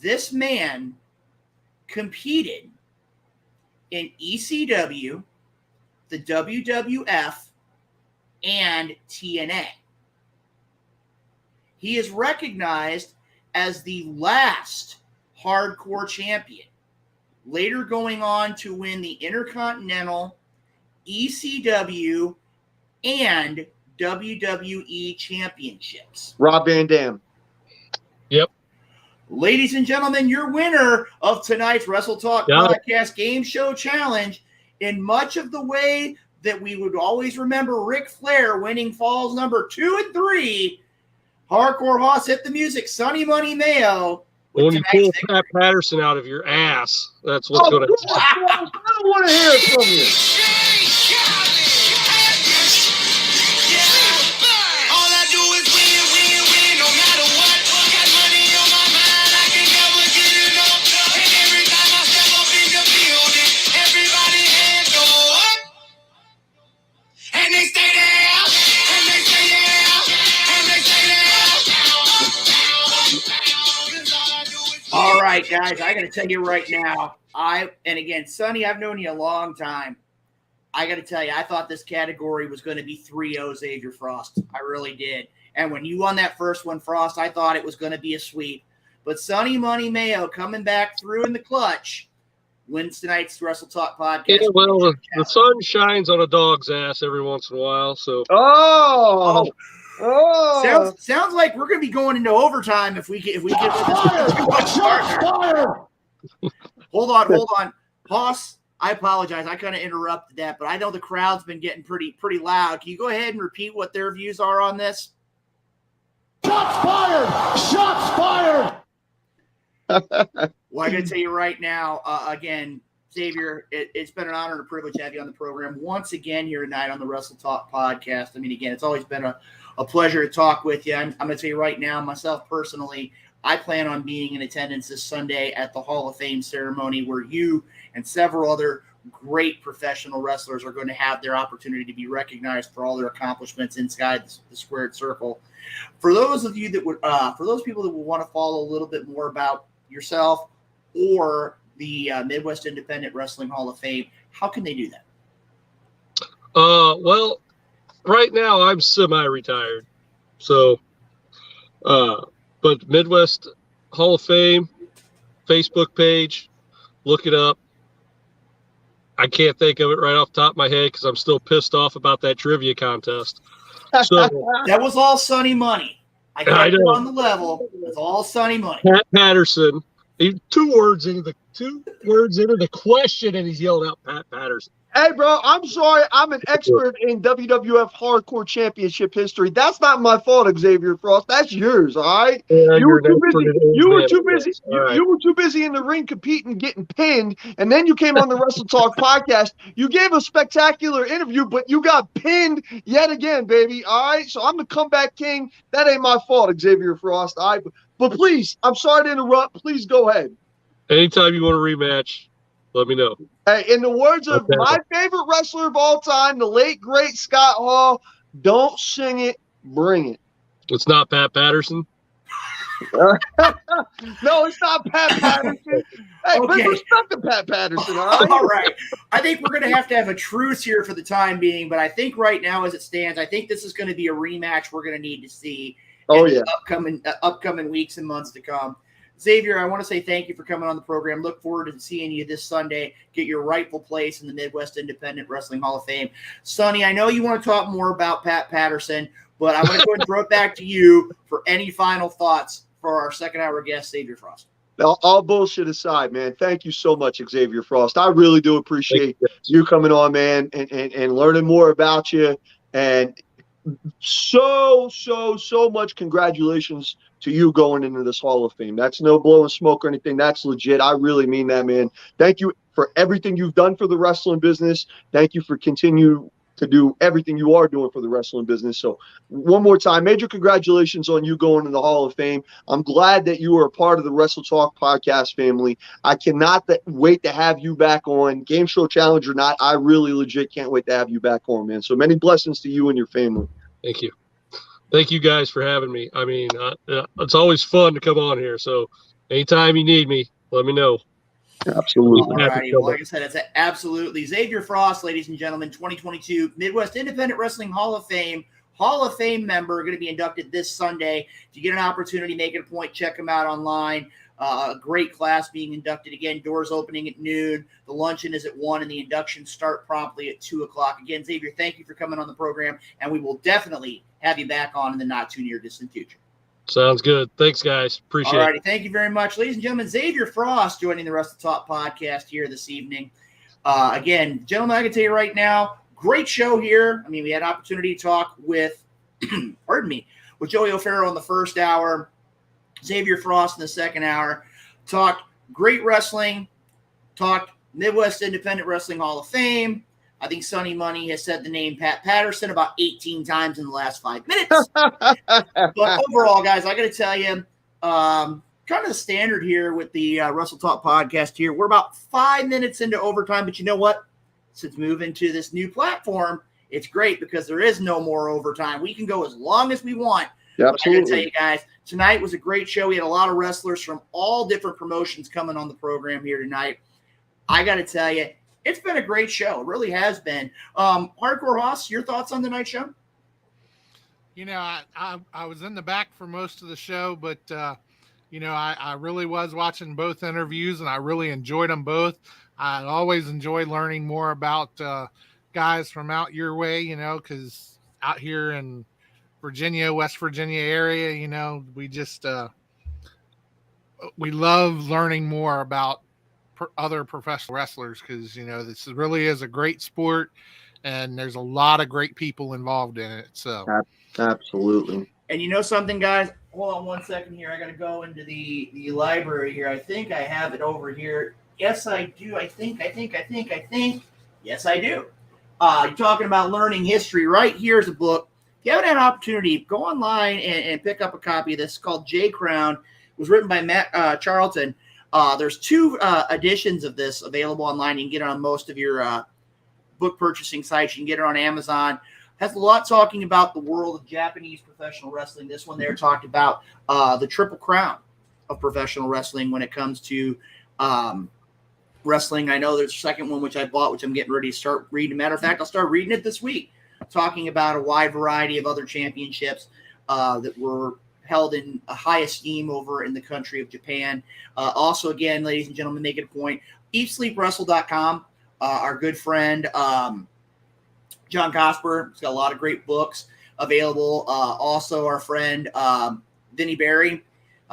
This man competed in ECW, the WWF, and TNA. He is recognized as the last hardcore champion, later going on to win the Intercontinental, ECW, and WWE championships. Rob Van Dam. Yep. Ladies and gentlemen, your winner of tonight's Wrestle Talk Podcast Game Show Challenge, in much of the way that we would always remember Ric Flair winning falls number 2 and 3, Hardcore Hoss hit the music, Sonny Money Mayo. When you pull Pat Patterson out of your ass, that's what's going to happen. I don't want to hear it from you. All right, guys, I got to tell you right now, and again, Sonny, I've known you a long time. I got to tell you, I thought this category was going to be 3-0 Xavier Frost. I really did. And when you won that first one, Frost, I thought it was going to be a sweep. But Sonny Money Mayo coming back through in the clutch wins tonight's Wrestle Talk Podcast. Yeah, well, the sun shines on a dog's ass every once in a while, so. Oh. Sounds like we're going to be going into overtime if we get too much starter. Hold on. Hoss, I apologize. I kind of interrupted that, but I know the crowd's been getting pretty loud. Can you go ahead and repeat what their views are on this? Shots fired! Shots fired! Well, I got to tell you right now, again, Xavier, it's been an honor and a privilege to have you on the program once again here tonight on the Wrestle Talk podcast. I mean, again, it's always been a pleasure to talk with you. I'm going to tell you right now, myself personally, I plan on being in attendance this Sunday at the Hall of Fame ceremony where you and several other great professional wrestlers are going to have their opportunity to be recognized for all their accomplishments inside the squared circle. For those of you that would, for those people that would want to follow a little bit more about yourself or the Midwest Independent Wrestling Hall of Fame, how can they do that? Well, right now I'm semi-retired, so, but Midwest Hall of Fame Facebook page, look it up. I can't think of it right off the top of my head because I'm still pissed off about that trivia contest. So that was all Sunny Money. I kept it on the level. It's all Sunny Money. Pat Patterson. Two words into the question, and he's yelled out Pat Patterson. Hey, bro, I'm sorry. I'm an expert in WWF Hardcore Championship history. That's not my fault, Xavier Frost. That's yours, all right? Yeah, you were too busy. You You were too busy in the ring competing, getting pinned, and then you came on the Wrestle Talk podcast. You gave a spectacular interview, but you got pinned yet again, baby. All right? So I'm the comeback king. That ain't my fault, Xavier Frost. All right? But please, I'm sorry to interrupt. Please go ahead. Anytime you want a rematch, let me know. Hey, in the words of my favorite wrestler of all time, the late, great Scott Hall, don't sing it, bring it. It's not Pat Patterson? No, it's not Pat Patterson. Hey, Okay. let's respect to Pat Patterson, all right? All right. I think we're going to have a truce here for the time being, but I think right now as it stands, I think this is going to be a rematch we're going to need to see in the upcoming weeks and months to come. Xavier, I want to say thank you for coming on the program. Look forward to seeing you this Sunday. Get your rightful place in the Midwest Independent Wrestling Hall of Fame. Sonny, I know you want to talk more about Pat Patterson, but I'm going to go ahead and throw it back to you for any final thoughts for our second hour guest, Xavier Frost. All bullshit aside, man, thank you so much, Xavier Frost. I really do appreciate you coming on, man, and learning more about you. And so much congratulations to you going into this Hall of Fame. That's no blowing smoke or anything. That's legit. I really mean that, man. Thank you for everything you've done for the wrestling business. Thank you for continue to do everything you are doing for the wrestling business. So one more time, major congratulations on you going in the Hall of Fame. I'm glad that you are a part of the Wrestle Talk podcast family. I cannot wait to have you back on. Game show challenge or not, I really legit can't wait to have you back on, man. So many blessings to you and your family. Thank you. Thank you guys for having me. I mean, it's always fun to come on here. So anytime you need me, let me know. Absolutely. All righty. Well, like I said, it's absolutely Xavier Frost, ladies and gentlemen, 2022 Midwest Independent Wrestling Hall of Fame member, going to be inducted this Sunday. If you get an opportunity, make it a point, check him out online. A great class being inducted. Again, doors opening at noon. The luncheon is at 1, and the inductions start promptly at 2 o'clock. Again, Xavier, thank you for coming on the program, and we will definitely have you back on in the not too near distant future. Sounds good. Thanks, guys. Appreciate it. All righty. Thank you very much. Ladies and gentlemen, Xavier Frost joining the Wrestle Talk podcast here this evening. Again, gentlemen, I can tell you right now, great show here. I mean, we had an opportunity to talk with, with Joey O'Farrell in the first hour, Xavier Frost in the second hour. Talked great wrestling, talked Midwest Independent Wrestling Hall of Fame. I think Sonny Money has said the name Pat Patterson about 18 times in the last 5 minutes. But overall, guys, I got to tell you, kind of the standard here with the Wrestle Talk podcast here. We're about 5 minutes into overtime, but you know what? Since moving to this new platform, it's great because there is no more overtime. We can go as long as we want. Yeah, but I got to tell you guys, tonight was a great show. We had a lot of wrestlers from all different promotions coming on the program here tonight. I got to tell you, it's been a great show. It really has been. Hardcore Hoss, your thoughts on tonight's show? You know, I was in the back for most of the show, but, you know, I really was watching both interviews, and I really enjoyed them both. I always enjoy learning more about guys from out your way, you know, because out here in Virginia, West Virginia area, you know, we just we love learning more about other professional wrestlers because, you know, this really is a great sport and there's a lot of great people involved in it. So absolutely. And you know something, guys? Hold on one second here. I got to go into the library here. I think I have it over here. Yes, I do. I think. Yes, I do. You're talking about learning history. Right here's a book. If you haven't had an opportunity, go online and pick up a copy of this. It's called J Crown. It was written by Matt Charlton. There's 2 editions of this available online. You can get it on most of your book purchasing sites. You can get it on Amazon. Has a lot talking about the world of Japanese professional wrestling. This one there talked about the Triple Crown of professional wrestling when it comes to wrestling. I know there's a second one which I bought, which I'm getting ready to start reading. Matter of fact, I'll start reading it this week, talking about a wide variety of other championships that were held in a high esteem over in the country of Japan. Also, again, ladies and gentlemen, make it a point, eatsleepwrestle.com. Our good friend John Cosper has got a lot of great books available. Also, our friend Vinny Berry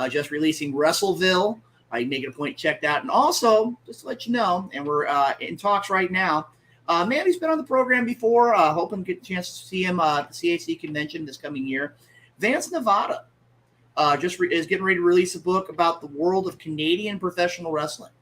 just releasing Wrestleville. I make it a point to check that. And also, just to let you know, and we're in talks right now, man who's been on the program before, hoping to get a chance to see him at the CAC convention this coming year. Vance Nevada is getting ready to release a book about the world of Canadian professional wrestling.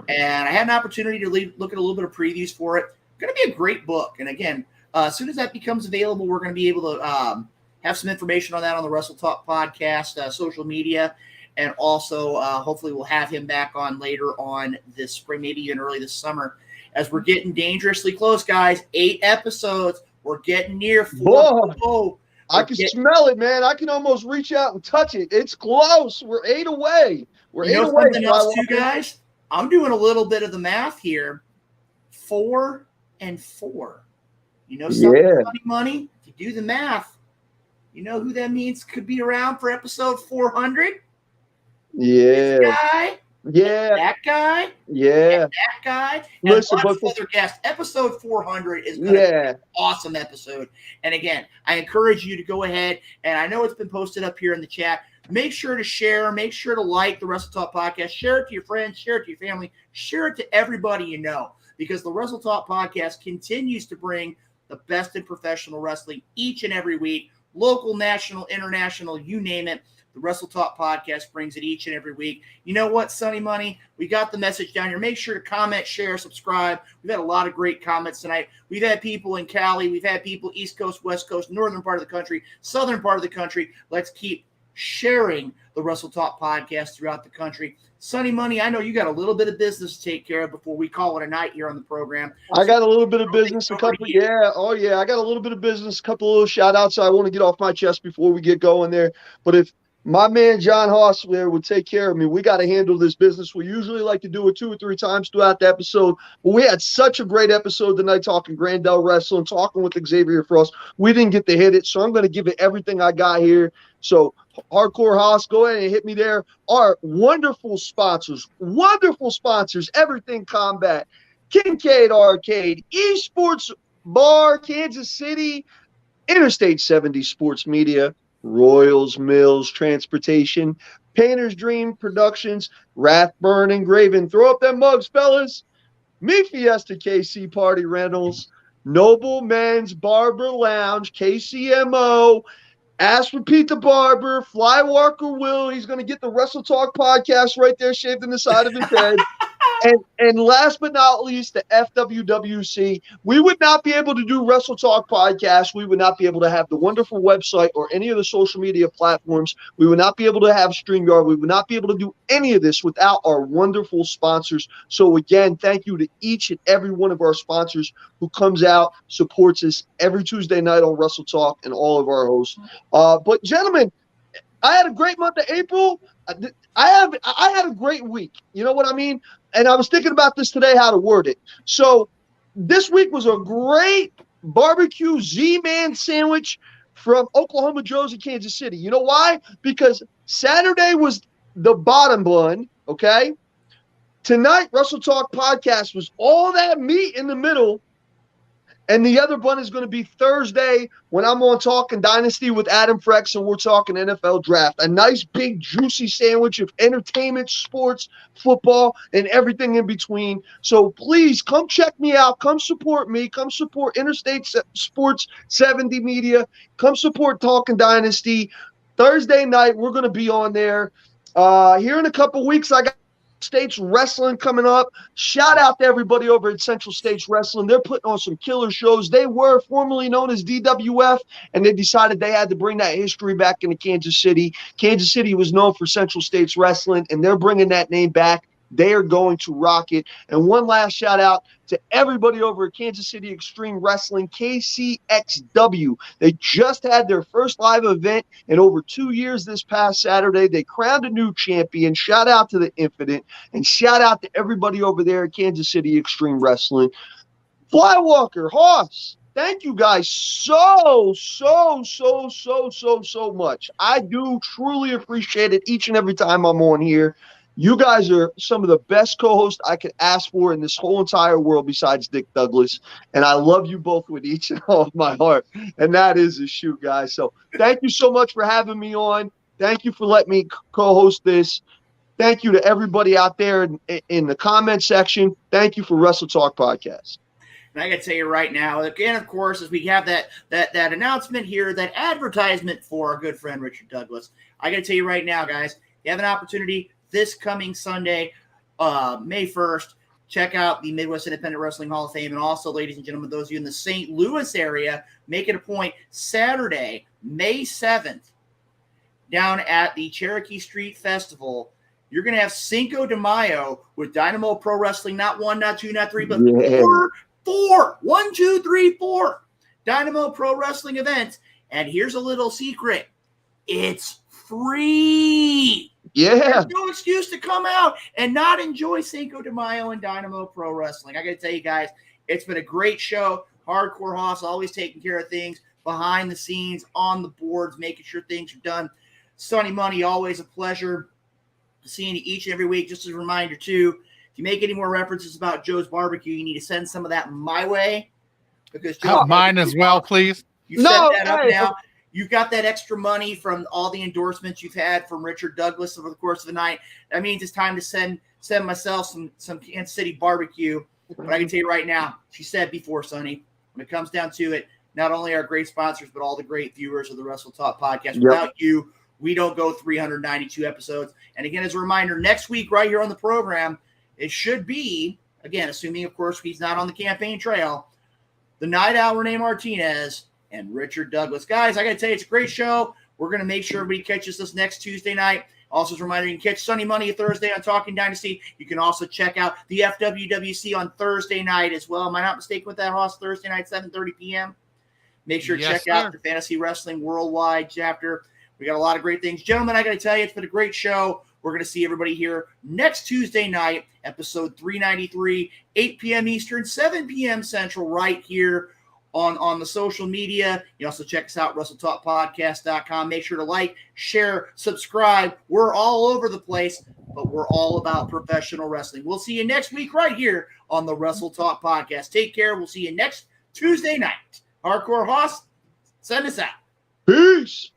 And I had an opportunity to look at a little bit of previews for it. Going to be a great book. And again, as soon as that becomes available, we're going to be able to have some information on that on the Wrestle Talk podcast, social media. And also, hopefully, we'll have him back on later on this spring, maybe even early this summer, as we're getting dangerously close, guys. 8 episodes. We're getting near 4. I can smell it, man. I can almost reach out and touch it. It's close. We're 8 away. We're 8 away. Something else, too, guys? I'm doing a little bit of the math here. 4 and 4. You know something, funny money? If you do the math, you know who that means could be around for episode 400? Yeah. This guy. Yeah. That guy. Yeah. That guy. Listen, and lots of other guests. Episode 400 is going to be an awesome episode. And again, I encourage you to go ahead, and I know it's been posted up here in the chat. Make sure to share. Make sure to like the Wrestle Talk podcast. Share it to your friends. Share it to your family. Share it to everybody you know, because the Wrestle Talk podcast continues to bring the best in professional wrestling each and every week. Local, national, international, you name it. The Wrestle Talk podcast brings it each and every week. You know what, Sonny Money? We got the message down here. Make sure to comment, share, subscribe. We've had a lot of great comments tonight. We've had people in Cali. We've had people East Coast, West Coast, northern part of the country, southern part of the country. Let's keep sharing the Wrestle Talk podcast throughout the country. Sonny Money, I know you got a little bit of business to take care of before we call it a night here on the program. I got a little bit of business, I got a little bit of business, a couple of little shout outs I want to get off my chest before we get going there. But if my man John Hossler would take care of me, we got to handle this business. We usually like to do it 2 or 3 times throughout the episode, but we had such a great episode tonight talking Grandel Wrestling, talking with Xavier Frost. We didn't get to hit it, so I'm going to give it everything I got here. So Hardcore Hoss, go ahead and hit me there. Our wonderful sponsors, Everything Combat, Kincaid Arcade, Esports Bar, Kansas City, Interstate 70 Sports Media, Royals Mills Transportation, Painter's Dream Productions, Rathburn Engraving. Throw up them mugs, fellas. Me Fiesta KC Party Rentals, Noble Men's Barber Lounge, KCMO. Ask for Pete the Barber, Fly Walker Will. He's going to get the Wrestle Talk podcast right there shaved in the side of his head. And last but not least, the FWWC. We would not be able to do Wrestle Talk podcast. We would not be able to have the wonderful website or any of the social media platforms. We would not be able to have StreamYard. We would not be able to do any of this without our wonderful sponsors. So again, thank you to each and every one of our sponsors who comes out, supports us every Tuesday night on Wrestle Talk, and all of our hosts. But gentlemen, I had a great month of April. I had a great week. You know what I mean? And I was thinking about this today, how to word it. So this week was a great barbecue Z-Man sandwich from Oklahoma Joe's in Kansas City. You know why? Because Saturday was the bottom bun, okay? Tonight, Wrestle Talk podcast was all that meat in the middle. And the other bun is going to be Thursday when I'm on Talking Dynasty with Adam Frex and we're talking NFL Draft. A nice, big, juicy sandwich of entertainment, sports, football, and everything in between. So please come check me out. Come support me. Come support Interstate Sports 70 Media. Come support Talking Dynasty. Thursday night, we're going to be on there. Here in a couple weeks, I got States Wrestling coming up. Shout out to everybody over at Central States Wrestling. They're putting on some killer shows. They were formerly known as DWF, and they decided they had to bring that history back into Kansas City. Kansas City was known for Central States Wrestling, and they're bringing that name back. They are going to rock it. And one last shout out to everybody over at Kansas City Extreme Wrestling, KCXW. They just had their first live event in over 2 years this past Saturday. They crowned a new champion. Shout out to the Infinite, and shout out to everybody over there at Kansas City Extreme Wrestling. Flywalker, Hoss, thank you guys so much. I do truly appreciate it each and every time I'm on here. You guys are some of the best co-hosts I could ask for in this whole entire world besides Dick Douglas. And I love you both with each and all of my heart. And that is a shoot, guys. So thank you so much for having me on. Thank you for letting me co-host this. Thank you to everybody out there in the comment section. Thank you for Wrestle Talk Podcast. And I got to tell you right now, again, of course, as we have that announcement here, that advertisement for our good friend Richard Douglas, I got to tell you right now, guys, you have an opportunity this coming Sunday, May 1st. Check out the Midwest Independent Wrestling Hall of Fame. And also, ladies and gentlemen, those of you in the St. Louis area, make it a point, Saturday, May 7th, down at the Cherokee Street Festival, you're going to have Cinco de Mayo with Dynamo Pro Wrestling, not 1, not 2, not 3, but 4. 1, 2, 3, 4 Dynamo Pro Wrestling events. And here's a little secret. It's free. Yeah. There's no excuse to come out and not enjoy Cinco de Mayo and Dynamo Pro Wrestling. I got to tell you guys, it's been a great show. Hardcore Hoss always taking care of things behind the scenes, on the boards, making sure things are done. Sonny Money, always a pleasure seeing you each and every week. Just as a reminder, too, if you make any more references about Joe's Barbecue, you need to send some of that my way. Because mine as well, please. You set that up now. You've got that extra money from all the endorsements you've had from Richard Douglas over the course of the night. That means it's time to send myself some Kansas City barbecue. But I can tell you right now, she said before, Sonny, when it comes down to it, not only our great sponsors, but all the great viewers of the Wrestle Talk podcast. Without you, we don't go 392 episodes. And again, as a reminder, next week right here on the program, it should be, again, assuming, of course, he's not on the campaign trail, the Night Owl Renee Martinez and Richard Douglas. Guys, I got to tell you, it's a great show. We're going to make sure everybody catches us next Tuesday night. Also, as a reminder, you can catch Sunny Money Thursday on Talking Dynasty. You can also check out the FWWC on Thursday night as well. Am I not mistaken with that, Hoss? Thursday night, 7:30 p.m. Make sure to check out the Fantasy Wrestling Worldwide chapter. We got a lot of great things. Gentlemen, I got to tell you, it's been a great show. We're going to see everybody here next Tuesday night, episode 393, 8 p.m. Eastern, 7 p.m. Central, right here on the social media. You also check us out, WrestleTalkPodcast.com. Make sure to like, share, subscribe. We're all over the place, but we're all about professional wrestling. We'll see you next week right here on the Wrestle Talk Podcast. Take care. We'll see you next Tuesday night. Hardcore Hoss, send us out. Peace.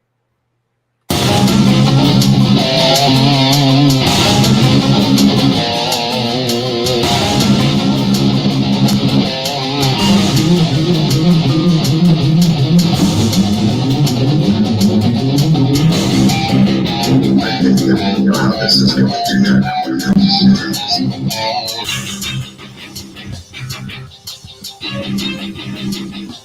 You know how this is going to turn out.